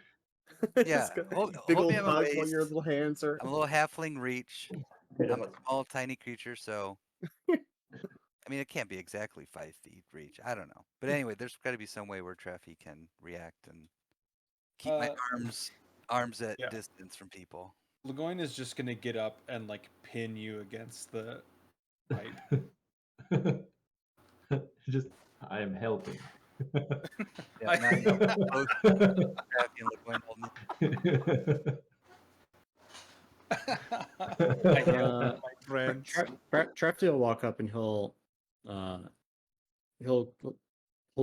Yeah, Just got hold big me old at my hug while your waist. little hands are. I'm a little halfling reach. I'm a small, tiny creature, so I mean, it can't be exactly 5 feet reach. I don't know, but anyway, there's got to be some way where Traffy can react and keep my arms at yeah. distance from people. Lagoin is just gonna get up and like pin you against the pipe. Just I am helping. Yeah, now both Traffy and LeGoyne hold me. I help Uh, my friends. Trafty will walk up and he'll hold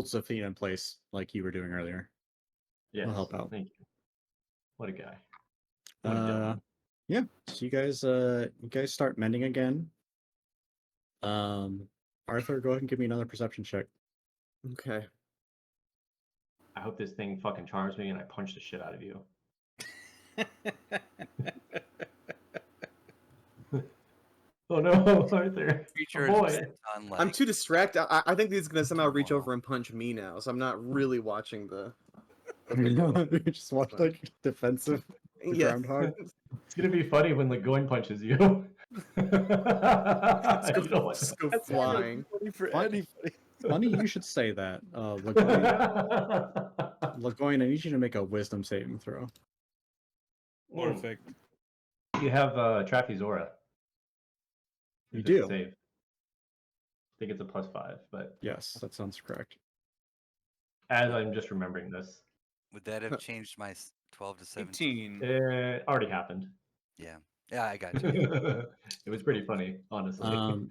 Sophia in place like you were doing earlier. Yes, I'll help out. Thank you. What a guy. What a gentleman. Yeah. So you guys start mending again. Arthur, go ahead and give me another perception check. Okay. I hope this thing fucking charms me and I punch the shit out of you. Oh no, Arthur. Creature Oh, is boy. on like I'm too distracted. I think he's gonna somehow reach Normal. over and punch me now, so I'm not really watching the. You just watch like defensive the Yeah. groundhog. It's gonna be funny when Lagoin punches you. I don't know what Just go That's not gonna be flying. funny for Funny. anybody. Funny you should say that. Lagoin, I need you to make a wisdom saving throw. Perfect. You have Traffy's aura. You If it's do. Save. I think it's a +5, but Yes, that sounds correct. as I'm just remembering this, would that have changed my 12 to 17? 18. it already happened. Yeah, I got you. It was pretty funny, honestly.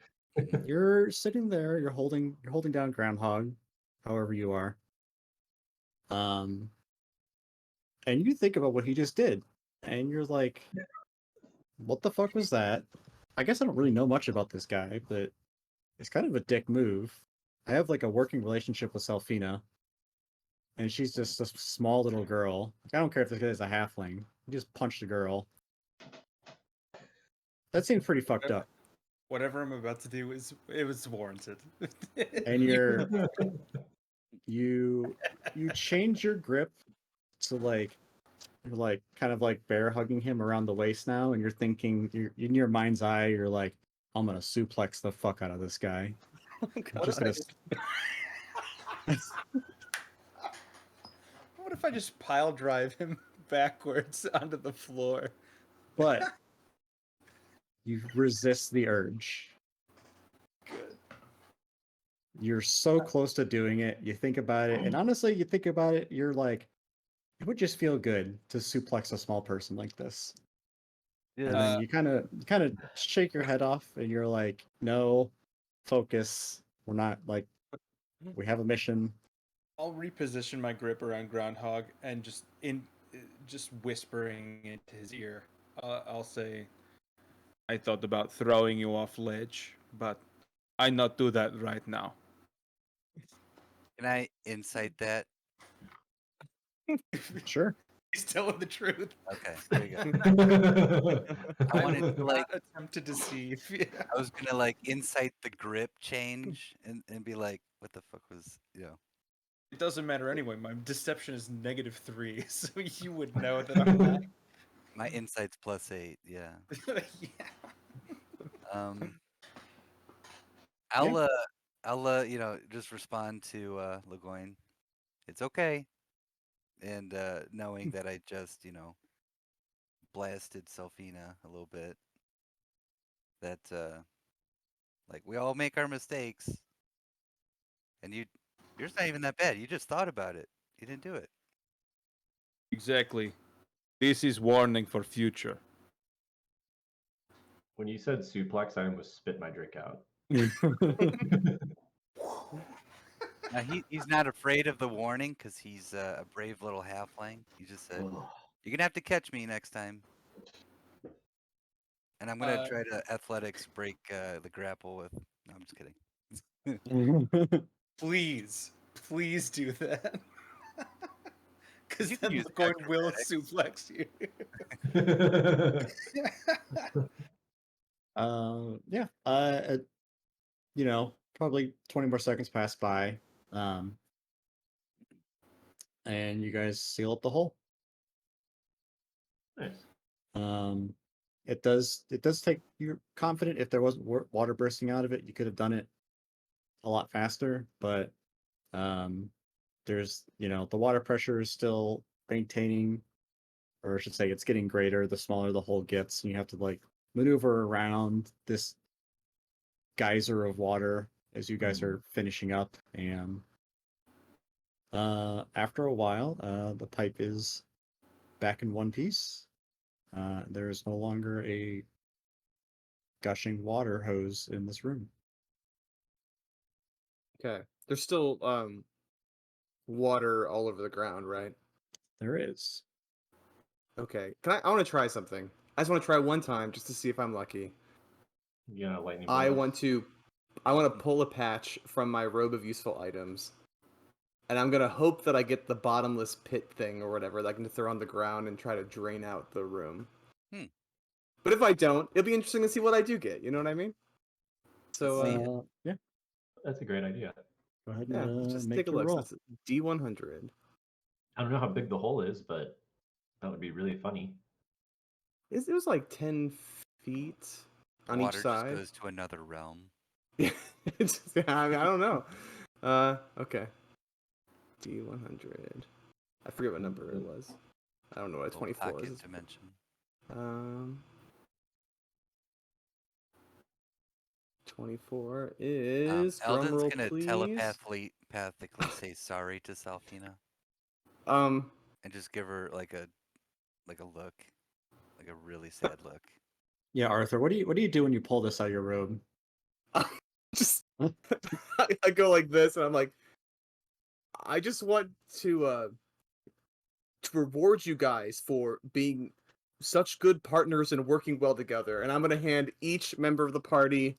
You're sitting there, you're holding down groundhog, however you are. And you think about what he just did, and you're like, what the fuck was that? I guess I don't really know much about this guy, but it's kind of a dick move. I have like a working relationship with Selfina, and she's just a small little girl. I don't care if this guy is a halfling. He just punched a girl. That seems pretty fucked up. Whatever I'm about to do was warranted. And you change your grip to you're like kind of like bear hugging him around the waist now, and you're thinking you're in your mind's eye, you're like, I'm gonna suplex the fuck out of this guy. I'm just gonna What if I just pile drive him backwards onto the floor? but you resist the urge. Good. You're so close to doing it. You think about it, and honestly, you think about it, you're like, it would just feel good to suplex a small person like this. And then you kind of shake your head off, and you're like, no, focus. We're not like, we have a mission. I'll reposition my grip around Groundhog and just whispering into his ear. I'll say, I thought about throwing you off ledge, but I not do that right now. Can I insight that? Sure. He's telling the truth. Okay, there you go. I wanted will to like, not attempt to deceive. Yeah. I was gonna like insight the grip change and be like, what the fuck was, It doesn't matter anyway. My deception is -3, so you would know that I'm not. my insight's +8. Yeah. Yeah. I'll just respond to Lagoin. It's okay, and knowing that I just blasted Selfina a little bit. That like we all make our mistakes, and yours not even that bad. You just thought about it. You didn't do it. Exactly. This is warning for future. When you said suplex, I almost spit my drink out. He's not afraid of the warning because he's a brave little halfling. He just said, Ugh. "You're gonna have to catch me next time." And I'm gonna Uh, try to athletics break the grapple with. No, I'm just kidding. please do that. Because You can then use Legoin will acrobatics. suplex you. Yeah. Probably 20 more seconds pass by. And you guys seal up the hole. Nice. It does take, you're confident if there wasn't water bursting out of it, you could have done it a lot faster, but there's, the water pressure is still maintaining, or I should say it's getting greater the smaller the hole gets, and you have to like maneuver around this geyser of water as you guys are finishing up. And after a while, the pipe is back in one piece. There is no longer a gushing water hose in this room. Okay. There's still water all over the ground, right? There is. Okay. I want to try something. I just want to try one time just to see if I'm lucky. You got a lightning I bolt. want to pull a patch from my robe of useful items. And I'm gonna hope that I get the bottomless pit thing or whatever that I can throw on the ground and try to drain out the room. Hmm. But if I don't, it'll be interesting to see what I do get. You know what I mean? So see it. Yeah. That's a great idea. Go ahead yeah, and just make take a your look. roll. So it's D100. I don't know how big the hole is, but that would be really funny. It was like 10 feet on Water each just side. goes to another realm. Yeah, I mean, I don't know. Okay. D100. I forget what number it was. I don't know what Little 24 pocket is. dimension. 24 is Eldon's drumroll, gonna please. telepathically say sorry to Salfina Um, and just give her like a look, like a really sad look. Yeah, Arthur, what do you do when you pull this out of your robe? just I go like this, and I'm like, I just want to reward you guys for being such good partners and working well together. And I'm gonna hand each member of the party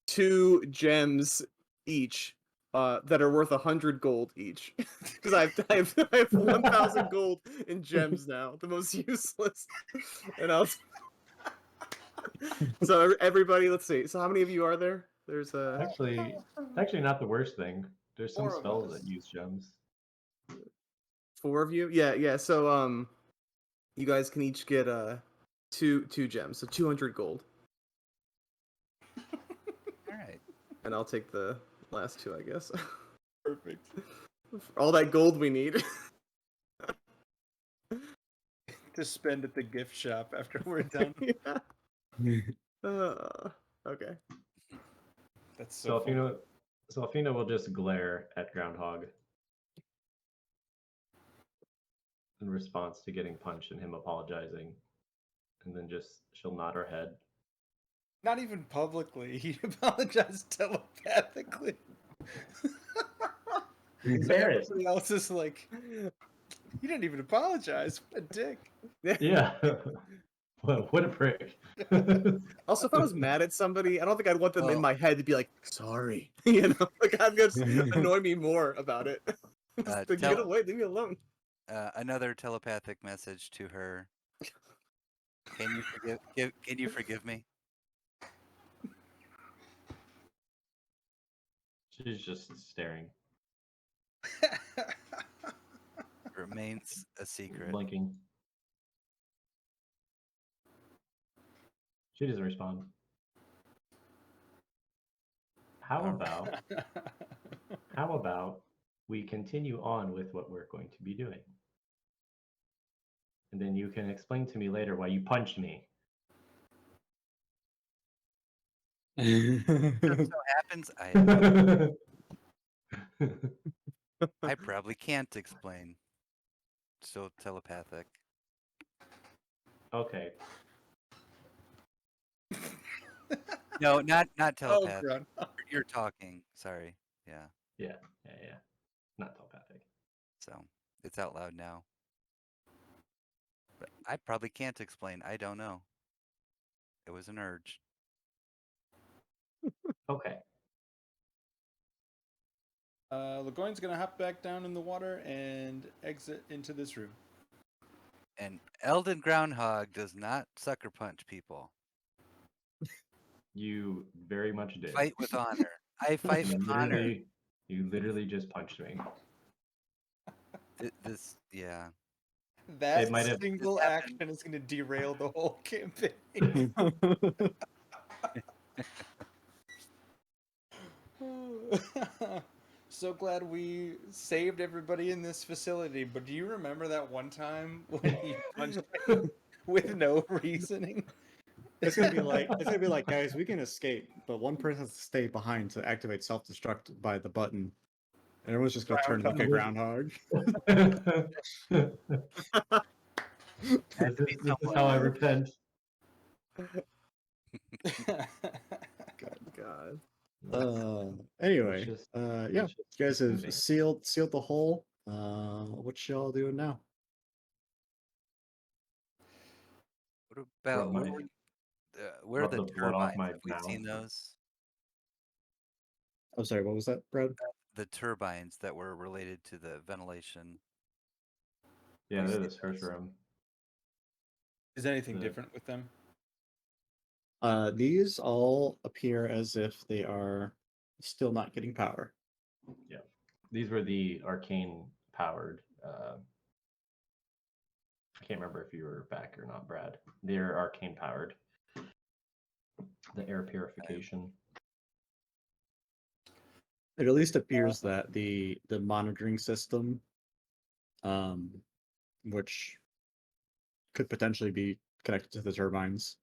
2 gems each, that are worth 100 gold each. Because I have 1,000 gold in gems now, the most useless. And so everybody, let's see. So how many of you are there? There's Actually, it's actually not the worst thing. There's some 4 of spells us. that use gems. 4 of you. Yeah. So you guys can each get two gems, so 200 gold, All right. and I'll take the last 2, I guess. Perfect. All that gold we need. To spend at the gift shop after we're done. Yeah. Okay. That's so So funny. Alfina will just glare at Groundhog in response to getting punched and him apologizing, and then she'll nod her head. Not even publicly. He apologized telepathically. Embarrassed. Everybody else is like, he didn't even apologize. What a dick. Yeah. What a prick. Also, if I was mad at somebody, I don't think I'd want them in Well- my head to be like, sorry. You know, like I'd just annoy me more about it. Just like, tell- get away, leave me alone. Another telepathic message to her. Can you forgive me? She's just staring, Remains a secret. blinking. She doesn't respond. How about we continue on with what we're going to be doing? And then you can explain to me later why you punched me. Just so happens I probably can't explain. So telepathic. Okay. No, not Oh, telepathic. God. You're talking. Sorry. Yeah. Yeah. Not telepathic. So it's out loud now. But I probably can't explain. I don't know. It was an urge. Okay. Lagoin's gonna hop back down in the water and exit into this room. And Elden Groundhog does not sucker punch people. You very much did. Fight with honor. I fight with honor. You literally just punched me. This, yeah. That might have- single this happened- action is gonna derail the whole campaign. So glad we saved everybody in this facility, but do you remember that one time when you punched me with no reasoning? It's gonna be like, guys, we can escape, but one person has to stay behind to activate self-destruct by the button. And everyone's just gonna turn into a groundhog. this is how I repent. God. Anyway, just- yeah, let's you just guys have convey. sealed the hole. What y'all doing now? What about my- where are rub the the blood off turbines? my Have we seen mouth. those? Oh, sorry, what was that, Brad? The turbines that were related to the ventilation. Yeah, We they're see this first those. room. Is anything The- different with them? These all appear as if they are still not getting power. Yeah, these were the arcane powered. I can't remember if you were back or not, Brad. They're arcane powered. The air purification. It at least appears that the monitoring system, which could potentially be connected to the turbines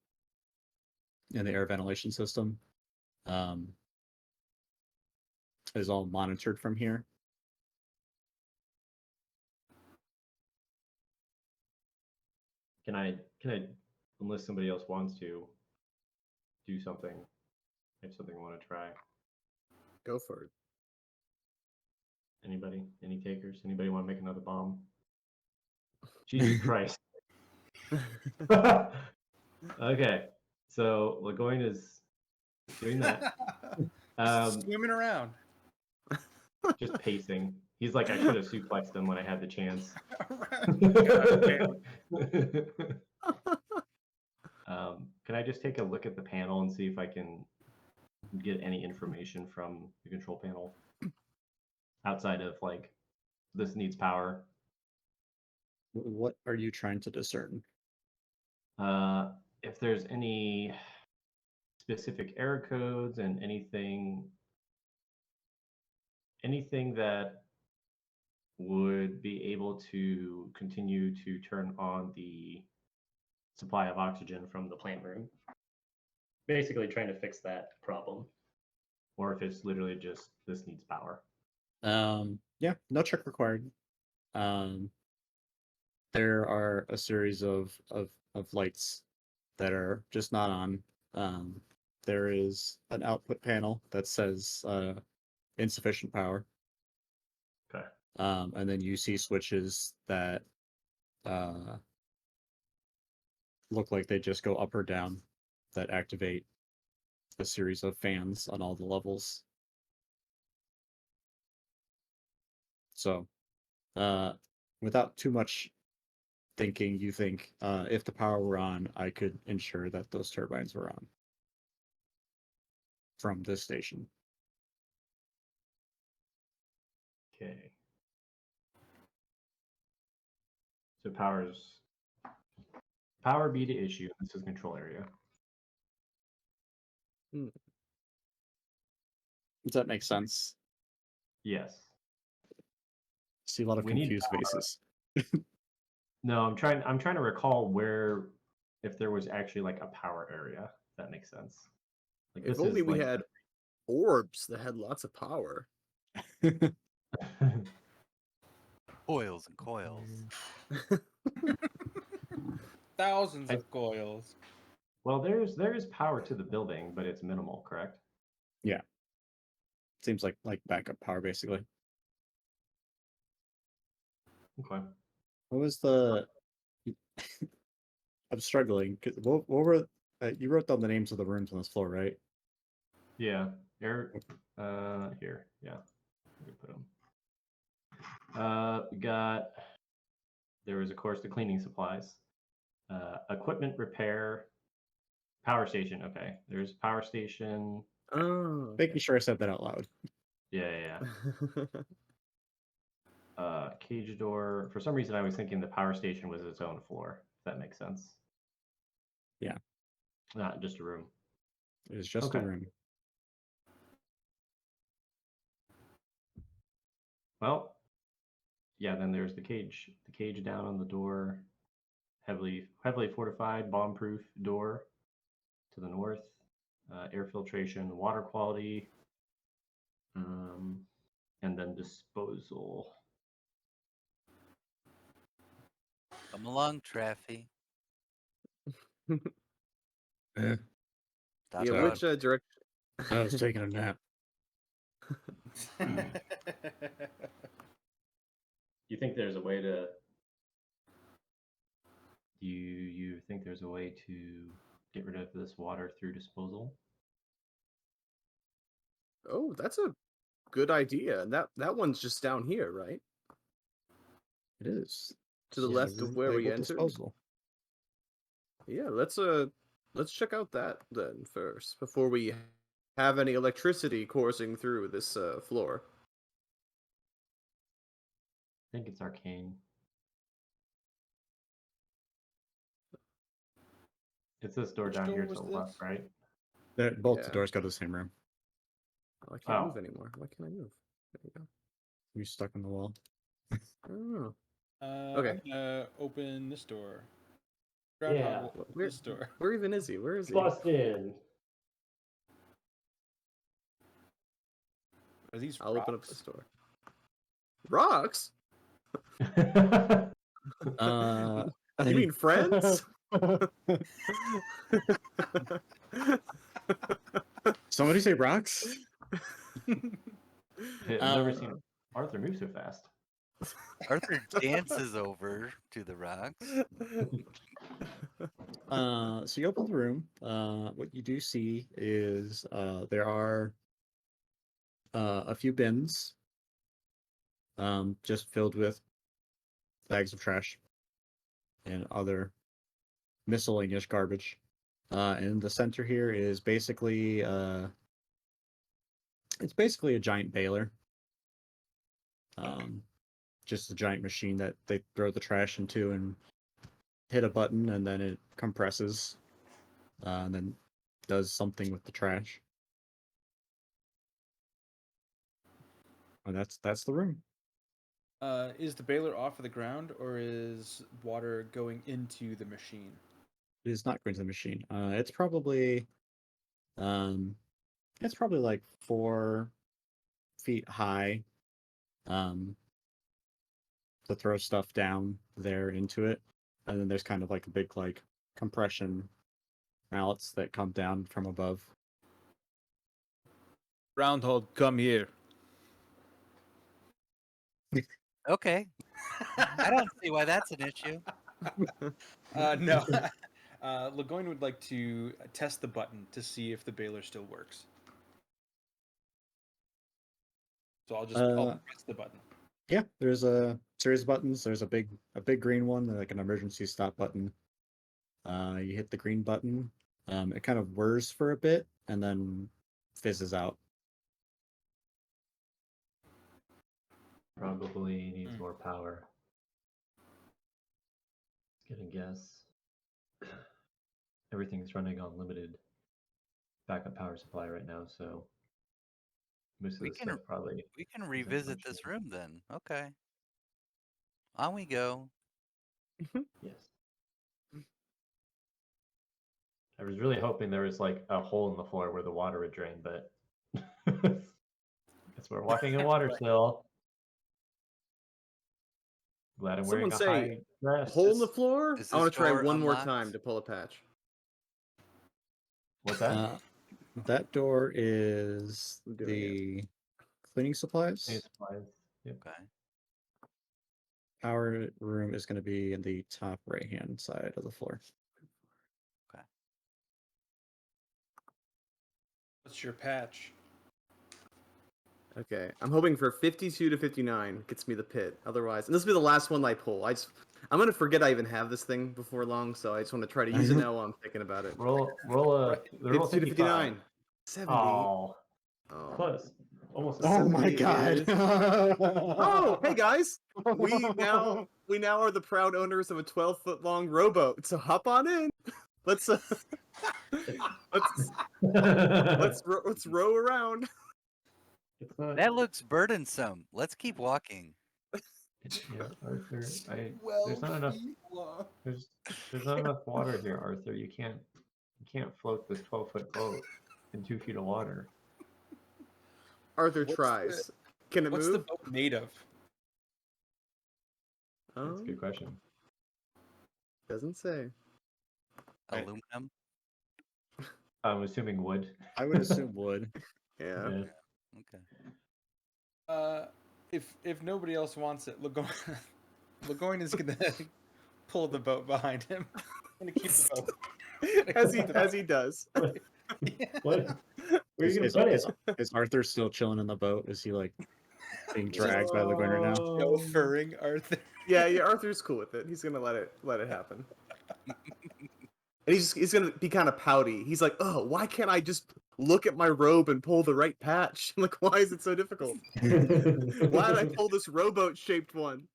and the air ventilation system, is all monitored from here. Can I, unless somebody else wants to do something, if something I want to try. Go for it. Anybody? Any takers? Anybody want to make another bomb? Jesus Christ. Okay, so Lagoin is doing that. Swimming around. Just pacing. He's like, I could have suplexed him when I had the chance. Can I just take a look at the panel and see if I can get any information from the control panel outside of like this needs power? What are you trying to discern? If there's any specific error codes and anything that would be able to continue to turn on the supply of oxygen from the plant room. Basically trying to fix that problem. Or if it's literally just this needs power. Yeah, no check required. There are a series of lights that are just not on. There is an output panel that says insufficient power. Okay. And then you see switches that look like they just go up or down that activate a series of fans on all the levels. So, without too much thinking, you think if the power were on, I could ensure that those turbines were on from this station. Okay. So power be the issue. This is control area. Does that make sense? Yes. See a lot of We need confused faces. No, I'm trying to recall where if there was actually like a power area. If that makes sense. Like If this only is we like had orbs that had lots of power. Coils and coils. Thousands of coils. Well, there is power to the building, but it's minimal, correct? Yeah. seems like backup power basically. Okay. What was the? I'm struggling. What were you wrote down the names of the rooms on this floor, right? Yeah. Here. Yeah. Let me put them. We got. There was, of course, the cleaning supplies, equipment repair, power station. Okay. There's power station. Oh. Making sure I said that out loud. Yeah. Cage door. For some reason, I was thinking the power station was its own floor. If that makes sense. Yeah. Not just a room. It was just Okay. a room. Well, yeah. Then there's the cage. The cage down on the door. Heavily fortified, bomb-proof door to the north. Air filtration, water quality, and then disposal. Come along, Traffy. Eh, Stop Yeah, So- which direction? I was taking a nap. You think there's a way to? You think there's a way to get rid of this water through disposal? Oh, that's a good idea. And that one's just down here, right? It is To the Yeah, left of where we labeled entered. disposal. Yeah, let's check out that then first before we have any electricity coursing through this floor. I think it's arcane. It's this door Which down door here to was the left, this? right? Both the Yeah. doors go to the same room. Oh, I can't Oh. move anymore. Why can't I move? There you go. You stuck in the wall. Oh. Okay. I'm gonna open this door. Groundhog will open this door. Where even is he? Where is he? Bust in. Are these I'll open up rocks? this door. Rocks? You mean friends? Somebody say rocks? I've never seen Arthur move so fast. Arthur dances over to the rocks. So you open the room. What you do see is there are a few bins, just filled with bags of trash and other miscellaneous garbage. And the center here is basically it's basically a giant baler. Just a giant machine that they throw the trash into and hit a button, and then it compresses, and then does something with the trash. And that's the room. Is the baler off of the ground, or is water going into the machine? It is not going to the machine. It's probably like 4 feet high. To throw stuff down there into it, and then there's kind of like a big like compression mallets that come down from above. Groundhog, come here. Okay. I don't see why that's an issue. No. Lagoin would like to test the button to see if the baler still works. So I'll press the button. Yeah, there's a series of buttons. There's a big green one, like an emergency stop button. You hit the green button. It kind of whirs for a bit and then fizzes out. Probably needs more power. Gonna guess. Everything's running on limited backup power supply right now, so most of We the can- stuff probably. We can revisit this room then. Okay. On we go. Yes. I was really hoping there was like a hole in the floor where the water would drain, but guess we're walking in water still. Glad I'm wearing Someone a say, high dress. Hole in the floor? is I want this to try door one more unlocked? time to pull a patch. What's that? That door is I'm doing the cleaning supplies. Any supplies? Yep. Okay. Power room is going to be in the top right-hand side of the floor. What's your patch? Okay, I'm hoping for 52 to 59 gets me the pit. Otherwise, and this will be the last one I pull. I'm gonna forget I even have this thing before long, so I just want to try to use it now while I'm thinking about it. Roll a Right. roll 52 to 55. 59. 70. Oh, Oh. close. Almost. a Oh my 70 god! is- Oh, hey guys! We now are the proud owners of a 12-foot long rowboat. So hop on in. Let's let's row around. It's not. That looks burdensome. Let's keep walking. Yeah, Arthur. Well, There's not enough. There's not enough water here, Arthur. You can't float this 12-foot boat in 2 feet of water. Arthur What's tries. Can it What's the move? boat made of? That's a good question. Doesn't say. Right. Aluminum. I'm assuming wood. I would assume wood. Yeah. Yeah. Okay. If nobody else wants it, Lagoin is gonna pull the boat behind him. Gonna keep the boat. as he does. What? Where are Is, you is, gonna put is, it? is Arthur still chilling in the boat? Is he like being dragged by Lagoin right now? Chauffeuring Arthur. Yeah, Arthur's cool with it. He's gonna let it happen. And he's gonna be kind of pouty. He's like, oh, why can't I just look at my robe and pull the right patch? I'm like, why is it so difficult? Why did I pull this rowboat shaped one?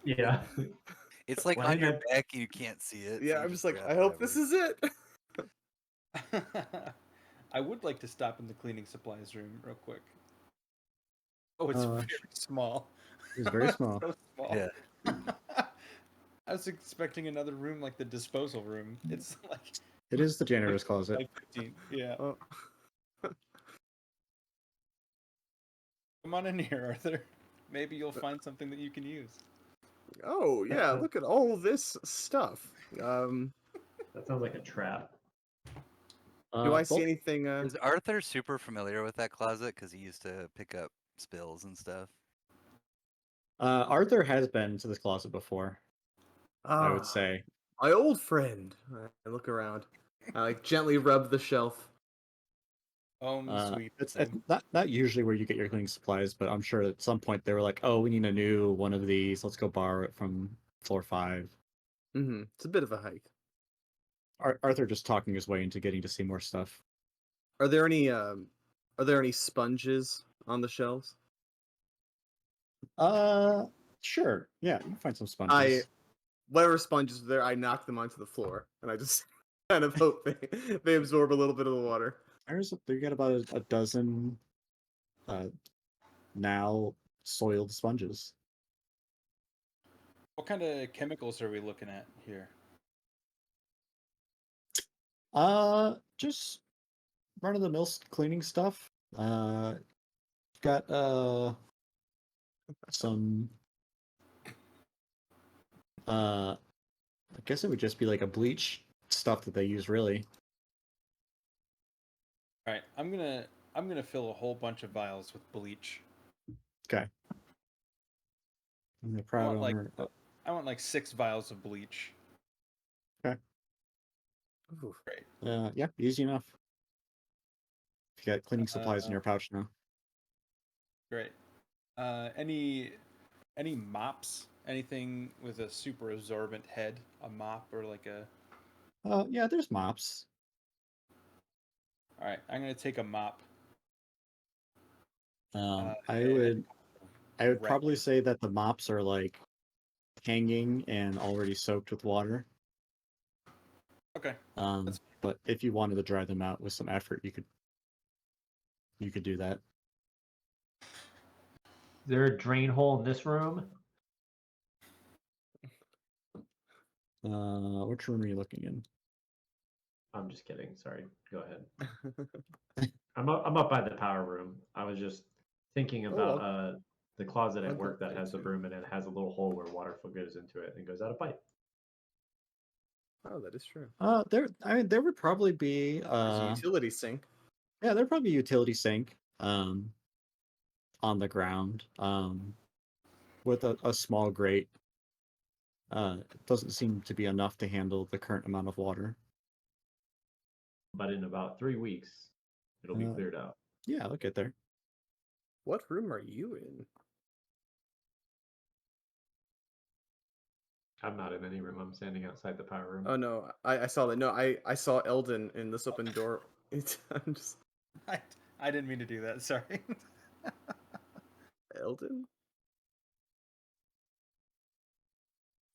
Yeah. It's like Why on did your I- back, you can't see it. Yeah, so you I'm just like, grab I hope this whatever. is it. I would like to stop in the cleaning supplies room real quick. Oh, it's Uh, very small. It's very small. So small. Yeah. I was expecting another room like the disposal room. It's like It is the janitor's closet. like 15. Yeah. Oh. Come on in here, Arthur. Maybe you'll find something that you can use. Oh yeah, look at all this stuff. That sounds like a trap. Do I see both- anything? Is Arthur super familiar with that closet? Because he used to pick up spills and stuff. Arthur has been to this closet before, I would Ah, say. my old friend. I look around. I like gently rub the shelf. Sweet. It's thing. not usually where you get your cleaning supplies, but I'm sure at some point they were like, "Oh, we need a new one of these. Let's go borrow it from floor 5." Mm-hmm. It's a bit of a hike. Arthur just talking his way into getting to see more stuff. Are there any sponges on the shelves? Sure. Yeah, you can find some sponges. Whatever sponges are there, I knock them onto the floor, and I just kind of hope they absorb a little bit of the water. They got about a dozen now soiled sponges. What kind of chemicals are we looking at here? Just run of the mill cleaning stuff. Got some I guess it would just be like a bleach stuff that they use really. All right, I'm gonna fill a whole bunch of vials with bleach. Okay. I'm the proud owner. I want like 6 vials of bleach. Ooh. Great. Yeah, easy enough. If you got cleaning supplies in your pouch now. Great. Any mops? Anything with a super absorbent head? A mop or like a? Yeah, there's mops. All right, I'm gonna take a mop. I and would rat- probably say that the mops are like hanging and already soaked with water. Okay. But if you wanted to dry them out with some effort, you could do that. Is there a drain hole in this room? Which room are you looking in? I'm just kidding. Sorry. Go ahead. I'm up by the power room. I was just thinking about the closet I'll at work go that there has the too. broom and it has a little hole where water flow goes into it and goes out a pipe. Oh, that is true. There would probably be There's a utility sink. yeah, there'd probably be a utility sink. um, on the ground, with a small grate. It doesn't seem to be enough to handle the current amount of water. But in about 3 weeks, it'll be cleared out. Yeah, I'll get there. What room are you in? I'm not in any room. I'm standing outside the power room. Oh no, I saw that. No, I saw Eldon in this open door. I'm just I didn't mean to do that. Sorry. Eldon.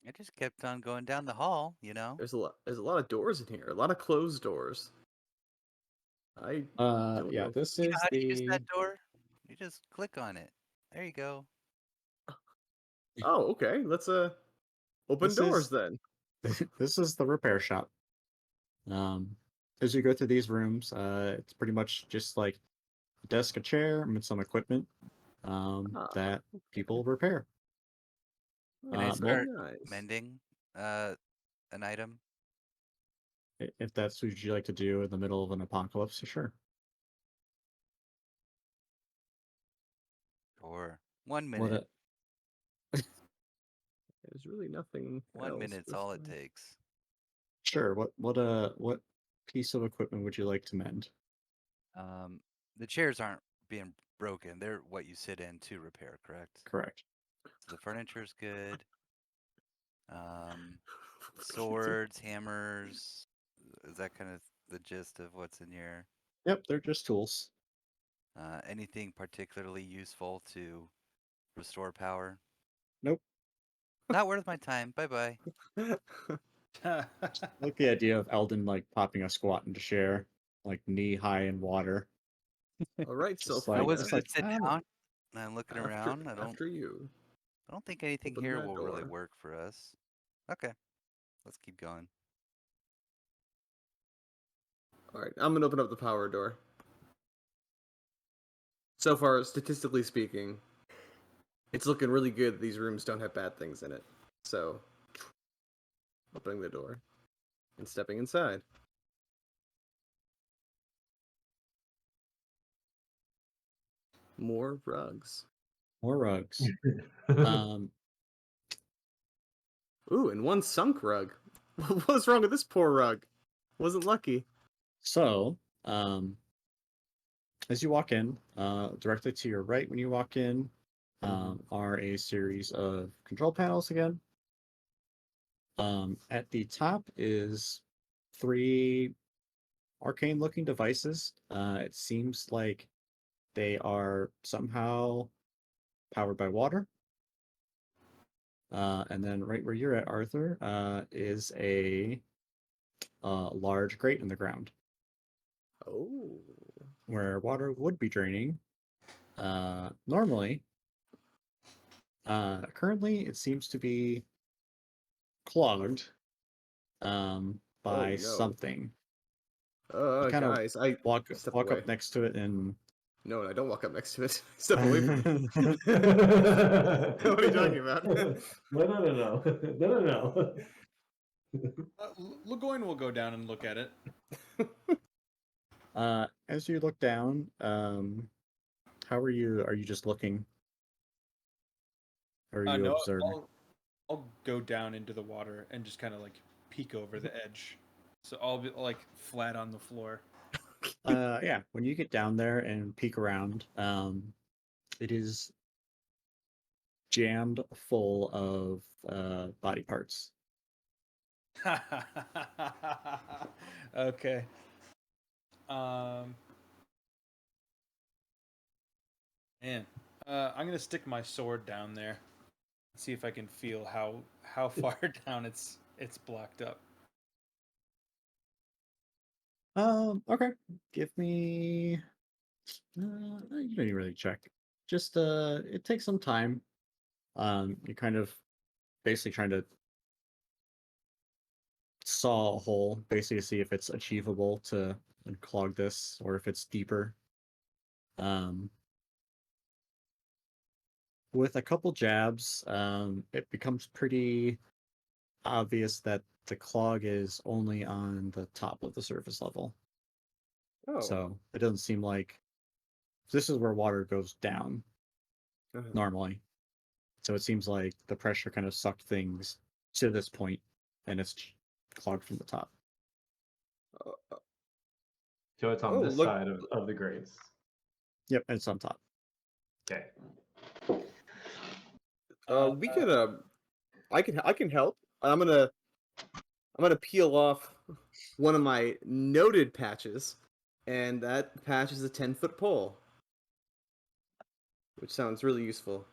I just kept on going down the hall, you know. There's a lot of doors in here. A lot of closed doors. I don't Yeah, know. this You know is how to use the that door? You just click on it. There you go. Oh, okay. Let's open This doors is- then. this is the repair shop. As you go through these rooms, it's pretty much just like a desk, a chair, and some equipment Ah, that people repair. Can I Well, start nice. mending an item? if that's what you like to do in the middle of an apocalypse, sure. Or 1 What minute. There's really nothing 1 else minute's this all it way. takes. Sure. What piece of equipment would you like to mend? The chairs aren't being broken. They're what you sit in to repair, correct? Correct. So the furniture's good. Swords, hammers. Is that kind of the gist of what's in here? Yep, they're just tools. Anything particularly useful to restore power? Nope. Not worth my time. Bye bye. I like the idea of Eldon like popping a squat into share, like knee high in water. All right, Just Sophia. I was just gonna like, sit "Ah, down. And I'm looking around. After you. I don't think anything Open here that will really door. work for us. Okay, let's keep going. All right, I'm gonna open up the power door. So far, statistically speaking, it's looking really good that these rooms don't have bad things in it. So, opening the door and stepping inside. More rugs. more rugs." Um, Ooh, and one sunk rug. What's wrong with this poor rug? Wasn't lucky. so, as you walk in, directly to your right when you walk in, are a series of control panels again. At the top is 3 arcane-looking devices. It seems like they are somehow powered by water. And then right where you're at, Arthur, is a large grate in the ground Oh. where water would be draining. Normally, currently it seems to be clogged by Oh no. something. You kind of Guys, I walk step walk away. up next to it and No, I don't walk up next to it. Step away from it. What are you talking about? No. Lagoin will go down and look at it. as you look down, how are you? Are you just looking? Or are you No, observing? I'll go down into the water and just kind of like peek over the edge. So I'll be like flat on the floor. Yeah, when you get down there and peek around, it is jammed full of body parts. Okay. Man, I'm gonna stick my sword down there. See if I can feel how far down it's blocked up. Okay. Give me. You don't even really check. Just it takes some time. You're kind of basically trying to saw a hole, basically to see if it's achievable to unclog this or if it's deeper. Um, with a couple jabs, it becomes pretty obvious that the clog is only on the top of the surface level. Oh. So it doesn't seem like this is where water goes down Uh-huh. normally. So it seems like the pressure kind of sucked things to this point, and it's clogged from the top. So it's on Oh, this look- side of the grates. Yep, and it's on top. Okay. We could I can help. I'm gonna peel off one of my noted patches, and that patch is a 10-foot pole, which sounds really useful.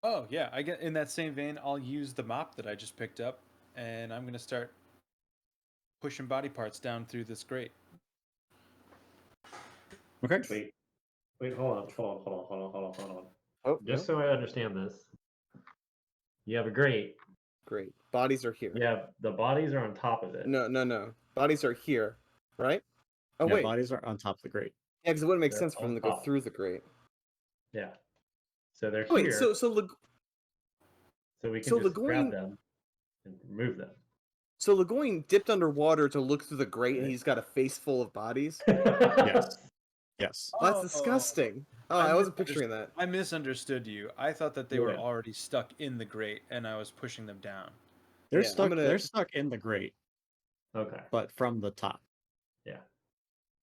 Oh yeah, I get in that same vein. I'll use the mop that I just picked up, and I'm gonna start pushing body parts down through this grate. Okay. Wait, hold on. Oh, Just no? so I understand this, you have a grate. Great. Bodies are here. Yeah, the bodies are on top of it. No. Bodies are here, right? Oh Yeah, wait. bodies are on top of the grate. Yeah, because it wouldn't make They're sense for on them to go top. through the grate. Yeah. So they're Oh, wait, here. so we can so just grab Legoyne- them and remove them. Legoyne dipped underwater to look through the grate, and Right. he's got a face full of bodies. Yes. Yes. Oh, that's disgusting. Oh, I wasn't picturing that. I misunderstood you. I thought that they were Yeah. already stuck in the grate, and I was pushing them down. They're Yeah, I'm stuck. gonna- They're stuck in the grate, Okay. but from the top. Yeah.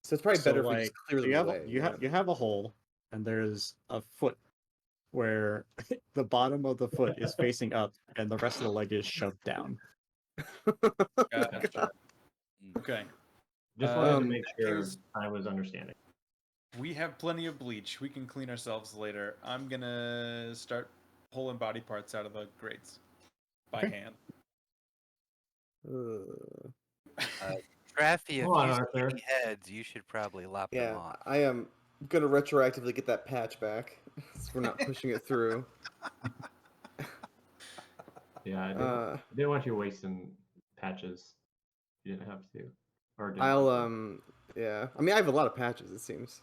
So it's probably So, better if we just clear so them you have away. you have a hole, and there's a foot where the bottom of the foot is facing up, and the rest of the leg is shoved down. Gotcha. Okay. Just wanted to Um, make in that sure case- I was understanding. We have plenty of bleach. We can clean ourselves later. I'm gonna start pulling body parts out of the grates by Okay. hand. Traffy, if Hold on, you see Arthur. any heads, you should probably lop them Yeah, off. I am gonna retroactively get that patch back, so we're not pushing it through. Yeah, I didn't want you wasting patches. You didn't have to. Or didn't I'll want yeah. I mean, I have a lot of patches. It seems.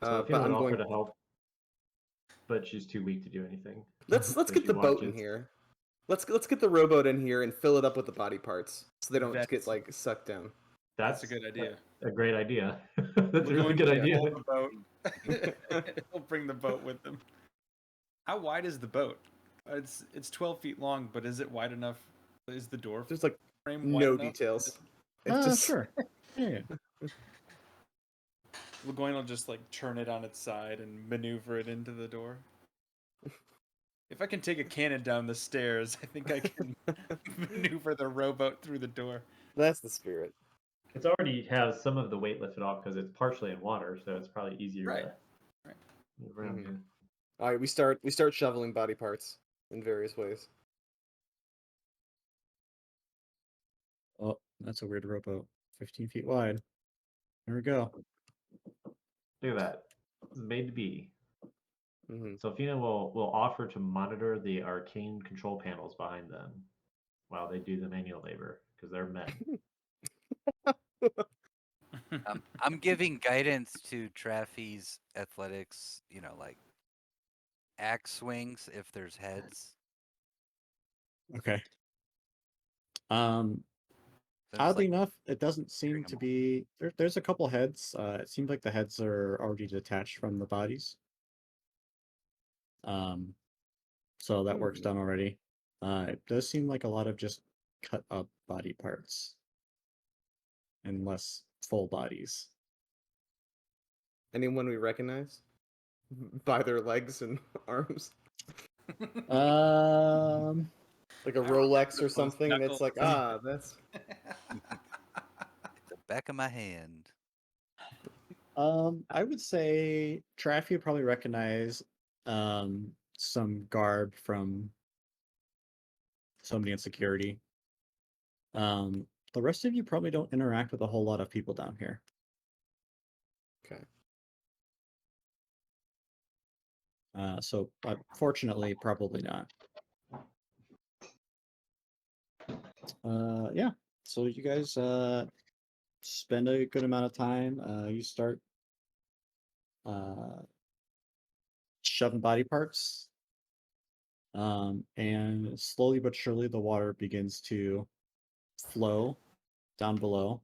to. So But I'm offer going. to help, but she's too weak to do anything. Let's So get she the boat in watches. here. Let's get the rowboat in here and fill it up with the body parts, so they don't That's- get like sucked down. That's a good idea. A great idea. That's a We're really going good to idea. pull the boat. We'll bring the boat with them. How wide is the boat? It's 12 feet long, but is it wide enough? Is the door There's like frame wide no enough? details. It's just Sure. Yeah. Legoyne will just like turn it on its side and maneuver it into the door. If I can take a cannon down the stairs, I think I can maneuver the rowboat through the door. That's the spirit. It's already has some of the weight lifted off because it's partially in water, so it's probably easier Right. to Right. move around. Mhm. All right, we start shoveling body parts in various ways. Oh, that's a weird rowboat. 15 feet wide. There we go. Do that. It's made to be. Hmm Sophina will offer to monitor the arcane control panels behind them while they do the manual labor because they're men. I'm giving guidance to Traffy's athletics, like axe swings if there's heads. Okay. Then it's Oddly like, enough, it doesn't seem clearing to 'em all. be there's a couple heads. It seems like the heads are already detached from the bodies. So that work's done already. It does seem like a lot of just cut up body parts and less full bodies. Anyone we recognize by their legs and arms, Um, like a I Rolex remember or those something. That's like knuckles. that's The back of my hand. I would say Traffy would probably recognize some garb from somebody in security. The rest of you probably don't interact with a whole lot of people down here. okay. So fortunately, probably not. Yeah. So you guys spend a good amount of time. You start shoving body parts. And slowly but surely the water begins to flow down below.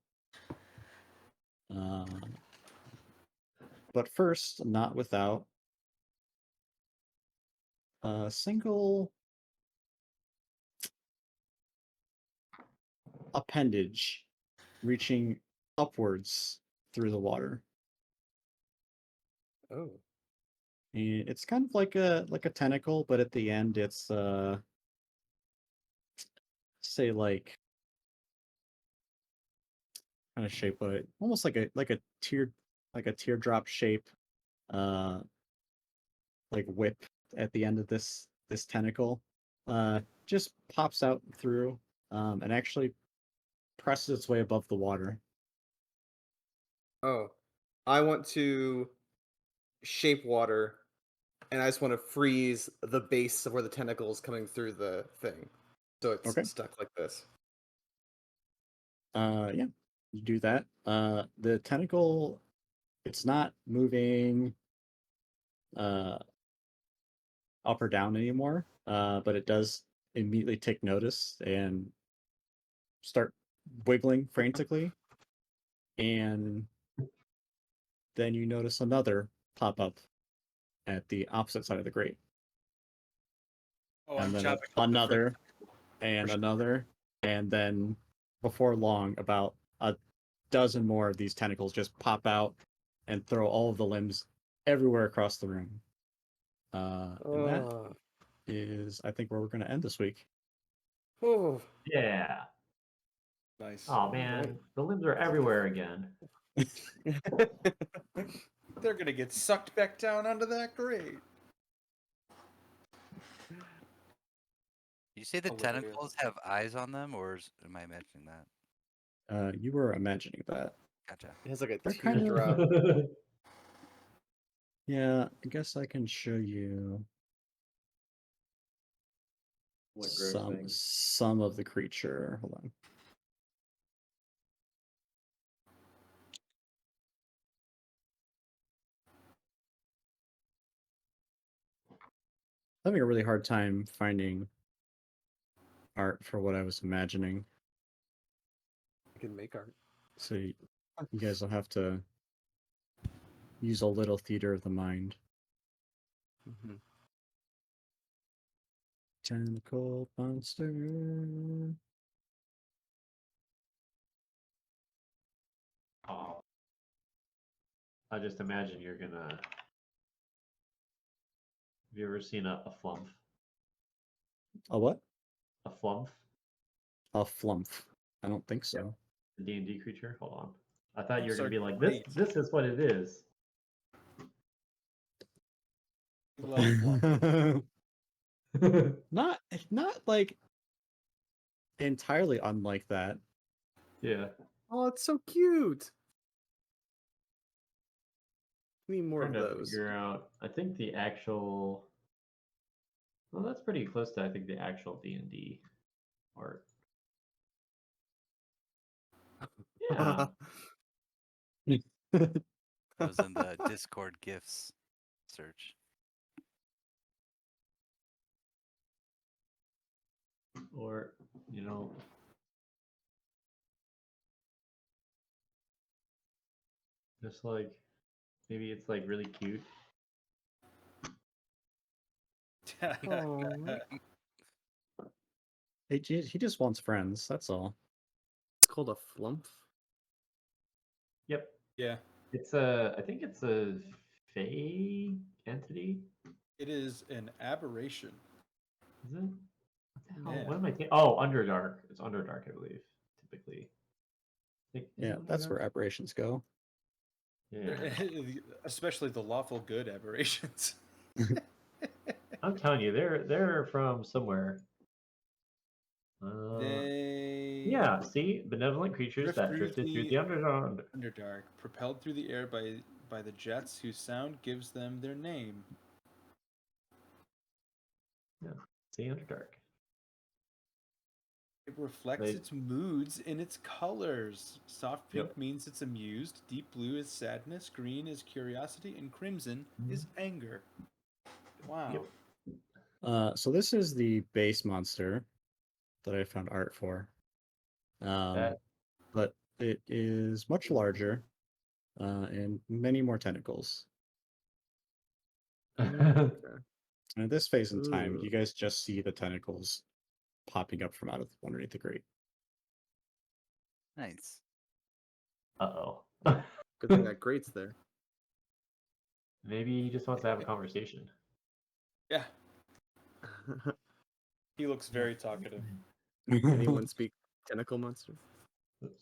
But first, not without a single appendage reaching upwards through the water. Oh. And it's kind of like a tentacle, but at the end it's say like kind of shape, but almost like a teardrop shape, uh, like whip at the end of this tentacle, just pops out through, and actually presses its way above the water. Oh. I want to shape water, and I just want to freeze the base of where the tentacle is coming through the thing. So it's Okay. stuck like this. Yeah, you do that. The tentacle, it's not moving uh up or down anymore, but it does immediately take notice and start wiggling frantically. And then you notice another pop up at the opposite side of the grate. Oh, And I'm then chopping up the another, and sure. another, and then before long, about a dozen more of these tentacles just pop out and throw all of the limbs everywhere across the room. And that Oh. is, I think, where we're going to end this week. Oh. Yeah. Nice. Oh man, the limbs are everywhere again. They're gonna get sucked back down onto that grate. You say the Hilarious. tentacles have eyes on them, or am I imagining that? You were imagining that. Gotcha. It has like a They're kind of- teardrop. Yeah, I guess I can show you What gross things. some of the creature. Hold on. Having a really hard time finding art for what I was imagining. I can make art. So you guys will have to use a little theater of the mind. Mm-hmm. Tentacle monster. Oh. I just imagine you're gonna. Have you ever seen a flump? A what? A flump? A flump. I don't think so. The D&D creature? Hold on. I thought you were Flumps gonna are be like, great. this is what it is. Love flump. not like entirely unlike that. Yeah. Oh, it's so cute. We need more Trying of to those. figure out. I think the actual. Well, that's pretty close to I think the actual D&D art. Yeah. It was in the Discord gifts search. Or you know. Just like maybe it's like really cute. Oh. He just wants friends. That's all. It's called a flump. Yep. Yeah, It's a. I think it's a Fey entity. it is an aberration. Is it? What the hell? Yeah. What am I thinking? Oh, Underdark. It's Underdark, I believe. Typically. Is Yeah, it that's where Underdark? aberrations go. Yeah. Especially the lawful good aberrations. I'm telling you, they're from somewhere. Yeah. See, benevolent creatures Drift that through drifted through the- the Underdark. Underdark, propelled through the air by the jets whose sound gives them their name. See, Underdark. It reflects They- its moods in its colors. Soft pink Yep. means it's amused, deep blue is sadness, green is curiosity, and crimson is anger. Wow. Yep. So this is the base monster that I found art for. That But it is much larger. and many more tentacles. Okay. And at this phase in time, Ooh. you guys just see the tentacles popping up from underneath the grate. Nice. Uh-oh. Good thing that grate's there. Maybe he just wants to have a conversation. Yeah, he looks very talkative. Anyone speak tentacle monster? Oops.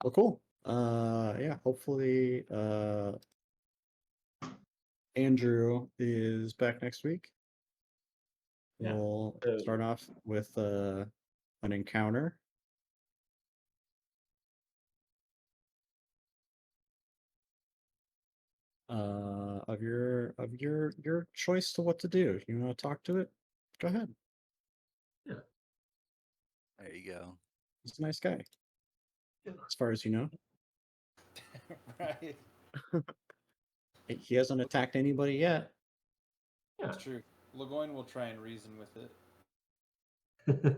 Well, cool. Yeah, hopefully, Andrew is back next week. Yeah. We'll So- start off with an encounter. Of your choice to what to do. You want to talk to it? Go ahead. There you go. He's a nice guy, as far as you know. Right. He hasn't attacked anybody yet. Yeah. That's true. Legoyne will try and reason with it.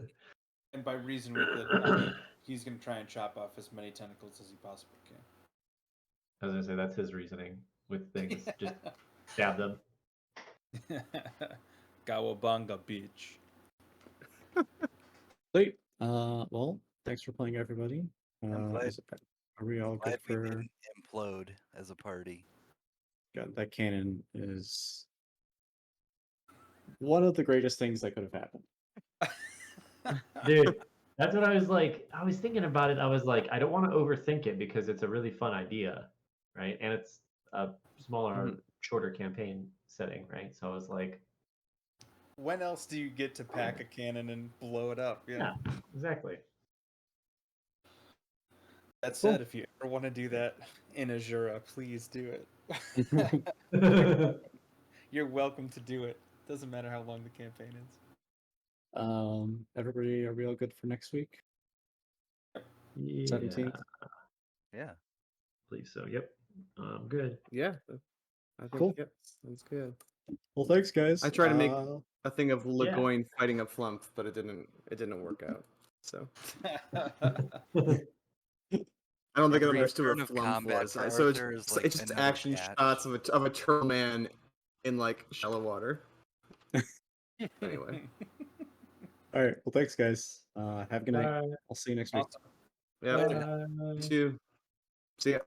And by reason with it, I mean he's going to try and chop off as many tentacles as he possibly I was gonna say that's his reasoning with things. Just stab them. can. Gawabanga Beach. Sweet. Well, thanks for playing, everybody. I'm glad- Are we all Glad good we for? didn't implode as a party. God, that cannon is one of the greatest things that could have happened. Dude, that's what I was like. I was thinking about it. I was like, I don't want to overthink it because it's a really fun idea, right? And it's a smaller, Mhm. shorter campaign setting, right? So I was like, When else do you get to pack a cannon and blow it up? yeah, exactly. That said, if you ever want to do that in Azura, please do it. Yeah. You're welcome to do it. Doesn't matter how long the campaign is. Everybody, are we all good for next week? 17th? Yeah. Believe so. Yep. Good. Yeah, I think Cool. yep, sounds good. Well, thanks, guys. I try to make Uh, a thing of Legoyne fighting a flump, but it didn't work out. So I don't think I Every understood turn what of flump combat was. for So Arthur is like it's just another action patch. shots of a turtle man in like shallow water. Anyway, all right. Well, thanks, guys. Have a good night. Bye. I'll see you next week. Awesome. yeah. Later. You too. See ya.